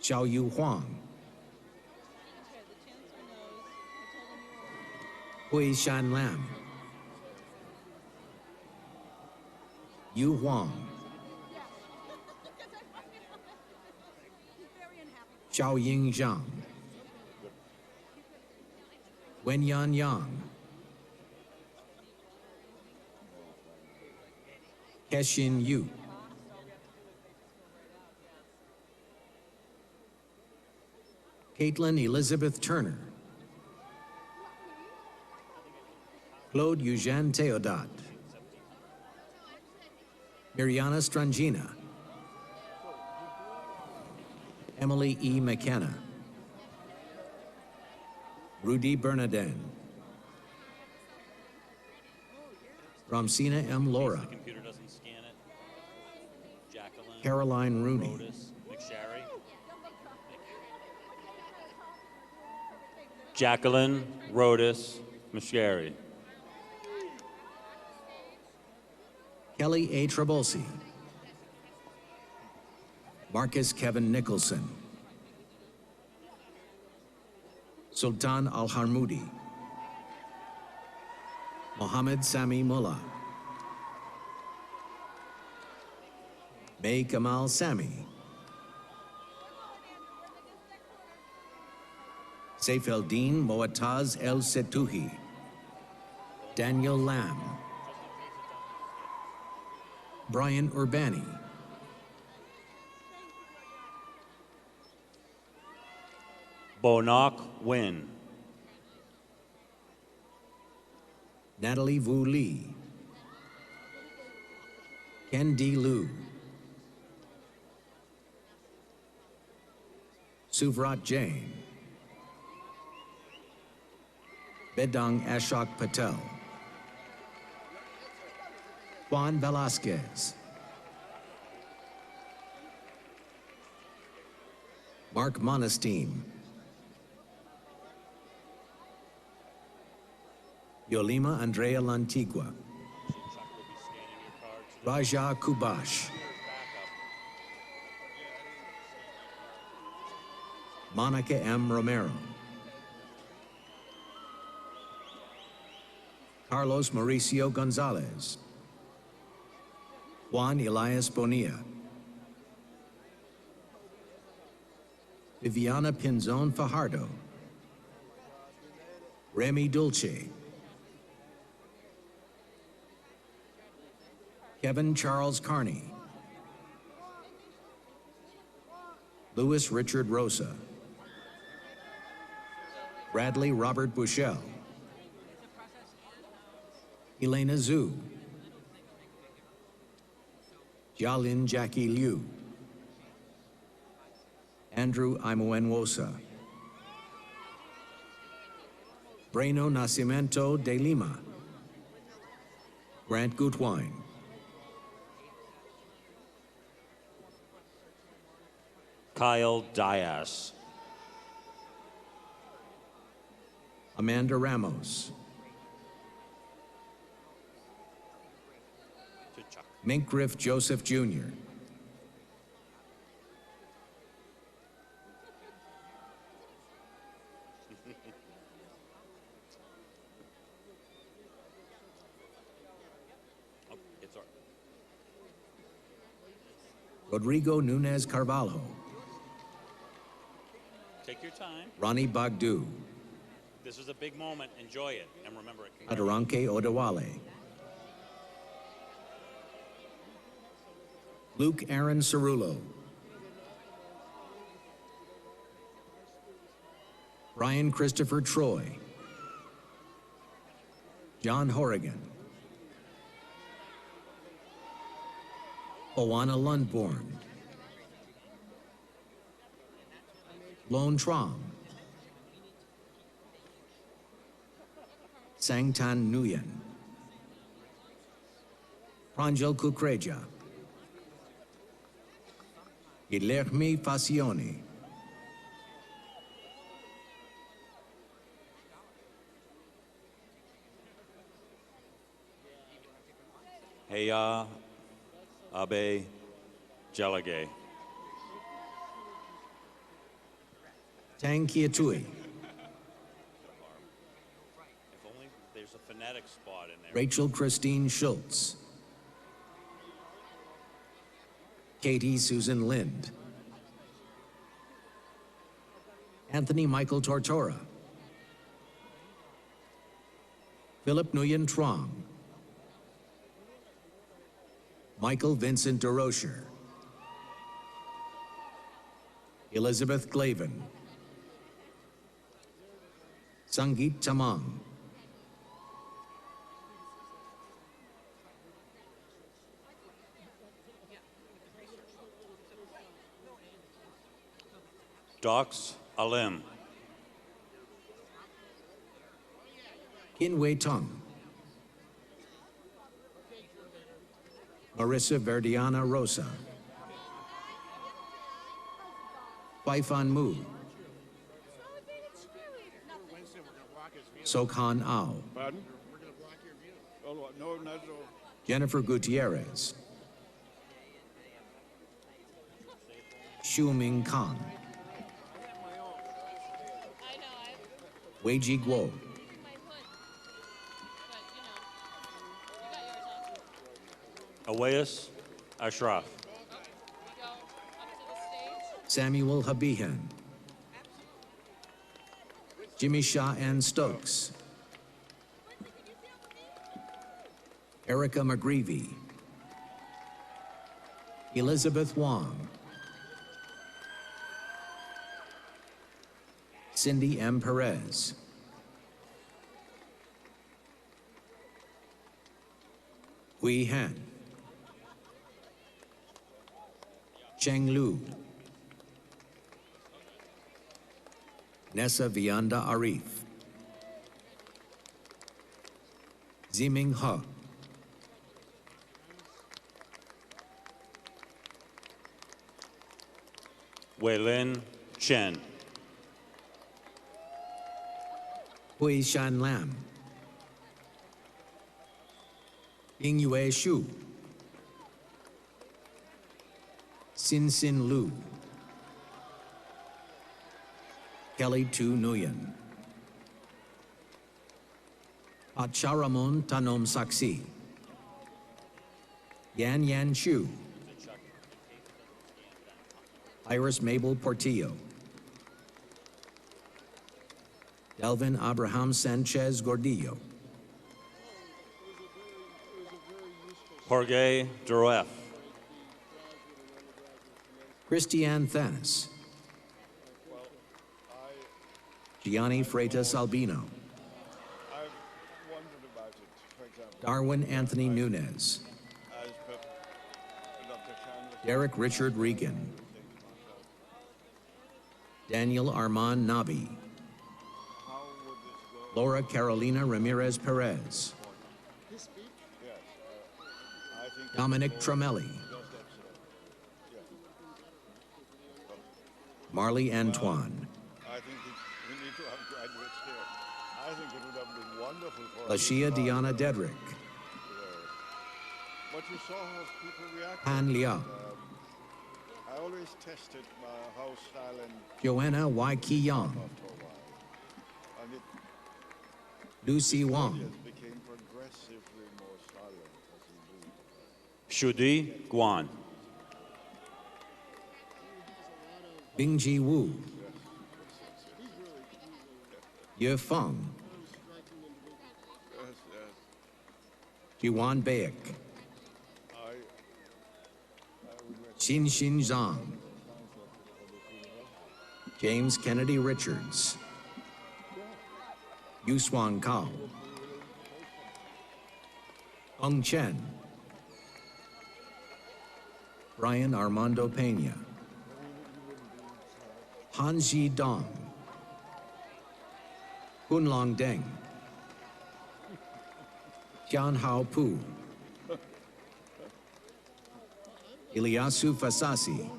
Speaker 15: Xiao Yu Huang. Hui Shan Lam. Yu Huang. Xiao Ying Zhang. Wenyan Yang. Keshin Yu. Caitlin Elizabeth Turner. Claude Eugène Theodat. Miriana Strangina. Emily E. McKenna. Rudy Bernardin. Ramsina M. Laura.
Speaker 4: The computer doesn't scan it. Jacqueline.
Speaker 15: Caroline Rooney.
Speaker 4: Rodas, McSherry. Jacqueline Rodas McSherry.
Speaker 15: Kelly A. Trabolsi. Marcus Kevin Nicholson. Sultan Al-Harmoudi. Mohammed Sami Mullah. May Kamal Sami. Saif el-Din Moataz El-Setuhi. Daniel Lam. Brian Urbani.
Speaker 4: Bonak Win.
Speaker 15: Natalie Vu Lee. Ken D. Liu. Suvrat Jain. Bedang Ashok Patel. Juan Velasquez. Mark Monestein. Yolima Andrea Lantigua. Raja Kubash. Monica M. Romero. Carlos Mauricio Gonzalez. Juan Elias Bonilla. Viviana Pinzon Fajardo. Remy Dulce. Kevin Charles Carney. Louis Richard Rosa. Bradley Robert Bushell. Elena Zhu. Jialin Jackie Liu. Andrew Imoenwosa. Breno Nascimento de Lima. Grant Gutwine.
Speaker 4: Kyle Dias.
Speaker 15: Amanda Ramos. Mink Griff Joseph Jr. Rodrigo Nunez Carvalho.
Speaker 4: Take your time.
Speaker 15: Ronnie Bagdu.
Speaker 4: This is a big moment. Enjoy it. And remember it.
Speaker 15: Adoranke Odewale. Luke Aaron Cerullo. Brian Christopher Troy. John Horrigan. Owana Lundborn. Lone Trong. Sangtan Nguyen. Pranjal Kukreja. Guilherme Facioni.
Speaker 4: Heya Abe Jelage.
Speaker 15: Tang Kiatui.
Speaker 4: If only there's a phonetic spot in there.
Speaker 15: Rachel Christine Schultz. Katie Susan Lind. Anthony Michael Tortora. Philip Nguyen Truong. Michael Vincent DeRocher, Elizabeth Glavin, Sangeet Tamang,
Speaker 4: Dox Alem,
Speaker 15: Kinwei Tung, Marissa Verdiana Rosa, Faifan Mu, Sokhan Ao,
Speaker 9: Pardon? Oh, no, not at all.
Speaker 15: Jennifer Gutierrez, Xiuming Kang, Weiji Guo,
Speaker 4: Awais Ashraf,
Speaker 15: Samuel Habihan, Jimmy Shaw Ann Stokes, Erica McGreevy, Elizabeth Wong, Cindy M. Perez, Hui Han, Cheng Lu, Nessa Vianda Arif, Ziming He,
Speaker 4: Weilin Chen,
Speaker 15: Hui Shan Lam, Yingyue Xu, Sin Sin Lu, Kelly Tu Nguyen, Acharamon Tanom Saksi, Yan Yan Chu, Iris Mabel Portillo, Delvin Abraham Sanchez Gordillo,
Speaker 4: Jorge Duroef,
Speaker 15: Christiane Thanis, Gianni Freitas Albino, Darwin Anthony Nunez, Derek Richard Regan, Daniel Armand Nabi, Laura Carolina Ramirez Perez, Dominic Tramelli, Marley Antoine,
Speaker 9: I think we need to have graduates here. I think it would have been wonderful for
Speaker 15: Lashia Diana Dedrick,
Speaker 9: What you saw how people reacted.
Speaker 15: Han Liao,
Speaker 9: I always tested how silent
Speaker 15: Joanna Y. Ki Young,
Speaker 9: and it
Speaker 15: Lucy Wong,
Speaker 9: became progressively more silent as you do.
Speaker 4: Shudi Guan,
Speaker 15: Bingji Wu, Ye Feng, Yuan Baek, Xin Xin Zhang, James Kennedy Richards, Yuswan Kao, Hung Chen, Brian Armando Pena, Hanji Dong, Hunlong Deng, Tian Hao Pu, Ilyasu Fasasi,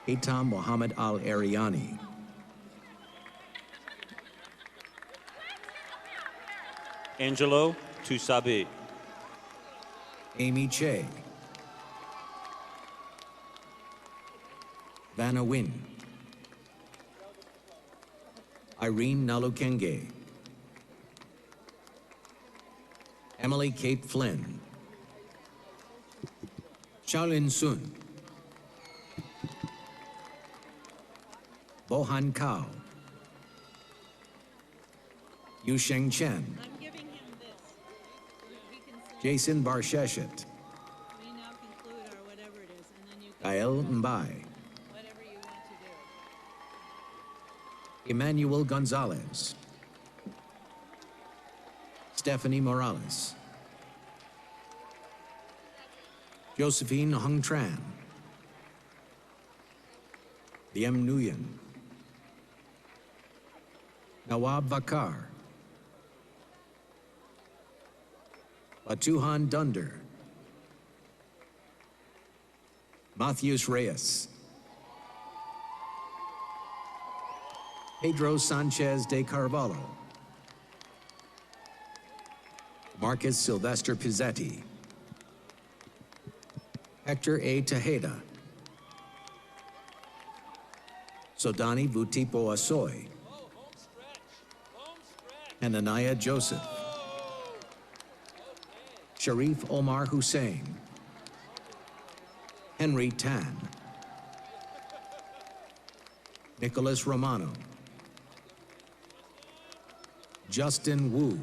Speaker 15: Hitam Mohammed Al Ariani,
Speaker 4: Angelo Tusabi,
Speaker 15: Amy Che, Vanna Win, Irene Nalukenge, Emily Kate Flynn, Shaolin Sun, Bohan Kao, Yusheng Chen, Jason Barsheshet. Gael Mbai. Emmanuel Gonzalez. Stephanie Morales. Josephine Hung Tran. Diem Nguyen. Nawab Vakar. Batuhan Dunder. Matthews Reyes. Pedro Sanchez de Carvalho. Marcus Sylvester Pizzetti. Hector A. Tejeda. Sodani Vutipo Asoy. Hananiah Joseph. Sharif Omar Hussein. Henry Tan. Nicholas Romano. Justin Wu.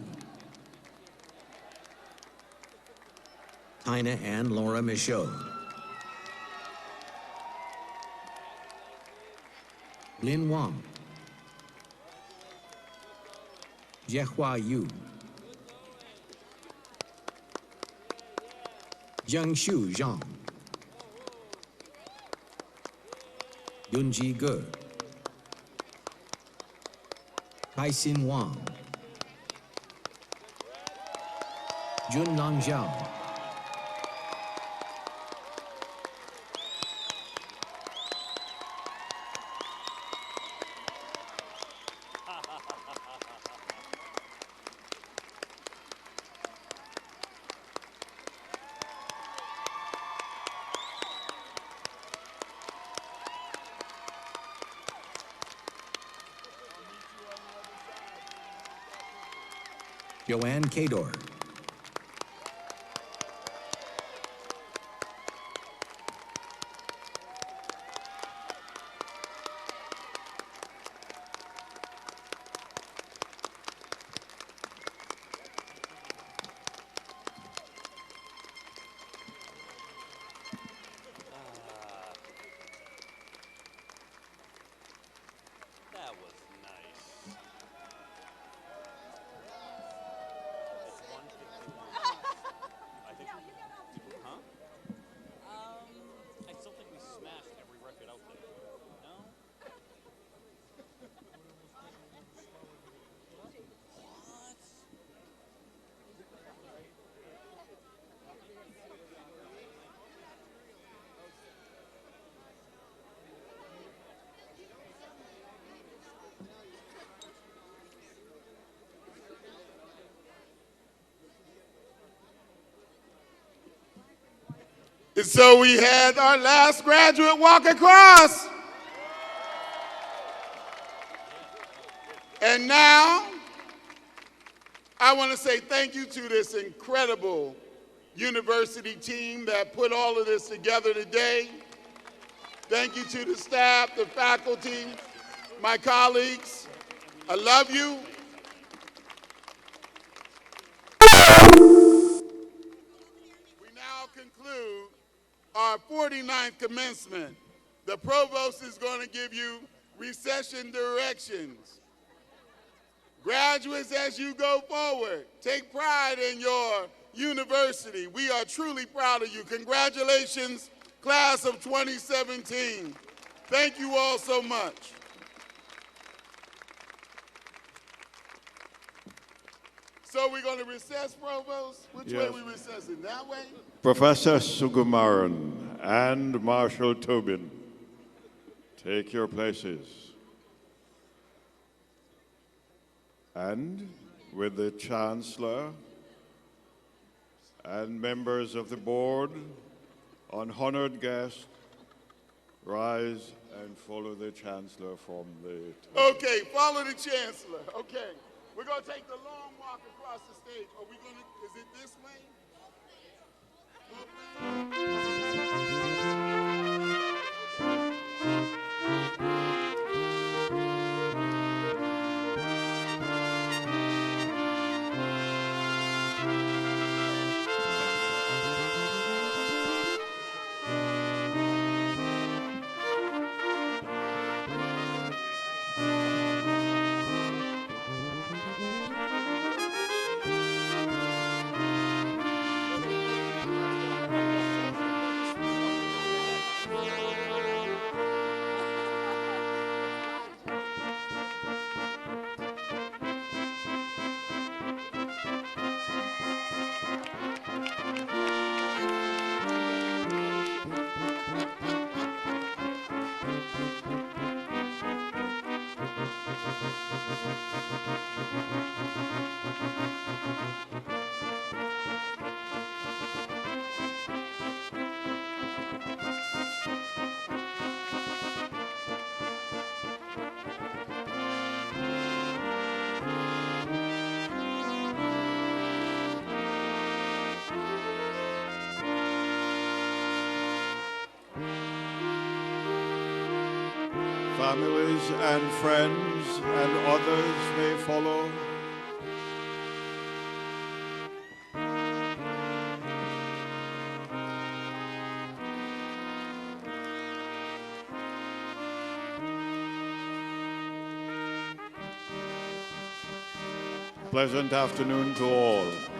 Speaker 15: Tina Ann Laura Michaud. Lin Wang. Jiehua Yu. Jiangshu Zhang. Yunji Ge. Kaixin Wang. Junlang Zhao. Joanne Kador.
Speaker 4: That was nice. It's 151. I think. Huh? I still think we smashed every record out there. No? What?
Speaker 7: And so we had our last graduate walk across. And now, I want to say thank you to this incredible university team that put all of this together today. Thank you to the staff, the faculty, my colleagues. I love you. We now conclude our 49th commencement. The provost is going to give you recession directions. Graduates, as you go forward, take pride in your university. We are truly proud of you. Congratulations, class of 2017. Thank you all so much. So we're going to recess, Provost? Which way
Speaker 9: Yes.
Speaker 7: are we recessing? That way?
Speaker 9: Professor Sugumaran and Marshal Tobin, take your places. And with the Chancellor and members of the board, on honored guests, rise and follow the Chancellor from the...
Speaker 7: Okay, follow the Chancellor. Okay. We're going to take the long walk across the stage. Are we going to, is it this way?
Speaker 9: Families and friends and others may follow. Pleasant afternoon to all.